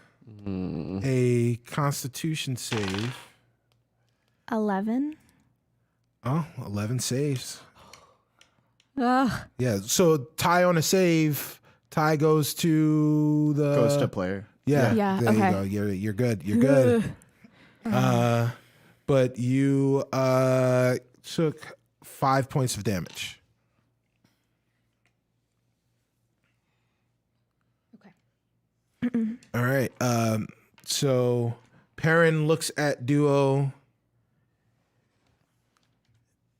Speaker 1: a Constitution save.
Speaker 3: 11.
Speaker 1: Oh, 11 saves.
Speaker 3: Ugh.
Speaker 1: Yeah. So tie on a save. Tie goes to the
Speaker 2: Goes to player.
Speaker 1: Yeah.
Speaker 3: Yeah,
Speaker 1: There
Speaker 3: okay.
Speaker 1: you go. You're good. You're good. But you took 5 points of damage.
Speaker 3: Okay.
Speaker 1: All right. So Perrin looks at Duo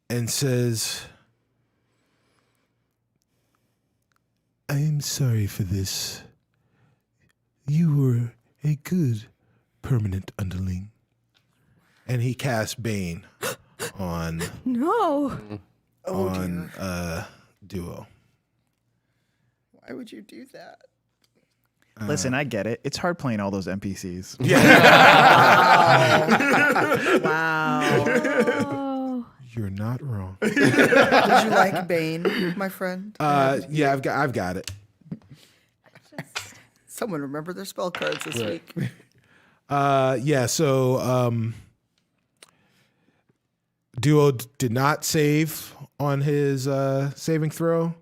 Speaker 1: and says, I am sorry for this. You were a good permanent underling. And he casts Bane on
Speaker 3: No.
Speaker 1: Duo.
Speaker 4: Why would you do that?
Speaker 2: Listen, I get it. It's hard playing all those NPCs.
Speaker 4: Wow.
Speaker 3: Oh.
Speaker 1: You're not wrong.
Speaker 4: Did you like Bane, my friend?
Speaker 1: Yeah, I've got it.
Speaker 4: Someone remember their spell cards this week.
Speaker 1: Yeah, so Duo did not save on his saving throw.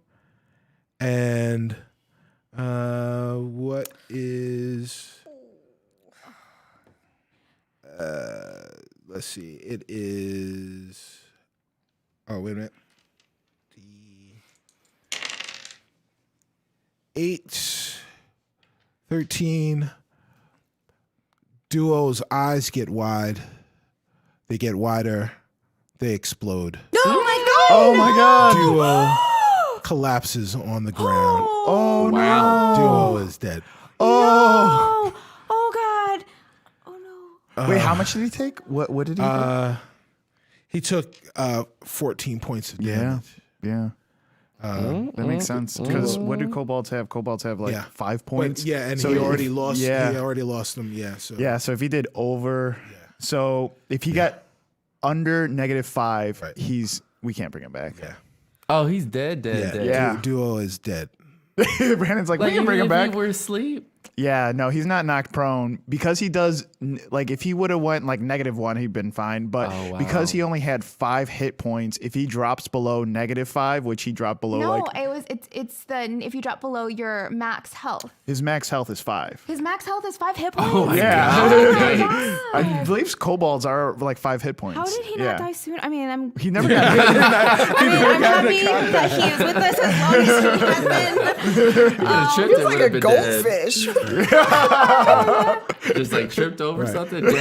Speaker 1: And what is... let's see. It is... Oh, wait a minute. The 8, 13... Duo's eyes get wide. They get wider. They explode.
Speaker 2: Oh my god!
Speaker 1: Duo collapses on the ground.
Speaker 2: Oh
Speaker 5: Wow.
Speaker 1: Duo is dead.
Speaker 2: Oh.
Speaker 3: Oh God. Oh no.
Speaker 2: Wait, how much did he take? What did he take?
Speaker 1: He took 14 points of
Speaker 2: Yeah.
Speaker 1: damage.
Speaker 2: Yeah. That makes sense. Because what do kobolds have? Kobolds have like
Speaker 1: Yeah.
Speaker 2: 5 points.
Speaker 1: But, yeah, and
Speaker 2: So
Speaker 1: he
Speaker 2: if-
Speaker 1: already lost.
Speaker 2: Yeah.
Speaker 1: He already lost them. Yeah. So
Speaker 2: Yeah, so if he did over, so if he got under -5,
Speaker 1: Right.
Speaker 2: we can't bring him back.
Speaker 1: Yeah.
Speaker 5: Oh, he's dead. Dead.
Speaker 2: Yeah.
Speaker 1: Duo is dead.
Speaker 2: Brandon's like,
Speaker 5: Like
Speaker 2: we can bring him
Speaker 5: even if
Speaker 2: back.
Speaker 5: he were asleep.
Speaker 2: Yeah, no, he's not knocked prone because he does like if he would have went like -1, he'd been fine. But
Speaker 5: Oh, wow.
Speaker 2: because he only had 5 hit points, if he drops below -5, which he dropped below,
Speaker 3: No,
Speaker 2: like
Speaker 3: it's the if you drop below your max health.
Speaker 2: his max health is 5.
Speaker 3: His max health is 5 hit points.
Speaker 5: Oh my
Speaker 2: Yeah.
Speaker 3: Oh my God.
Speaker 2: I believe kobolds are like 5 hit points.
Speaker 3: How did he not die soon? I mean, I'm
Speaker 2: He never got hit.
Speaker 3: I'm happy that he is with us as long as he has been.
Speaker 5: Tripped
Speaker 4: He's
Speaker 5: and
Speaker 4: like
Speaker 5: would've
Speaker 4: a
Speaker 5: been dead.
Speaker 4: goldfish.
Speaker 5: Just like tripped over something. Damn. Oh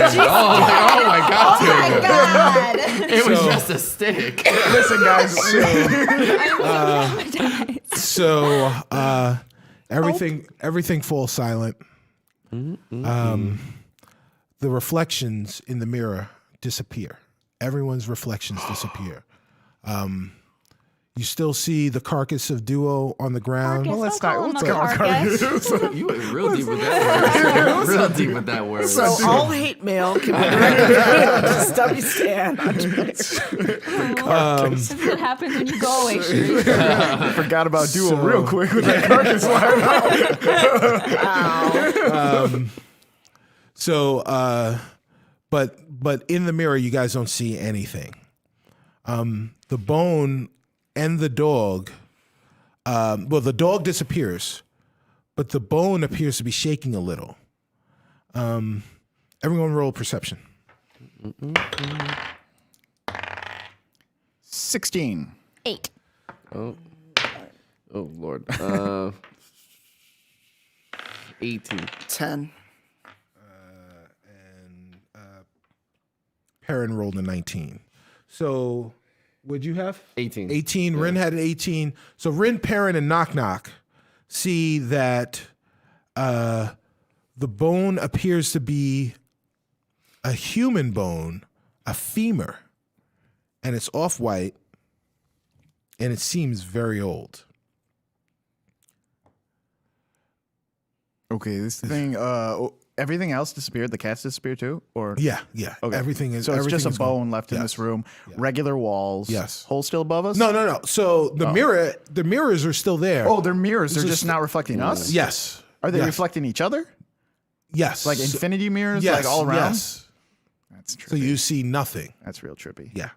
Speaker 5: my god,
Speaker 3: Oh my
Speaker 5: dude.
Speaker 3: God.
Speaker 5: It was just a stick.
Speaker 2: Listen, guys.
Speaker 1: So everything falls silent. The reflections in the mirror disappear. Everyone's reflections disappear. You still see the carcass of Duo on the ground.
Speaker 3: Carcass,
Speaker 2: let's
Speaker 3: don't
Speaker 2: not-
Speaker 3: call him
Speaker 2: let's
Speaker 3: a
Speaker 2: not-
Speaker 3: carcass.
Speaker 5: You went real deep with that word. Real deep with that word.
Speaker 4: So all hate mail can be directed to Stubby Stan.
Speaker 3: That's what happens when you go away, Shareef.
Speaker 2: I forgot about Duo real quick with that carcass line.
Speaker 1: But in the mirror, you guys don't see anything. The bone and the dog, the dog disappears, but the bone appears to be shaking a little. Everyone roll perception.
Speaker 2: 16.
Speaker 3: 8.
Speaker 5: Oh Lord. 18.
Speaker 4: 10.
Speaker 1: Perrin rolled a 19. So what'd you have?
Speaker 5: 18.
Speaker 1: 18. Rin had an 18. So Rin, Perrin, and Knock Knock see that the bone appears to be a human bone, a femur, and it's off-white, and it seems very old.
Speaker 2: Okay, this thing. Everything else disappeared. The cats disappeared too, or
Speaker 1: Yeah.
Speaker 2: Okay.
Speaker 1: Everything is.
Speaker 2: So it's just
Speaker 1: everything
Speaker 2: a
Speaker 1: is gone.
Speaker 2: bone left in
Speaker 1: Yes.
Speaker 2: this room. Regular walls.
Speaker 1: Yes.
Speaker 2: Hole still above us.
Speaker 1: No. So the mirrors are still there.
Speaker 2: Oh, they're mirrors. They're
Speaker 1: It's
Speaker 2: just
Speaker 1: just-
Speaker 2: not reflecting us.
Speaker 1: Yes.
Speaker 2: Are they
Speaker 1: Yes.
Speaker 2: reflecting each other?
Speaker 1: Yes.
Speaker 2: Like infinity mirrors,
Speaker 1: Yes.
Speaker 2: like all around.
Speaker 1: Yes.
Speaker 2: That's trippy.
Speaker 1: So you see nothing.
Speaker 2: That's real trippy.
Speaker 1: Yeah.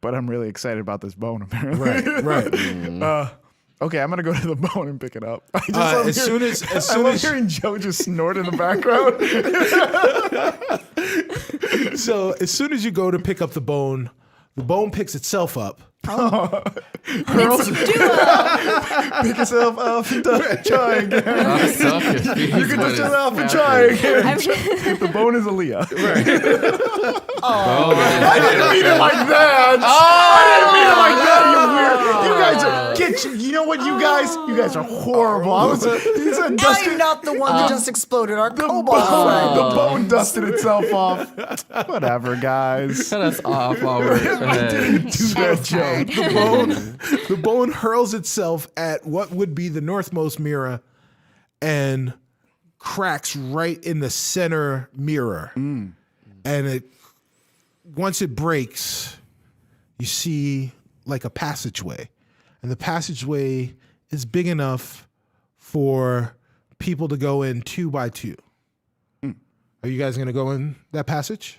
Speaker 2: But I'm really excited about this bone. Apparently.
Speaker 1: Right.
Speaker 2: Okay, I'm gonna go to the bone and pick it up. I just
Speaker 1: Uh,
Speaker 2: love
Speaker 1: as
Speaker 2: hearing-
Speaker 1: soon as-
Speaker 2: I
Speaker 1: soon
Speaker 2: love
Speaker 1: as-
Speaker 2: hearing Joe just snort in the background.
Speaker 1: So as soon as you go to pick up the bone picks itself up.
Speaker 2: Pick yourself up and try again.
Speaker 5: I'm so confused.
Speaker 2: You can
Speaker 5: what
Speaker 2: just
Speaker 5: is
Speaker 2: up and try again.
Speaker 3: I'm just,
Speaker 2: The bone is Aaliyah.
Speaker 5: Oh,
Speaker 2: I didn't mean it like that. I didn't mean it like that. You weird. You guys are you know what? You guys are horrible. He said
Speaker 4: I'm not the one that just exploded. Our cobalt friend.
Speaker 2: the bone dusted itself off. Whatever, guys.
Speaker 5: cut us off while we're ahead.
Speaker 2: Do that, Joe.
Speaker 1: The bone hurls itself at what would be the northmost mirror and cracks right in the center mirror. And once it breaks, you see like a passageway. And the passageway is big enough for people to go in 2 by 2. Are you guys going to go in that passage?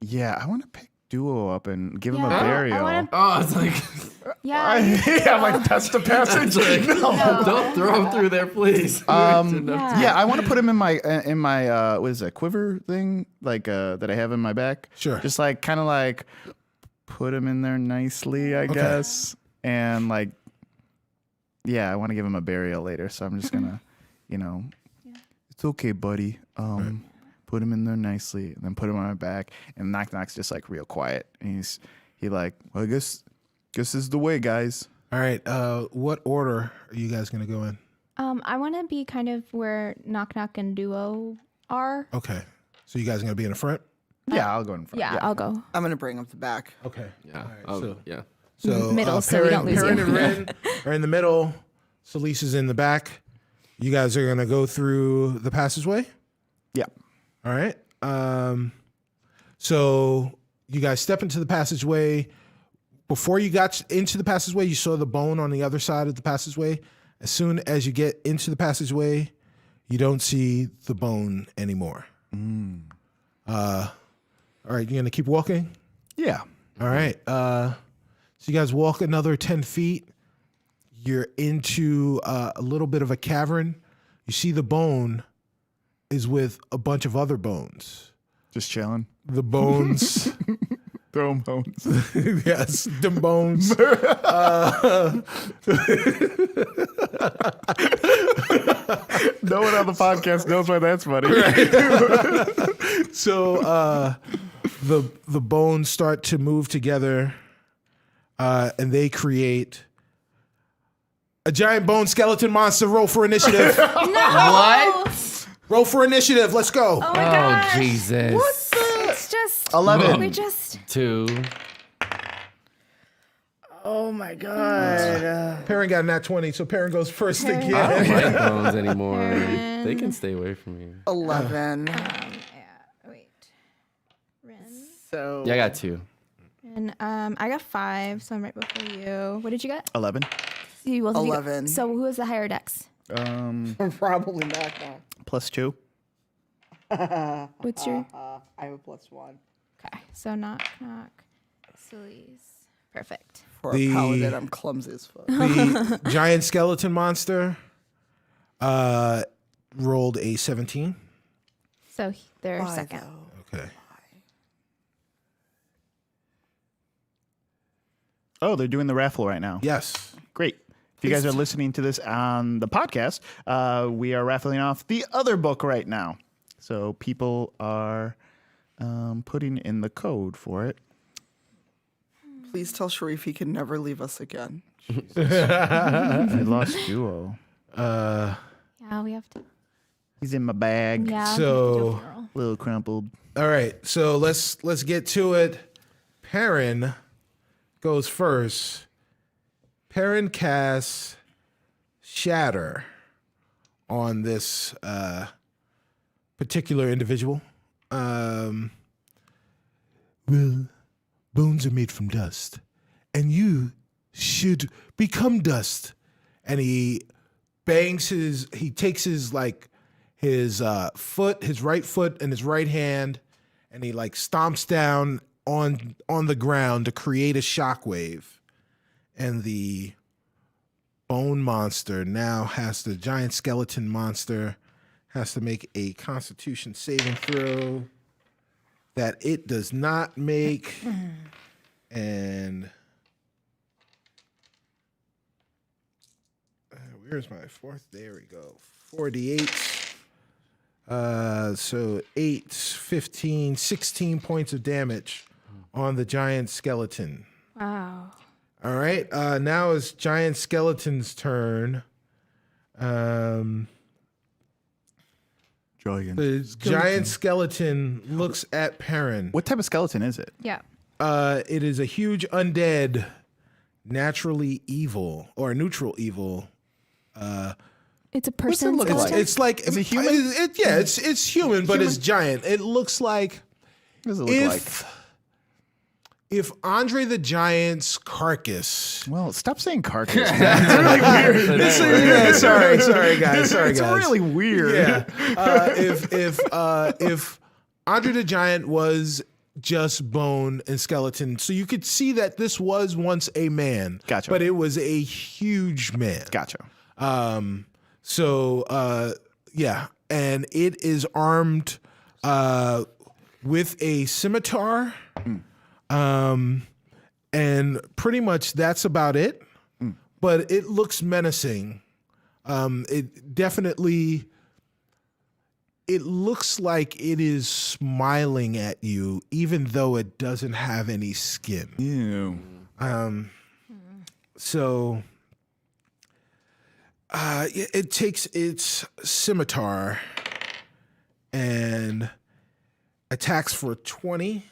Speaker 2: Yeah, I want to pick Duo up and give him a
Speaker 3: Yeah, I
Speaker 2: burial.
Speaker 3: wanna-
Speaker 5: Oh, it's like,
Speaker 3: yeah.
Speaker 2: Yeah, like that's the passage.
Speaker 5: don't throw him through there, please.
Speaker 2: Yeah, I want to put him in my what is that, quiver thing like that I have in my back.
Speaker 1: Sure.
Speaker 2: Just like kind of like put him in there nicely, I guess. And like, yeah, I want to give him a burial later, so I'm just gonna, it's okay, buddy. Put him in there nicely, and then put him on my back. And Knock's just like real quiet, and he like, well, I guess this is the way, guys.
Speaker 1: All right. What order are you guys going to go in?
Speaker 3: I want to be kind of where Knock Knock and Duo are.
Speaker 1: Okay. So you guys are going to be in the front?
Speaker 2: Yeah, I'll go in front.
Speaker 3: Yeah, I'll go.
Speaker 4: I'm gonna bring up the back.
Speaker 1: Okay.
Speaker 5: Yeah.
Speaker 1: so-
Speaker 5: Yeah.
Speaker 1: So
Speaker 3: Middle, so we don't lose
Speaker 1: Perrin
Speaker 3: you.
Speaker 1: and Ren are in the middle. Celise is in the back. You guys are going to go through the passageway?
Speaker 2: Yeah.
Speaker 1: All right. So you guys step into the passageway. Before you got into the passageway, you saw the bone on the other side of the passageway. As soon as you get into the passageway, you don't see the bone anymore. All right, you're going to keep walking?
Speaker 2: Yeah.
Speaker 1: All right. So you guys walk another 10 feet. You're into a little bit of a cavern. You see the bone is with a bunch of other bones.
Speaker 2: Just chilling.
Speaker 1: The bones,
Speaker 2: Throw 'em bones.
Speaker 1: yes, the bones.
Speaker 2: No one on the podcast knows why that's funny.
Speaker 1: So the bones start to move together, and they create a giant bone skeleton monster. Roll for initiative.
Speaker 5: What?
Speaker 1: Roll for initiative. Let's go.
Speaker 3: Oh my gosh.
Speaker 5: Oh, Jesus.
Speaker 3: It's just
Speaker 2: 11.
Speaker 3: We just
Speaker 5: 2.
Speaker 4: Oh my god.
Speaker 1: Perrin got a nat 20, so Perrin goes first
Speaker 3: Perrin.
Speaker 1: again.
Speaker 5: I don't like bones anymore.
Speaker 3: Aaron.
Speaker 5: They can stay away from me.
Speaker 4: 11.
Speaker 3: wait. Ren.
Speaker 4: So
Speaker 3: Oh.
Speaker 5: Yeah, I got 2.
Speaker 3: And I got 5, so I'm right before you. What did you get?
Speaker 2: 11.
Speaker 3: You both of you got-
Speaker 4: 11.
Speaker 3: So who has the higher dex?
Speaker 4: probably not now.
Speaker 2: +2.
Speaker 3: What's your?
Speaker 4: I have a +1.
Speaker 3: Okay, so knock knock. Sillies. Perfect.
Speaker 4: For
Speaker 1: The-
Speaker 4: a paladin, I'm clumsy as fuck.
Speaker 1: The giant skeleton monster rolled a 17.
Speaker 3: So they're
Speaker 4: Why,
Speaker 3: second.
Speaker 4: though?
Speaker 1: Okay.
Speaker 2: Oh, they're doing the raffle right now.
Speaker 1: Yes.
Speaker 2: Great. If you guys are listening to this on the podcast, we are raffling off the other book right now. So people are putting in the code for it.
Speaker 4: Please tell Shareef he can never leave us again.
Speaker 2: I lost Duo.
Speaker 3: Yeah, we have to.
Speaker 2: He's in my bag.
Speaker 3: Yeah. we have to do
Speaker 1: So-
Speaker 3: a funeral.
Speaker 2: A little crumpled.
Speaker 1: All right. So let's get to it. Perrin goes first. Perrin casts Shatter. on this particular individual. Well, bones are made from dust, and you should become dust. And he takes his right foot and his right hand, and he like stomps down on the ground to create a shockwave. And the giant skeleton monster has to make a Constitution saving throw that it does not make. And where's my fourth? There we go. 48. So 8, 15, 16 points of damage on the giant skeleton.
Speaker 3: Wow.
Speaker 1: All right. Now it's giant skeleton's turn. The giant skeleton looks at Perrin.
Speaker 2: What type of skeleton is it?
Speaker 3: Yeah.
Speaker 1: It is a huge undead, naturally evil or neutral evil.
Speaker 3: It's a person.
Speaker 2: look like?
Speaker 1: It's like
Speaker 2: Is it human?
Speaker 1: It's human, but it's giant. It looks like
Speaker 2: What does it look like?
Speaker 1: if Andre the Giant's carcass.
Speaker 2: Well, stop saying carcass.
Speaker 1: Yeah, sorry guys.
Speaker 2: It's really weird.
Speaker 1: Yeah. If Andre the Giant was just bone and skeleton, so you could see that this was once a man.
Speaker 2: Gotcha.
Speaker 1: But it was a huge man.
Speaker 2: Gotcha.
Speaker 1: Yeah, and it is armed with a scimitar. And pretty much that's about it. But it looks menacing. It looks like it is smiling at you, even though it doesn't have any skin.
Speaker 2: Ew.
Speaker 1: So it takes its scimitar and attacks for 20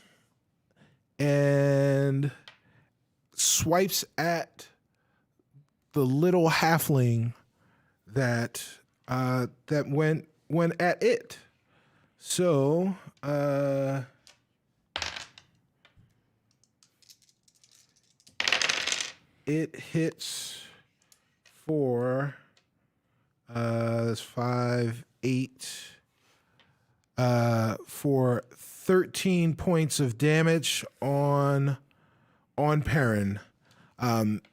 Speaker 1: and swipes at the little halfling that went at it. So it hits for that's 5, 8 for 13 points of damage on Perrin.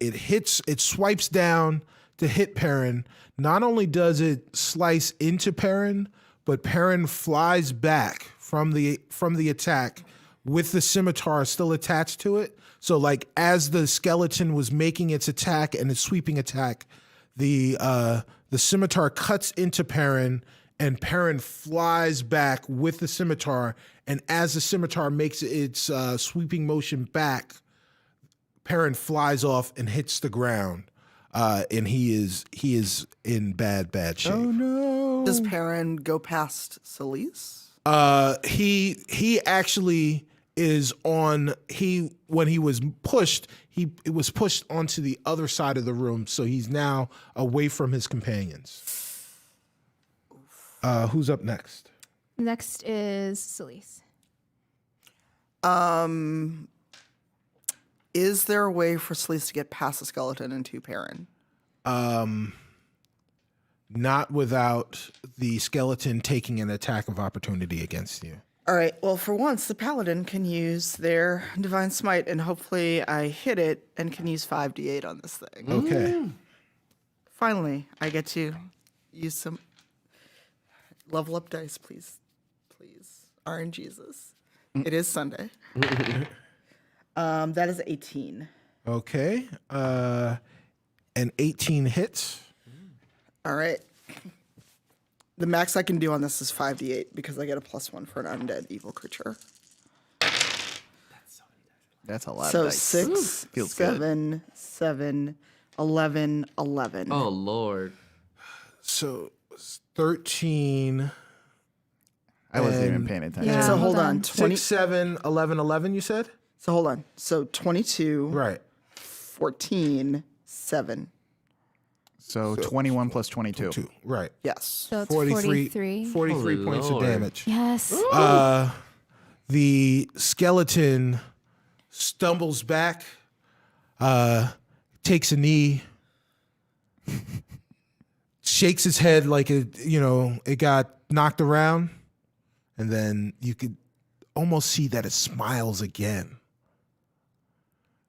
Speaker 1: It swipes down to hit Perrin. Not only does it slice into Perrin, but Perrin flies back from the attack with the scimitar still attached to it. So like as the skeleton was making its attack and its sweeping attack, the scimitar cuts into Perrin, and Perrin flies back with the scimitar. And as the scimitar makes its sweeping motion back, Perrin flies off and hits the ground. And he is in bad shape.
Speaker 2: Oh no.
Speaker 4: Does Perrin go past Celise?
Speaker 1: He actually is on. When he was pushed, it was pushed onto the other side of the room, so he's now away from his companions. Who's up next?
Speaker 3: Next is Celise.
Speaker 4: Is there a way for Celise to get past the skeleton into Perrin?
Speaker 1: Not without the skeleton taking an attack of opportunity against you.
Speaker 4: All right. Well, for once, the paladin can use their divine smite, and hopefully I hit it and can use 5d8 on this thing.
Speaker 1: Okay.
Speaker 4: Finally, I get to use some level up dice, please. RNGesus. It is Sunday. That is 18.
Speaker 1: Okay. And 18 hits.
Speaker 4: All right. The max I can do on this is 5d8 because I get a +1 for an undead evil creature.
Speaker 2: That's a lot
Speaker 4: So
Speaker 2: of dice.
Speaker 4: 6,
Speaker 2: Feels good.
Speaker 4: 7, 11, 11.
Speaker 5: Oh Lord.
Speaker 1: So 13.
Speaker 2: I wasn't even
Speaker 1: And-
Speaker 2: paying attention.
Speaker 3: Yeah.
Speaker 4: So hold
Speaker 3: hold
Speaker 4: on.
Speaker 3: on.
Speaker 4: 20.
Speaker 1: 6, 7, 11, 11, you said?
Speaker 4: So hold on. So 22,
Speaker 1: Right.
Speaker 4: 14, 7.
Speaker 2: So 21 plus 22.
Speaker 1: 2. Right.
Speaker 4: Yes.
Speaker 3: So it's
Speaker 1: 43
Speaker 3: 43.
Speaker 1: points of
Speaker 5: Lord.
Speaker 1: damage.
Speaker 3: Yes.
Speaker 1: The skeleton stumbles back, takes a knee, shakes his head like it got knocked around, and then you could almost see that it smiles again,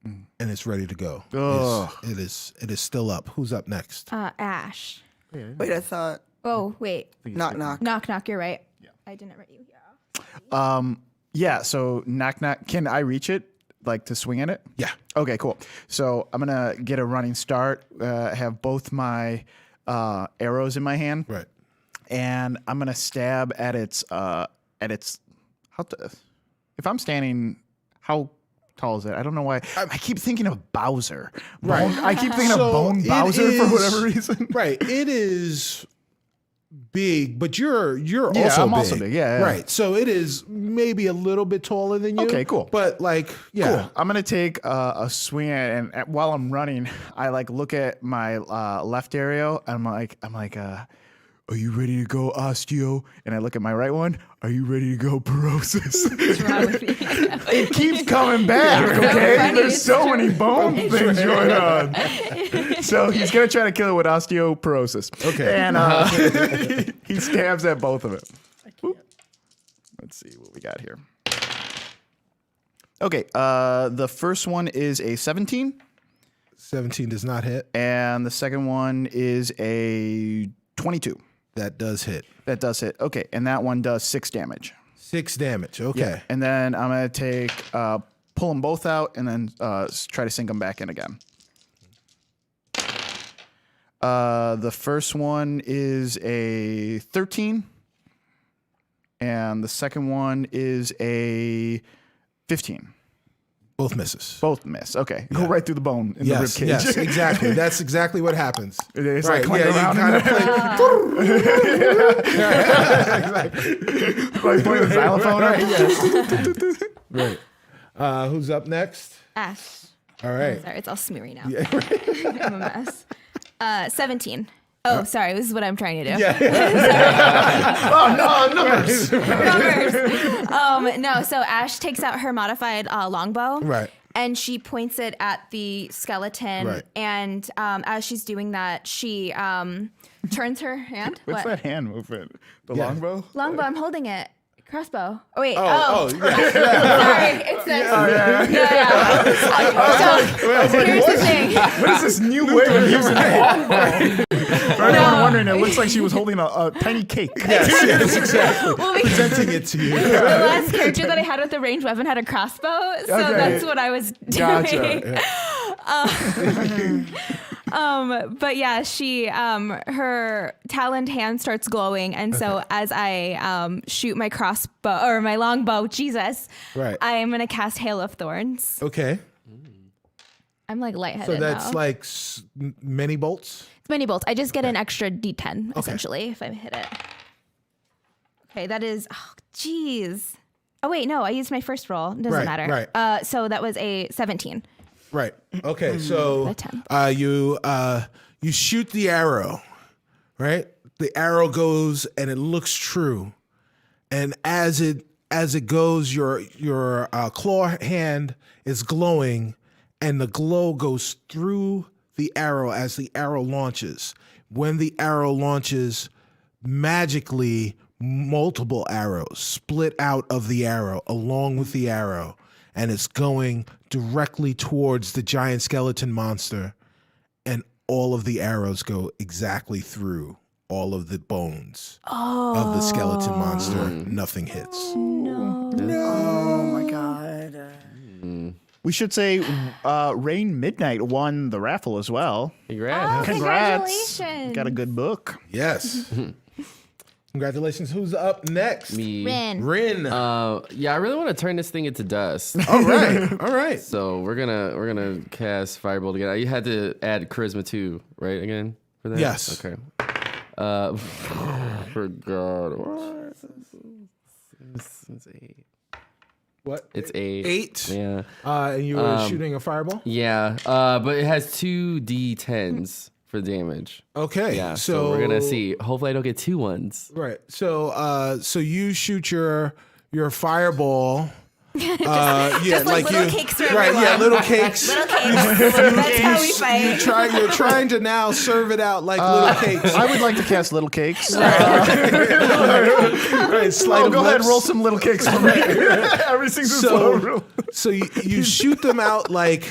Speaker 1: and it's ready to go.
Speaker 2: Ugh.
Speaker 1: It is still up. Who's up next?
Speaker 3: Ash.
Speaker 4: Wait, I thought
Speaker 3: Oh, wait.
Speaker 4: knock knock.
Speaker 3: Knock. You're right. Yeah. I didn't write you.
Speaker 2: Yeah, so knock knock. Can I reach it, like to swing at it?
Speaker 1: Yeah.
Speaker 2: Okay, cool. So I'm gonna get a running start. Have both my arrows in my hand,
Speaker 1: Right.
Speaker 2: and I'm gonna stab at its. If I'm standing, how tall is it? I don't know why. I keep thinking of Bowser.
Speaker 1: Right.
Speaker 2: I keep thinking
Speaker 1: So
Speaker 2: of Bone
Speaker 1: it
Speaker 2: Bowser for
Speaker 1: is-
Speaker 2: whatever reason.
Speaker 1: Right. It is big, but you're
Speaker 2: Yeah,
Speaker 1: also
Speaker 2: I'm
Speaker 1: big.
Speaker 2: also big, yeah.
Speaker 1: Right. So it is maybe a little bit taller than you.
Speaker 2: Okay, cool.
Speaker 1: But yeah.
Speaker 2: Cool. I'm gonna take a swing at it, and while I'm running, I like look at my left area. I'm like, are you ready to go, osteo? And I look at my right one. Are you ready to go, porosis?
Speaker 3: What's wrong with me?
Speaker 2: It keeps coming back. Okay,
Speaker 3: funny,
Speaker 2: there's
Speaker 3: it's
Speaker 2: so many bone things going on. So he's gonna try to kill it with osteoporosis.
Speaker 1: Okay.
Speaker 2: And he stabs at both of it. Let's see what we got here. Okay, the first one is a 17,
Speaker 1: 17 does not hit.
Speaker 2: and the second one is a 22.
Speaker 1: That does hit.
Speaker 2: That does hit. Okay, and that one does 6 damage.
Speaker 1: 6 damage. Okay.
Speaker 2: And then I'm gonna take pull them both out, and then try to sink them back in again. The first one is a 13, and the second one is a 15.
Speaker 1: Both misses.
Speaker 2: Both miss. Okay, go right through the bone in the rib
Speaker 1: Yes,
Speaker 2: cage.
Speaker 1: yes, exactly. That's exactly what happens.
Speaker 2: It's
Speaker 1: Right,
Speaker 2: like clanking
Speaker 1: yeah,
Speaker 2: around
Speaker 1: you kind of
Speaker 2: like playing the xylophone.
Speaker 1: Right. Who's up next?
Speaker 3: Ash.
Speaker 1: All right.
Speaker 3: Sorry, it's all smeary now. I'm a mess. 17. Oh, sorry. This is what I'm trying to do.
Speaker 1: Numbers.
Speaker 3: No, so Ash takes out her modified longbow.
Speaker 1: Right.
Speaker 3: And she points it at the skeleton.
Speaker 1: Right.
Speaker 3: And as she's doing that, she turns her hand.
Speaker 2: What's
Speaker 3: What?
Speaker 2: that hand movement? The
Speaker 1: Yeah.
Speaker 2: longbow?
Speaker 3: Longbow, I'm holding it. Crossbow. Oh, wait.
Speaker 1: Yeah.
Speaker 3: Sorry. It's this. So here's the thing.
Speaker 2: What is this new way of using the longbow? For anyone wondering, it looks like she was holding a tiny cake.
Speaker 1: Yes, exactly.
Speaker 3: Well, because
Speaker 1: Presenting it to you.
Speaker 3: the last character that I had with the ranged weapon had a crossbow, so
Speaker 2: Okay.
Speaker 3: that's what I was doing.
Speaker 2: Gotcha.
Speaker 3: But yeah, she her taloned hand starts glowing, and so as I shoot my crossbow or my longbow, Jesus,
Speaker 1: Right.
Speaker 3: I'm gonna cast Hail of Thorns.
Speaker 1: Okay.
Speaker 3: I'm like lightheaded
Speaker 1: So that's
Speaker 3: now.
Speaker 1: like many bolts?
Speaker 3: It's many bolts. I just get an extra D10 essentially if I hit it. Okay, that is. Oh, jeez. Oh wait, no, I used my first roll. It doesn't
Speaker 1: Right,
Speaker 3: matter.
Speaker 1: right.
Speaker 3: So that was a 17.
Speaker 1: Right. Okay. So
Speaker 3: Attempt.
Speaker 1: you shoot the arrow, right? The arrow goes and it looks true, and as it goes, your claw hand is glowing, and the glow goes through the arrow as the arrow launches. When the arrow launches, magically multiple arrows split out of the arrow along with the arrow, and it's going directly towards the giant skeleton monster, and all of the arrows go exactly through all of the bones of the skeleton monster. Nothing hits.
Speaker 4: Oh my god.
Speaker 2: We should say Rain Midnight won the raffle as well.
Speaker 5: Congrats.
Speaker 3: Congratulations.
Speaker 2: Got a good book.
Speaker 1: Yes. Congratulations. Who's up next?
Speaker 5: Me.
Speaker 3: Rin.
Speaker 1: Rin.
Speaker 5: Yeah, I really want to turn this thing into dust.
Speaker 1: All right. All right.
Speaker 5: So we're gonna cast Firebolt again. You had to add Charisma 2, right? Again for that.
Speaker 1: Yes.
Speaker 5: Okay. For God, what? It's 8.
Speaker 1: What?
Speaker 5: It's 8.
Speaker 1: 8.
Speaker 5: Yeah.
Speaker 1: And you were shooting a fireball?
Speaker 5: Yeah. But it has 2 D10s for damage.
Speaker 1: Okay.
Speaker 5: Yeah, so we're gonna see. Hopefully, I don't get 2 ones.
Speaker 1: Right. So you shoot your fireball.
Speaker 3: Just like little cakes for
Speaker 1: right?
Speaker 3: everyone.
Speaker 1: Yeah, little cakes.
Speaker 3: Little cakes. That's how we fight.
Speaker 1: You're trying to now serve it out like little cakes.
Speaker 2: I would like to cast little cakes.
Speaker 1: Right. Sleight of
Speaker 2: Go ahead,
Speaker 1: lips.
Speaker 2: roll some little cakes for me. Everything's
Speaker 1: So you shoot them out like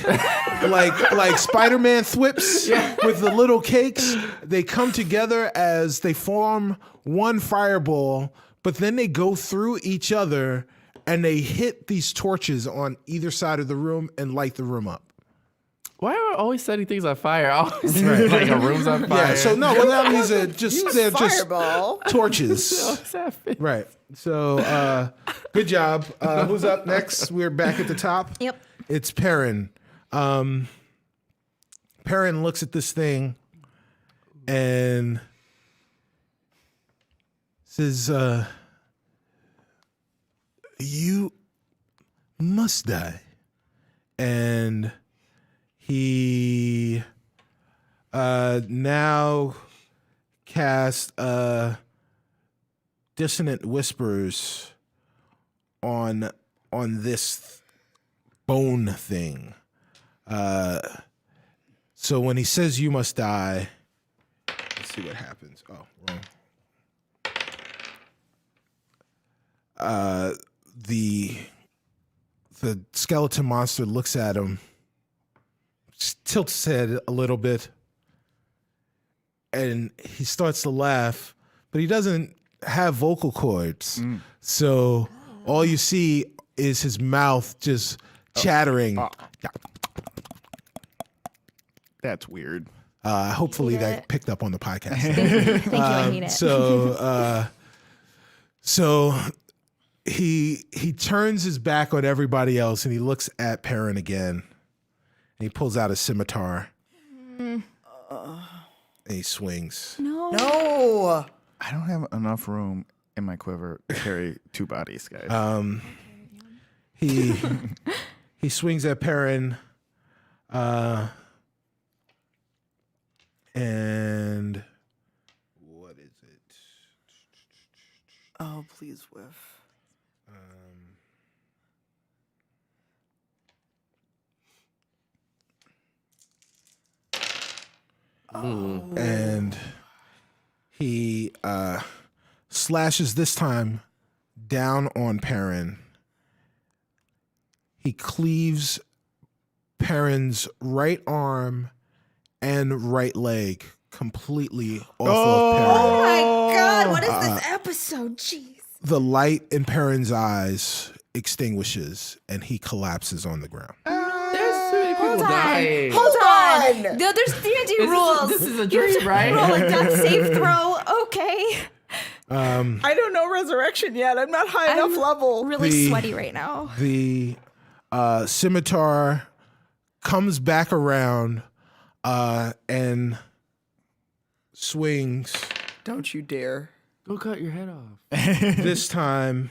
Speaker 1: Spider-Man thwips with the little cakes. They come together as they form one fireball, but then they go through each other and they hit these torches on either side of the room and light the room up.
Speaker 5: Why am I always setting things on fire? I always like a room's on fire.
Speaker 1: Yeah. So no, well, that means they're just
Speaker 4: Fireball.
Speaker 1: torches. Right. So good job. Who's up next? We're back at the top.
Speaker 3: Yep.
Speaker 1: It's Perrin. Perrin looks at this thing and says, you must die. And he now casts dissonant whispers on this bone thing. So when he says you must die, let's see what happens. Oh, wrong. The skeleton monster looks at him, tilts his head a little bit, and he starts to laugh, but he doesn't have vocal cords. So all you see is his mouth just chattering.
Speaker 2: That's weird.
Speaker 1: Hopefully that picked up on the podcast.
Speaker 3: Thank you. I hate it.
Speaker 1: So he turns his back on everybody else and he looks at Perrin again. And he pulls out a scimitar. And he swings.
Speaker 4: No.
Speaker 2: I don't have enough room in my quiver to carry 2 bodies, guys.
Speaker 1: He swings at Perrin. And what is it?
Speaker 4: Oh, please whiff.
Speaker 1: And he slashes this time down on Perrin. He cleaves Perrin's right arm and right leg completely off of Perrin.
Speaker 3: Oh my God! What is this episode? Jeez.
Speaker 1: The light in Perrin's eyes extinguishes and he collapses on the ground.
Speaker 5: There's 2 many people dying.
Speaker 3: Hold on. No, there's D&D rules.
Speaker 5: This is a dream, right?
Speaker 3: Roll a death save throw. Okay.
Speaker 4: I don't know resurrection yet. I'm not high enough level.
Speaker 3: Really sweaty right now.
Speaker 1: The scimitar comes back around and swings.
Speaker 4: Don't you dare.
Speaker 5: Go cut your head off.
Speaker 1: This time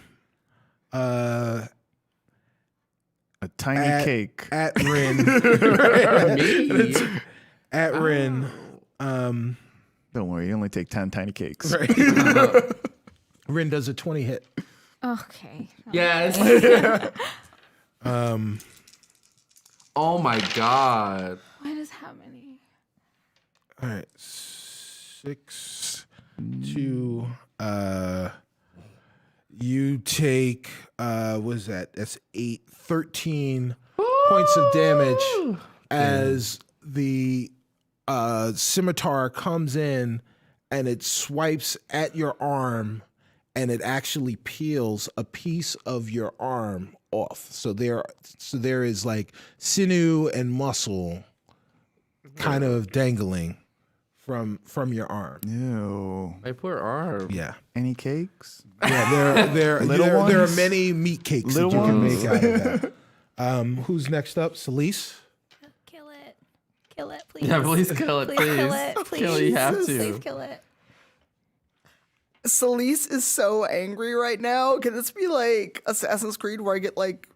Speaker 2: A tiny cake.
Speaker 1: at Rin.
Speaker 5: Me?
Speaker 1: At Rin.
Speaker 2: Don't worry, you only take 10 tiny cakes.
Speaker 1: Rin does a 20 hit.
Speaker 3: Okay.
Speaker 5: Yes. Oh my God.
Speaker 3: What is happening?
Speaker 1: All right. 6 to you take what is that? That's 8, 13 points of damage as the scimitar comes in and it swipes at your arm and it actually peels a piece of your arm off. So there is like sinew and muscle kind of dangling from your arm.
Speaker 2: Ew.
Speaker 5: My poor arm.
Speaker 1: Yeah.
Speaker 2: Any cakes?
Speaker 1: Yeah, there
Speaker 2: Little
Speaker 1: are
Speaker 2: ones?
Speaker 1: many meat cakes
Speaker 2: Little
Speaker 1: that you can
Speaker 2: ones?
Speaker 1: make out of that. Who's next up? Celise?
Speaker 3: Kill it. Kill it, please.
Speaker 5: Yeah, please kill it,
Speaker 3: Please
Speaker 5: please.
Speaker 3: kill it, please.
Speaker 5: Kill it, you have to.
Speaker 3: Please kill it.
Speaker 4: Celise is so angry right now. Can this be like Assassin's Creed where I get like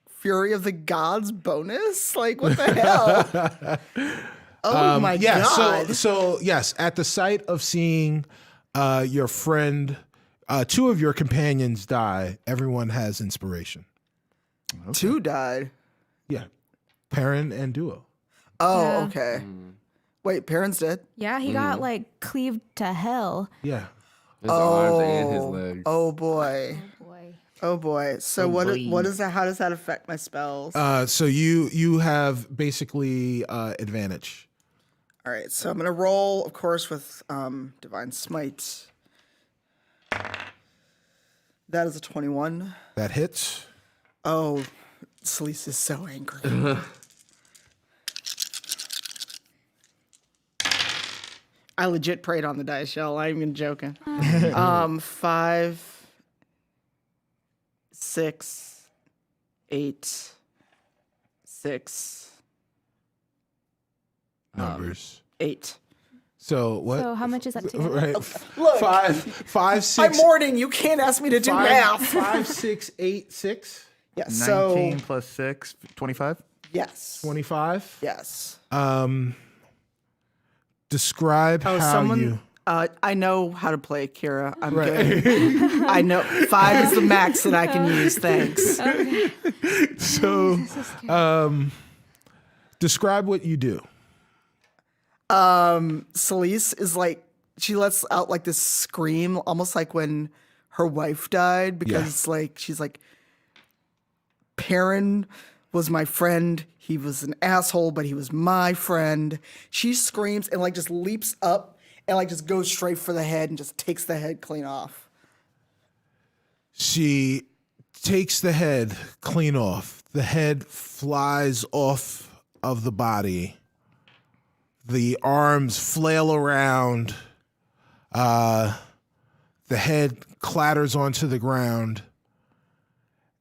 Speaker 4: Fury of the Gods bonus? Like, what the hell? Oh my God.
Speaker 1: So yes, at the sight of seeing your friend, two of your companions die, everyone has inspiration.
Speaker 4: Two died.
Speaker 1: Yeah, Perrin and Duo.
Speaker 4: Oh,
Speaker 3: Yeah.
Speaker 4: okay. Wait, Perrin's dead?
Speaker 3: Yeah, he got like cleaved to hell.
Speaker 1: Yeah.
Speaker 5: His arms and his legs.
Speaker 4: Oh boy.
Speaker 3: Boy.
Speaker 4: Oh boy. So what is that? How does that affect my spells?
Speaker 1: So you have basically advantage.
Speaker 4: All right, so I'm gonna roll, of course, with Divine Smite. That is a 21.
Speaker 1: That hits.
Speaker 4: Oh, Celeste is so angry. I legit prayed on the dice, y'all. I'm even joking. 5, 6, 8, 6,
Speaker 1: Numbers.
Speaker 4: 8.
Speaker 1: So what?
Speaker 3: So how much is that together?
Speaker 1: Right.
Speaker 4: Look.
Speaker 1: Five, 6.
Speaker 4: I'm mourning. You can't ask me to do math.
Speaker 1: 5, 6, 8, 6.
Speaker 4: Yes.
Speaker 2: 19
Speaker 4: So
Speaker 2: plus 6, 25.
Speaker 4: yes.
Speaker 1: 25.
Speaker 4: Yes.
Speaker 1: Describe
Speaker 4: Oh,
Speaker 1: how
Speaker 4: someone.
Speaker 1: you.
Speaker 4: I know how to play Kira. I'm
Speaker 1: Right.
Speaker 4: good. I know 5 is the max that I can use. Thanks.
Speaker 1: So, describe what you do.
Speaker 4: Celeste is like, she lets out like this scream, almost like when her wife died, because it's like, she's like, Perrin was my friend. He was an asshole, but he was my friend. She screams and like just leaps up and like just goes straight for the head and just takes the head clean off.
Speaker 1: She takes the head clean off. The head flies off of the body. The arms flail around. The head clatters onto the ground.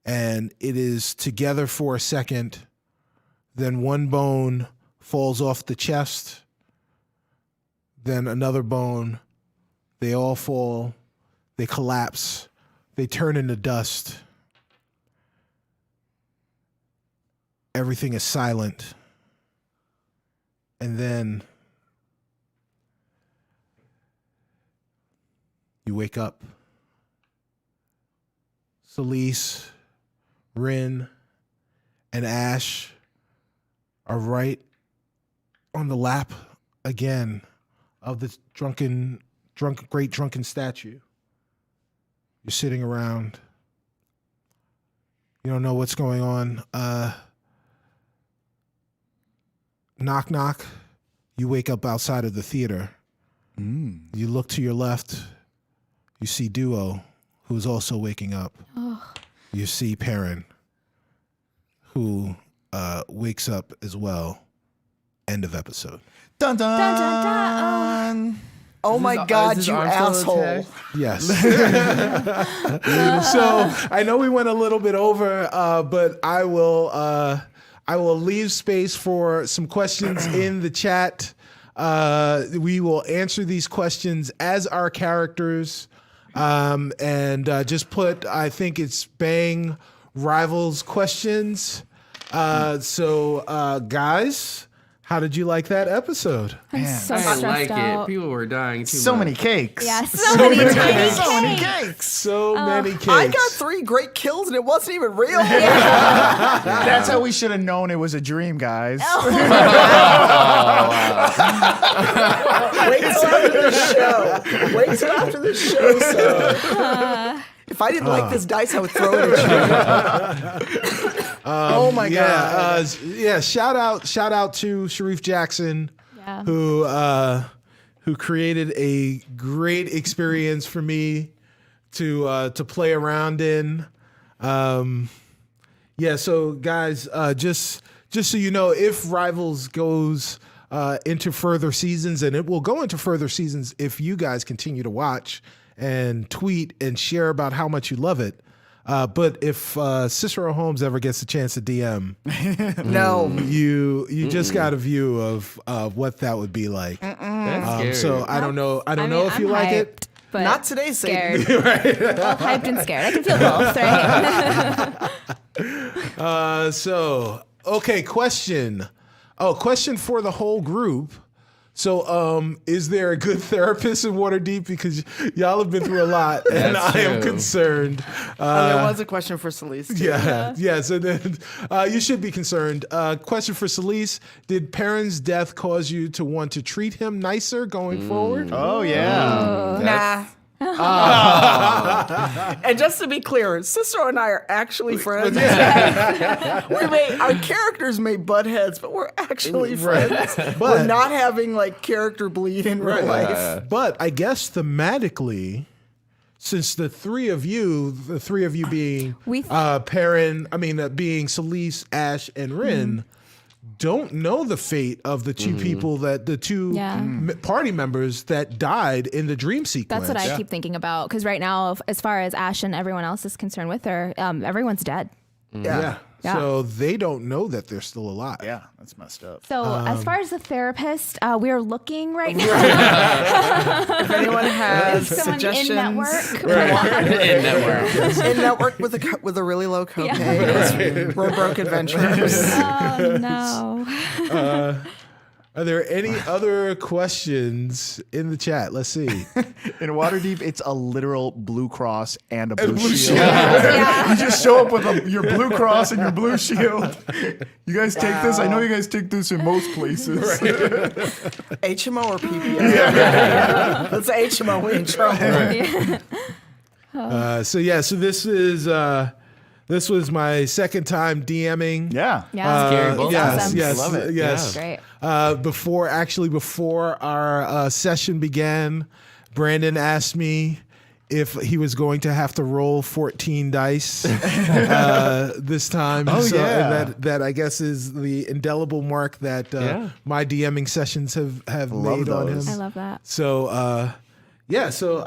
Speaker 1: And it is together for a second. Then one bone falls off the chest. Then another bone. They all fall. They collapse. They turn into dust. Everything is silent. And then you wake up. Celeste, Rin, and Ash are right on the lap again of the great drunken statue. You're sitting around. You don't know what's going on. Knock, knock. You wake up outside of the theater. You look to your left. You see Duo, who's also waking up. You see Perrin, who wakes up as well. End of episode.
Speaker 2: Dun dun.
Speaker 3: Dun, dun, dun.
Speaker 4: Oh my God,
Speaker 5: his
Speaker 4: you
Speaker 5: arm still
Speaker 4: asshole.
Speaker 5: attached?
Speaker 1: Yes. So I know we went a little bit over, but I will leave space for some questions in the chat. We will answer these questions as our characters, and just put, I think it's Bang Rivals questions. So guys, how did you like that episode?
Speaker 3: I'm so
Speaker 5: I
Speaker 3: stressed
Speaker 5: like
Speaker 3: out.
Speaker 5: it. People were dying too
Speaker 2: So
Speaker 5: much.
Speaker 2: many cakes.
Speaker 3: Yeah, so many tiny
Speaker 2: So many
Speaker 3: cakes.
Speaker 2: cakes.
Speaker 1: So many cakes.
Speaker 4: I got 3 great kills and it wasn't even real.
Speaker 2: That's how we should have known it was a dream, guys.
Speaker 4: Wait till after the show. Wait till after the show. So. If I didn't like this dice, I would throw it at you. Oh my God.
Speaker 1: Shout out to Shareef Jackson,
Speaker 3: Yeah.
Speaker 1: who created a great experience for me to play around in. So guys, just so you know, if Rivals goes into further seasons, and it will go into further seasons if you guys continue to watch and tweet and share about how much you love it. But if Cicero Holmes ever gets a chance to DM,
Speaker 4: No.
Speaker 1: you just got a view of what that would be like.
Speaker 5: That's scary.
Speaker 1: So I don't know. I don't know if
Speaker 3: I'm
Speaker 1: you like it.
Speaker 3: hyped, but
Speaker 4: Not today, Satan.
Speaker 3: scared. Both hyped and scared. I can feel both, right?
Speaker 1: Okay, question. Oh, question for the whole group. So, is there a good therapist in Waterdeep? Because y'all have been through a lot, and
Speaker 5: That's
Speaker 1: I am
Speaker 5: true.
Speaker 1: concerned.
Speaker 4: There was a question for Celeste. Too.
Speaker 1: Yeah. So then, you should be concerned. Question for Celeste: did Perrin's death cause you to want to treat him nicer going forward?
Speaker 2: Oh yeah.
Speaker 4: Nah. And just to be clear, Cicero and I are actually friends. Our characters may butt heads, but we're actually friends. We're not having like character bleed in real life.
Speaker 1: But I guess thematically, since the three of you being Perrin, being Celeste, Ash, and Rin, don't know the fate of the two people the two party members that died in the dream sequence.
Speaker 3: That's what I keep thinking about. Because right now, as far as Ash and everyone else is concerned with her, everyone's dead.
Speaker 1: Yeah. So they don't know that they're still alive.
Speaker 2: Yeah, that's messed up.
Speaker 3: So as far as the therapist, we're looking right now.
Speaker 4: If anyone has
Speaker 3: Someone
Speaker 4: suggestions,
Speaker 3: in network.
Speaker 5: In network.
Speaker 4: in network with a really low copay, we're broke adventurers.
Speaker 3: Oh no.
Speaker 1: Are there any other questions in the chat? Let's see.
Speaker 2: In Waterdeep, it's a literal blue cross and a blue
Speaker 1: blue
Speaker 2: shield. You just show up with your blue cross and your blue shield. You guys take this? I know you guys take this in most places.
Speaker 4: HMO or PPO? That's HMO. We in trouble.
Speaker 1: So this was my second time DMing.
Speaker 2: Yeah.
Speaker 3: Yeah.
Speaker 5: Scary both
Speaker 1: yes,
Speaker 5: times.
Speaker 1: yes,
Speaker 2: Love it.
Speaker 1: yes.
Speaker 3: Great.
Speaker 1: Before our session began, Brandon asked me if he was going to have to roll 14 dice this time.
Speaker 2: Oh,
Speaker 1: so
Speaker 2: yeah.
Speaker 1: that I guess is the indelible mark that my DMing sessions have
Speaker 2: Love
Speaker 1: made on
Speaker 2: those.
Speaker 1: him.
Speaker 3: I love that.
Speaker 1: So so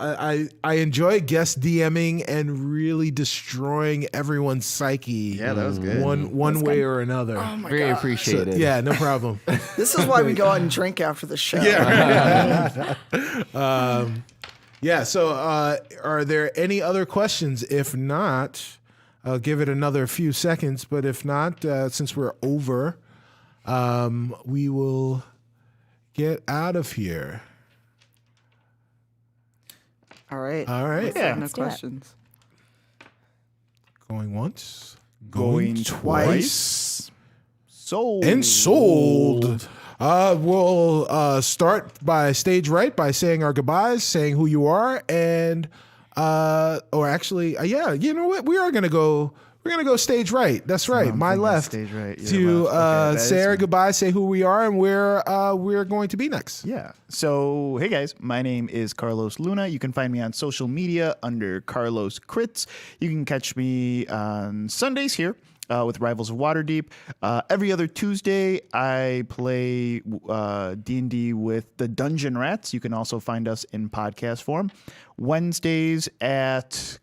Speaker 1: I enjoy guest DMing and really destroying everyone's psyche.
Speaker 2: Yeah, that was good.
Speaker 1: One way or another.
Speaker 5: Very appreciated.
Speaker 1: Yeah, no problem.
Speaker 4: This is why we go out and drink after the show.
Speaker 1: So are there any other questions? If not, I'll give it another few seconds. But if not, since we're over, we will get out of here.
Speaker 4: All right.
Speaker 1: Yeah.
Speaker 4: No
Speaker 3: Let's do it.
Speaker 4: questions.
Speaker 1: Going once,
Speaker 2: Going twice. Sold.
Speaker 1: and sold. We'll start by stage right by saying our goodbyes, saying who you are, and or actually, you know what? We are gonna go. We're gonna go stage right. That's right.
Speaker 2: I'm
Speaker 1: My
Speaker 2: thinking
Speaker 1: left.
Speaker 2: stage right, your
Speaker 1: To
Speaker 2: left. Okay, that
Speaker 1: say
Speaker 2: is
Speaker 1: our
Speaker 2: me.
Speaker 1: goodbyes, say who we are, and where we're going to be next.
Speaker 2: Yeah. So, hey guys, my name is Carlos Luna. You can find me on social media under Carlos Crits. You can catch me on Sundays here with Rivals of Waterdeep. Every other Tuesday, I play D&D with the Dungeon Rats. You can also find us in podcast form. Wednesdays at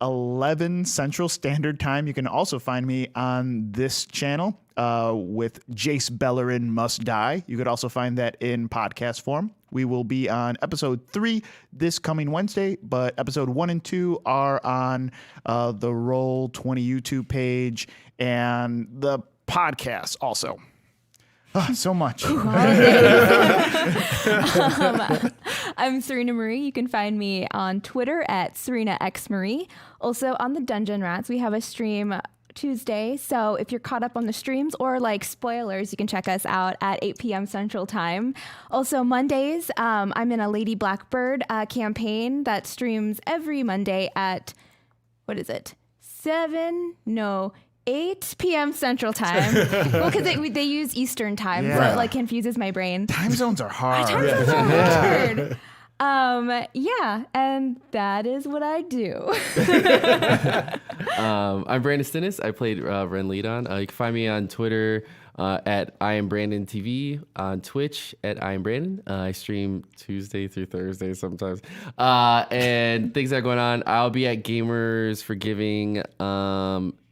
Speaker 2: 11 Central Standard Time. You can also find me on this channel with Jace Bellerin Must Die. You could also find that in podcast form. We will be on episode 3 this coming Wednesday, but episode 1 and 2 are on the Roll20 YouTube page and the podcast also. So much.
Speaker 3: I'm Surena Marie. You can find me on Twitter at SerenaXMarie. Also on the Dungeon Rats, we have a stream Tuesday. So if you're caught up on the streams or like spoilers, you can check us out at 8 p.m. Central Time. Also Mondays, I'm in a Lady Blackbird campaign that streams every Monday at, 8 p.m. Central Time. Well, because they use Eastern Time, so it like confuses my brain.
Speaker 2: Time zones are hard.
Speaker 3: Time zones are hard. And that is what I do.
Speaker 5: I'm Brandon Stennis. I played Ren Leadon. You can find me on Twitter at I am Brandon TV, on Twitch at I am Brandon. I stream Tuesday through Thursday sometimes. And things that are going on. I'll be at Gamers for Giving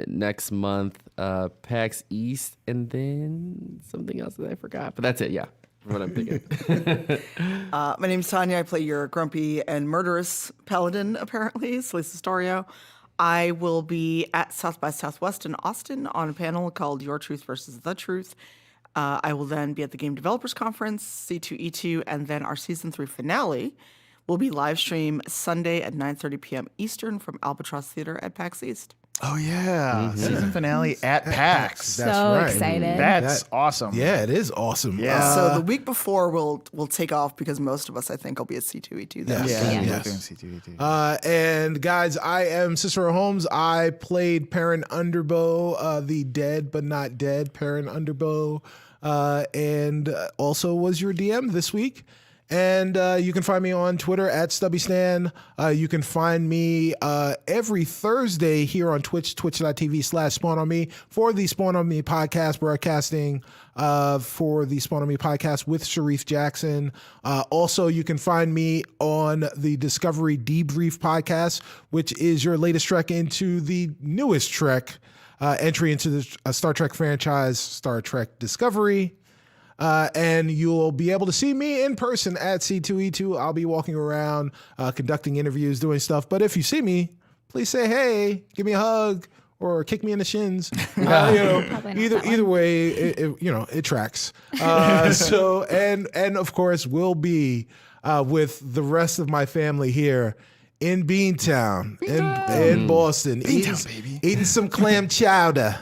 Speaker 5: next month, PAX East, and then something else that I forgot. But that's it, yeah. What I'm thinking.
Speaker 4: My name's Tanya. I play your grumpy and murderous paladin, apparently, Celeste Astorio. I will be at South by Southwest in Austin on a panel called Your Truth versus the Truth. I will then be at the Game Developers Conference, C2E2, and then our Season 3 finale will be live stream Sunday at 9:30 p.m. Eastern from Albatross Theater at PAX East.
Speaker 2: Oh yeah, season finale at PAX.
Speaker 1: That's
Speaker 3: So
Speaker 1: right.
Speaker 3: excited.
Speaker 2: That's awesome.
Speaker 1: Yeah, it is awesome.
Speaker 2: Yeah.
Speaker 4: So the week before we'll take off because most of us, I think, will be at C2E2 then.
Speaker 1: Yes.
Speaker 2: Yeah.
Speaker 1: Yes.
Speaker 2: Doing C2E2.
Speaker 1: And guys, I am Cicero Holmes. I played Perrin Underbow, the dead but not dead Perrin Underbow, and also was your DM this week. And you can find me on Twitter at StubbyStan. You can find me every Thursday here on Twitch, twitch.tv/SpawnOnMe for the Spawn on Me podcast, broadcasting for the Spawn on Me podcast with Shareef Jackson. Also, you can find me on the Discovery Debrief podcast, which is your latest trek into the newest trek, entry into the Star Trek franchise, Star Trek Discovery. And you'll be able to see me in person at C2E2. I'll be walking around, conducting interviews, doing stuff. But if you see me, please say, hey, give me a hug or kick me in the shins. Either way, it tracks. And of course, we'll be with the rest of my family here in Beantown, in Boston, eating some clam chowder.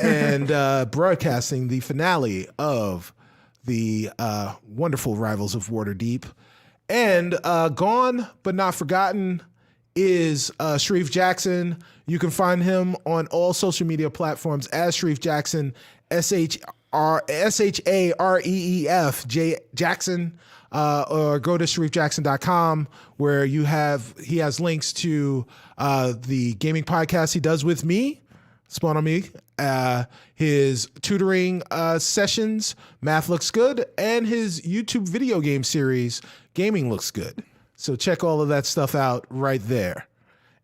Speaker 1: And broadcasting the finale of the wonderful Rivals of Waterdeep. And gone but not forgotten is Shareef Jackson. You can find him on all social media platforms as Shareef Jackson, SHAREEF Jackson. Or go to ShareefJackson.com where he has links to the gaming podcast he does with me, Spawn on Me, his tutoring sessions, Math Looks Good, and his YouTube video game series, Gaming Looks Good. So check all of that stuff out right there.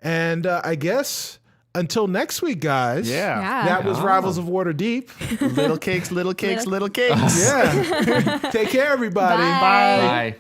Speaker 1: And I guess until next week, guys.
Speaker 2: Yeah.
Speaker 1: That was Rivals of Waterdeep.
Speaker 2: Little cakes, little cakes, little cakes.
Speaker 1: Yeah. Take care, everybody.
Speaker 3: Bye.
Speaker 5: Bye.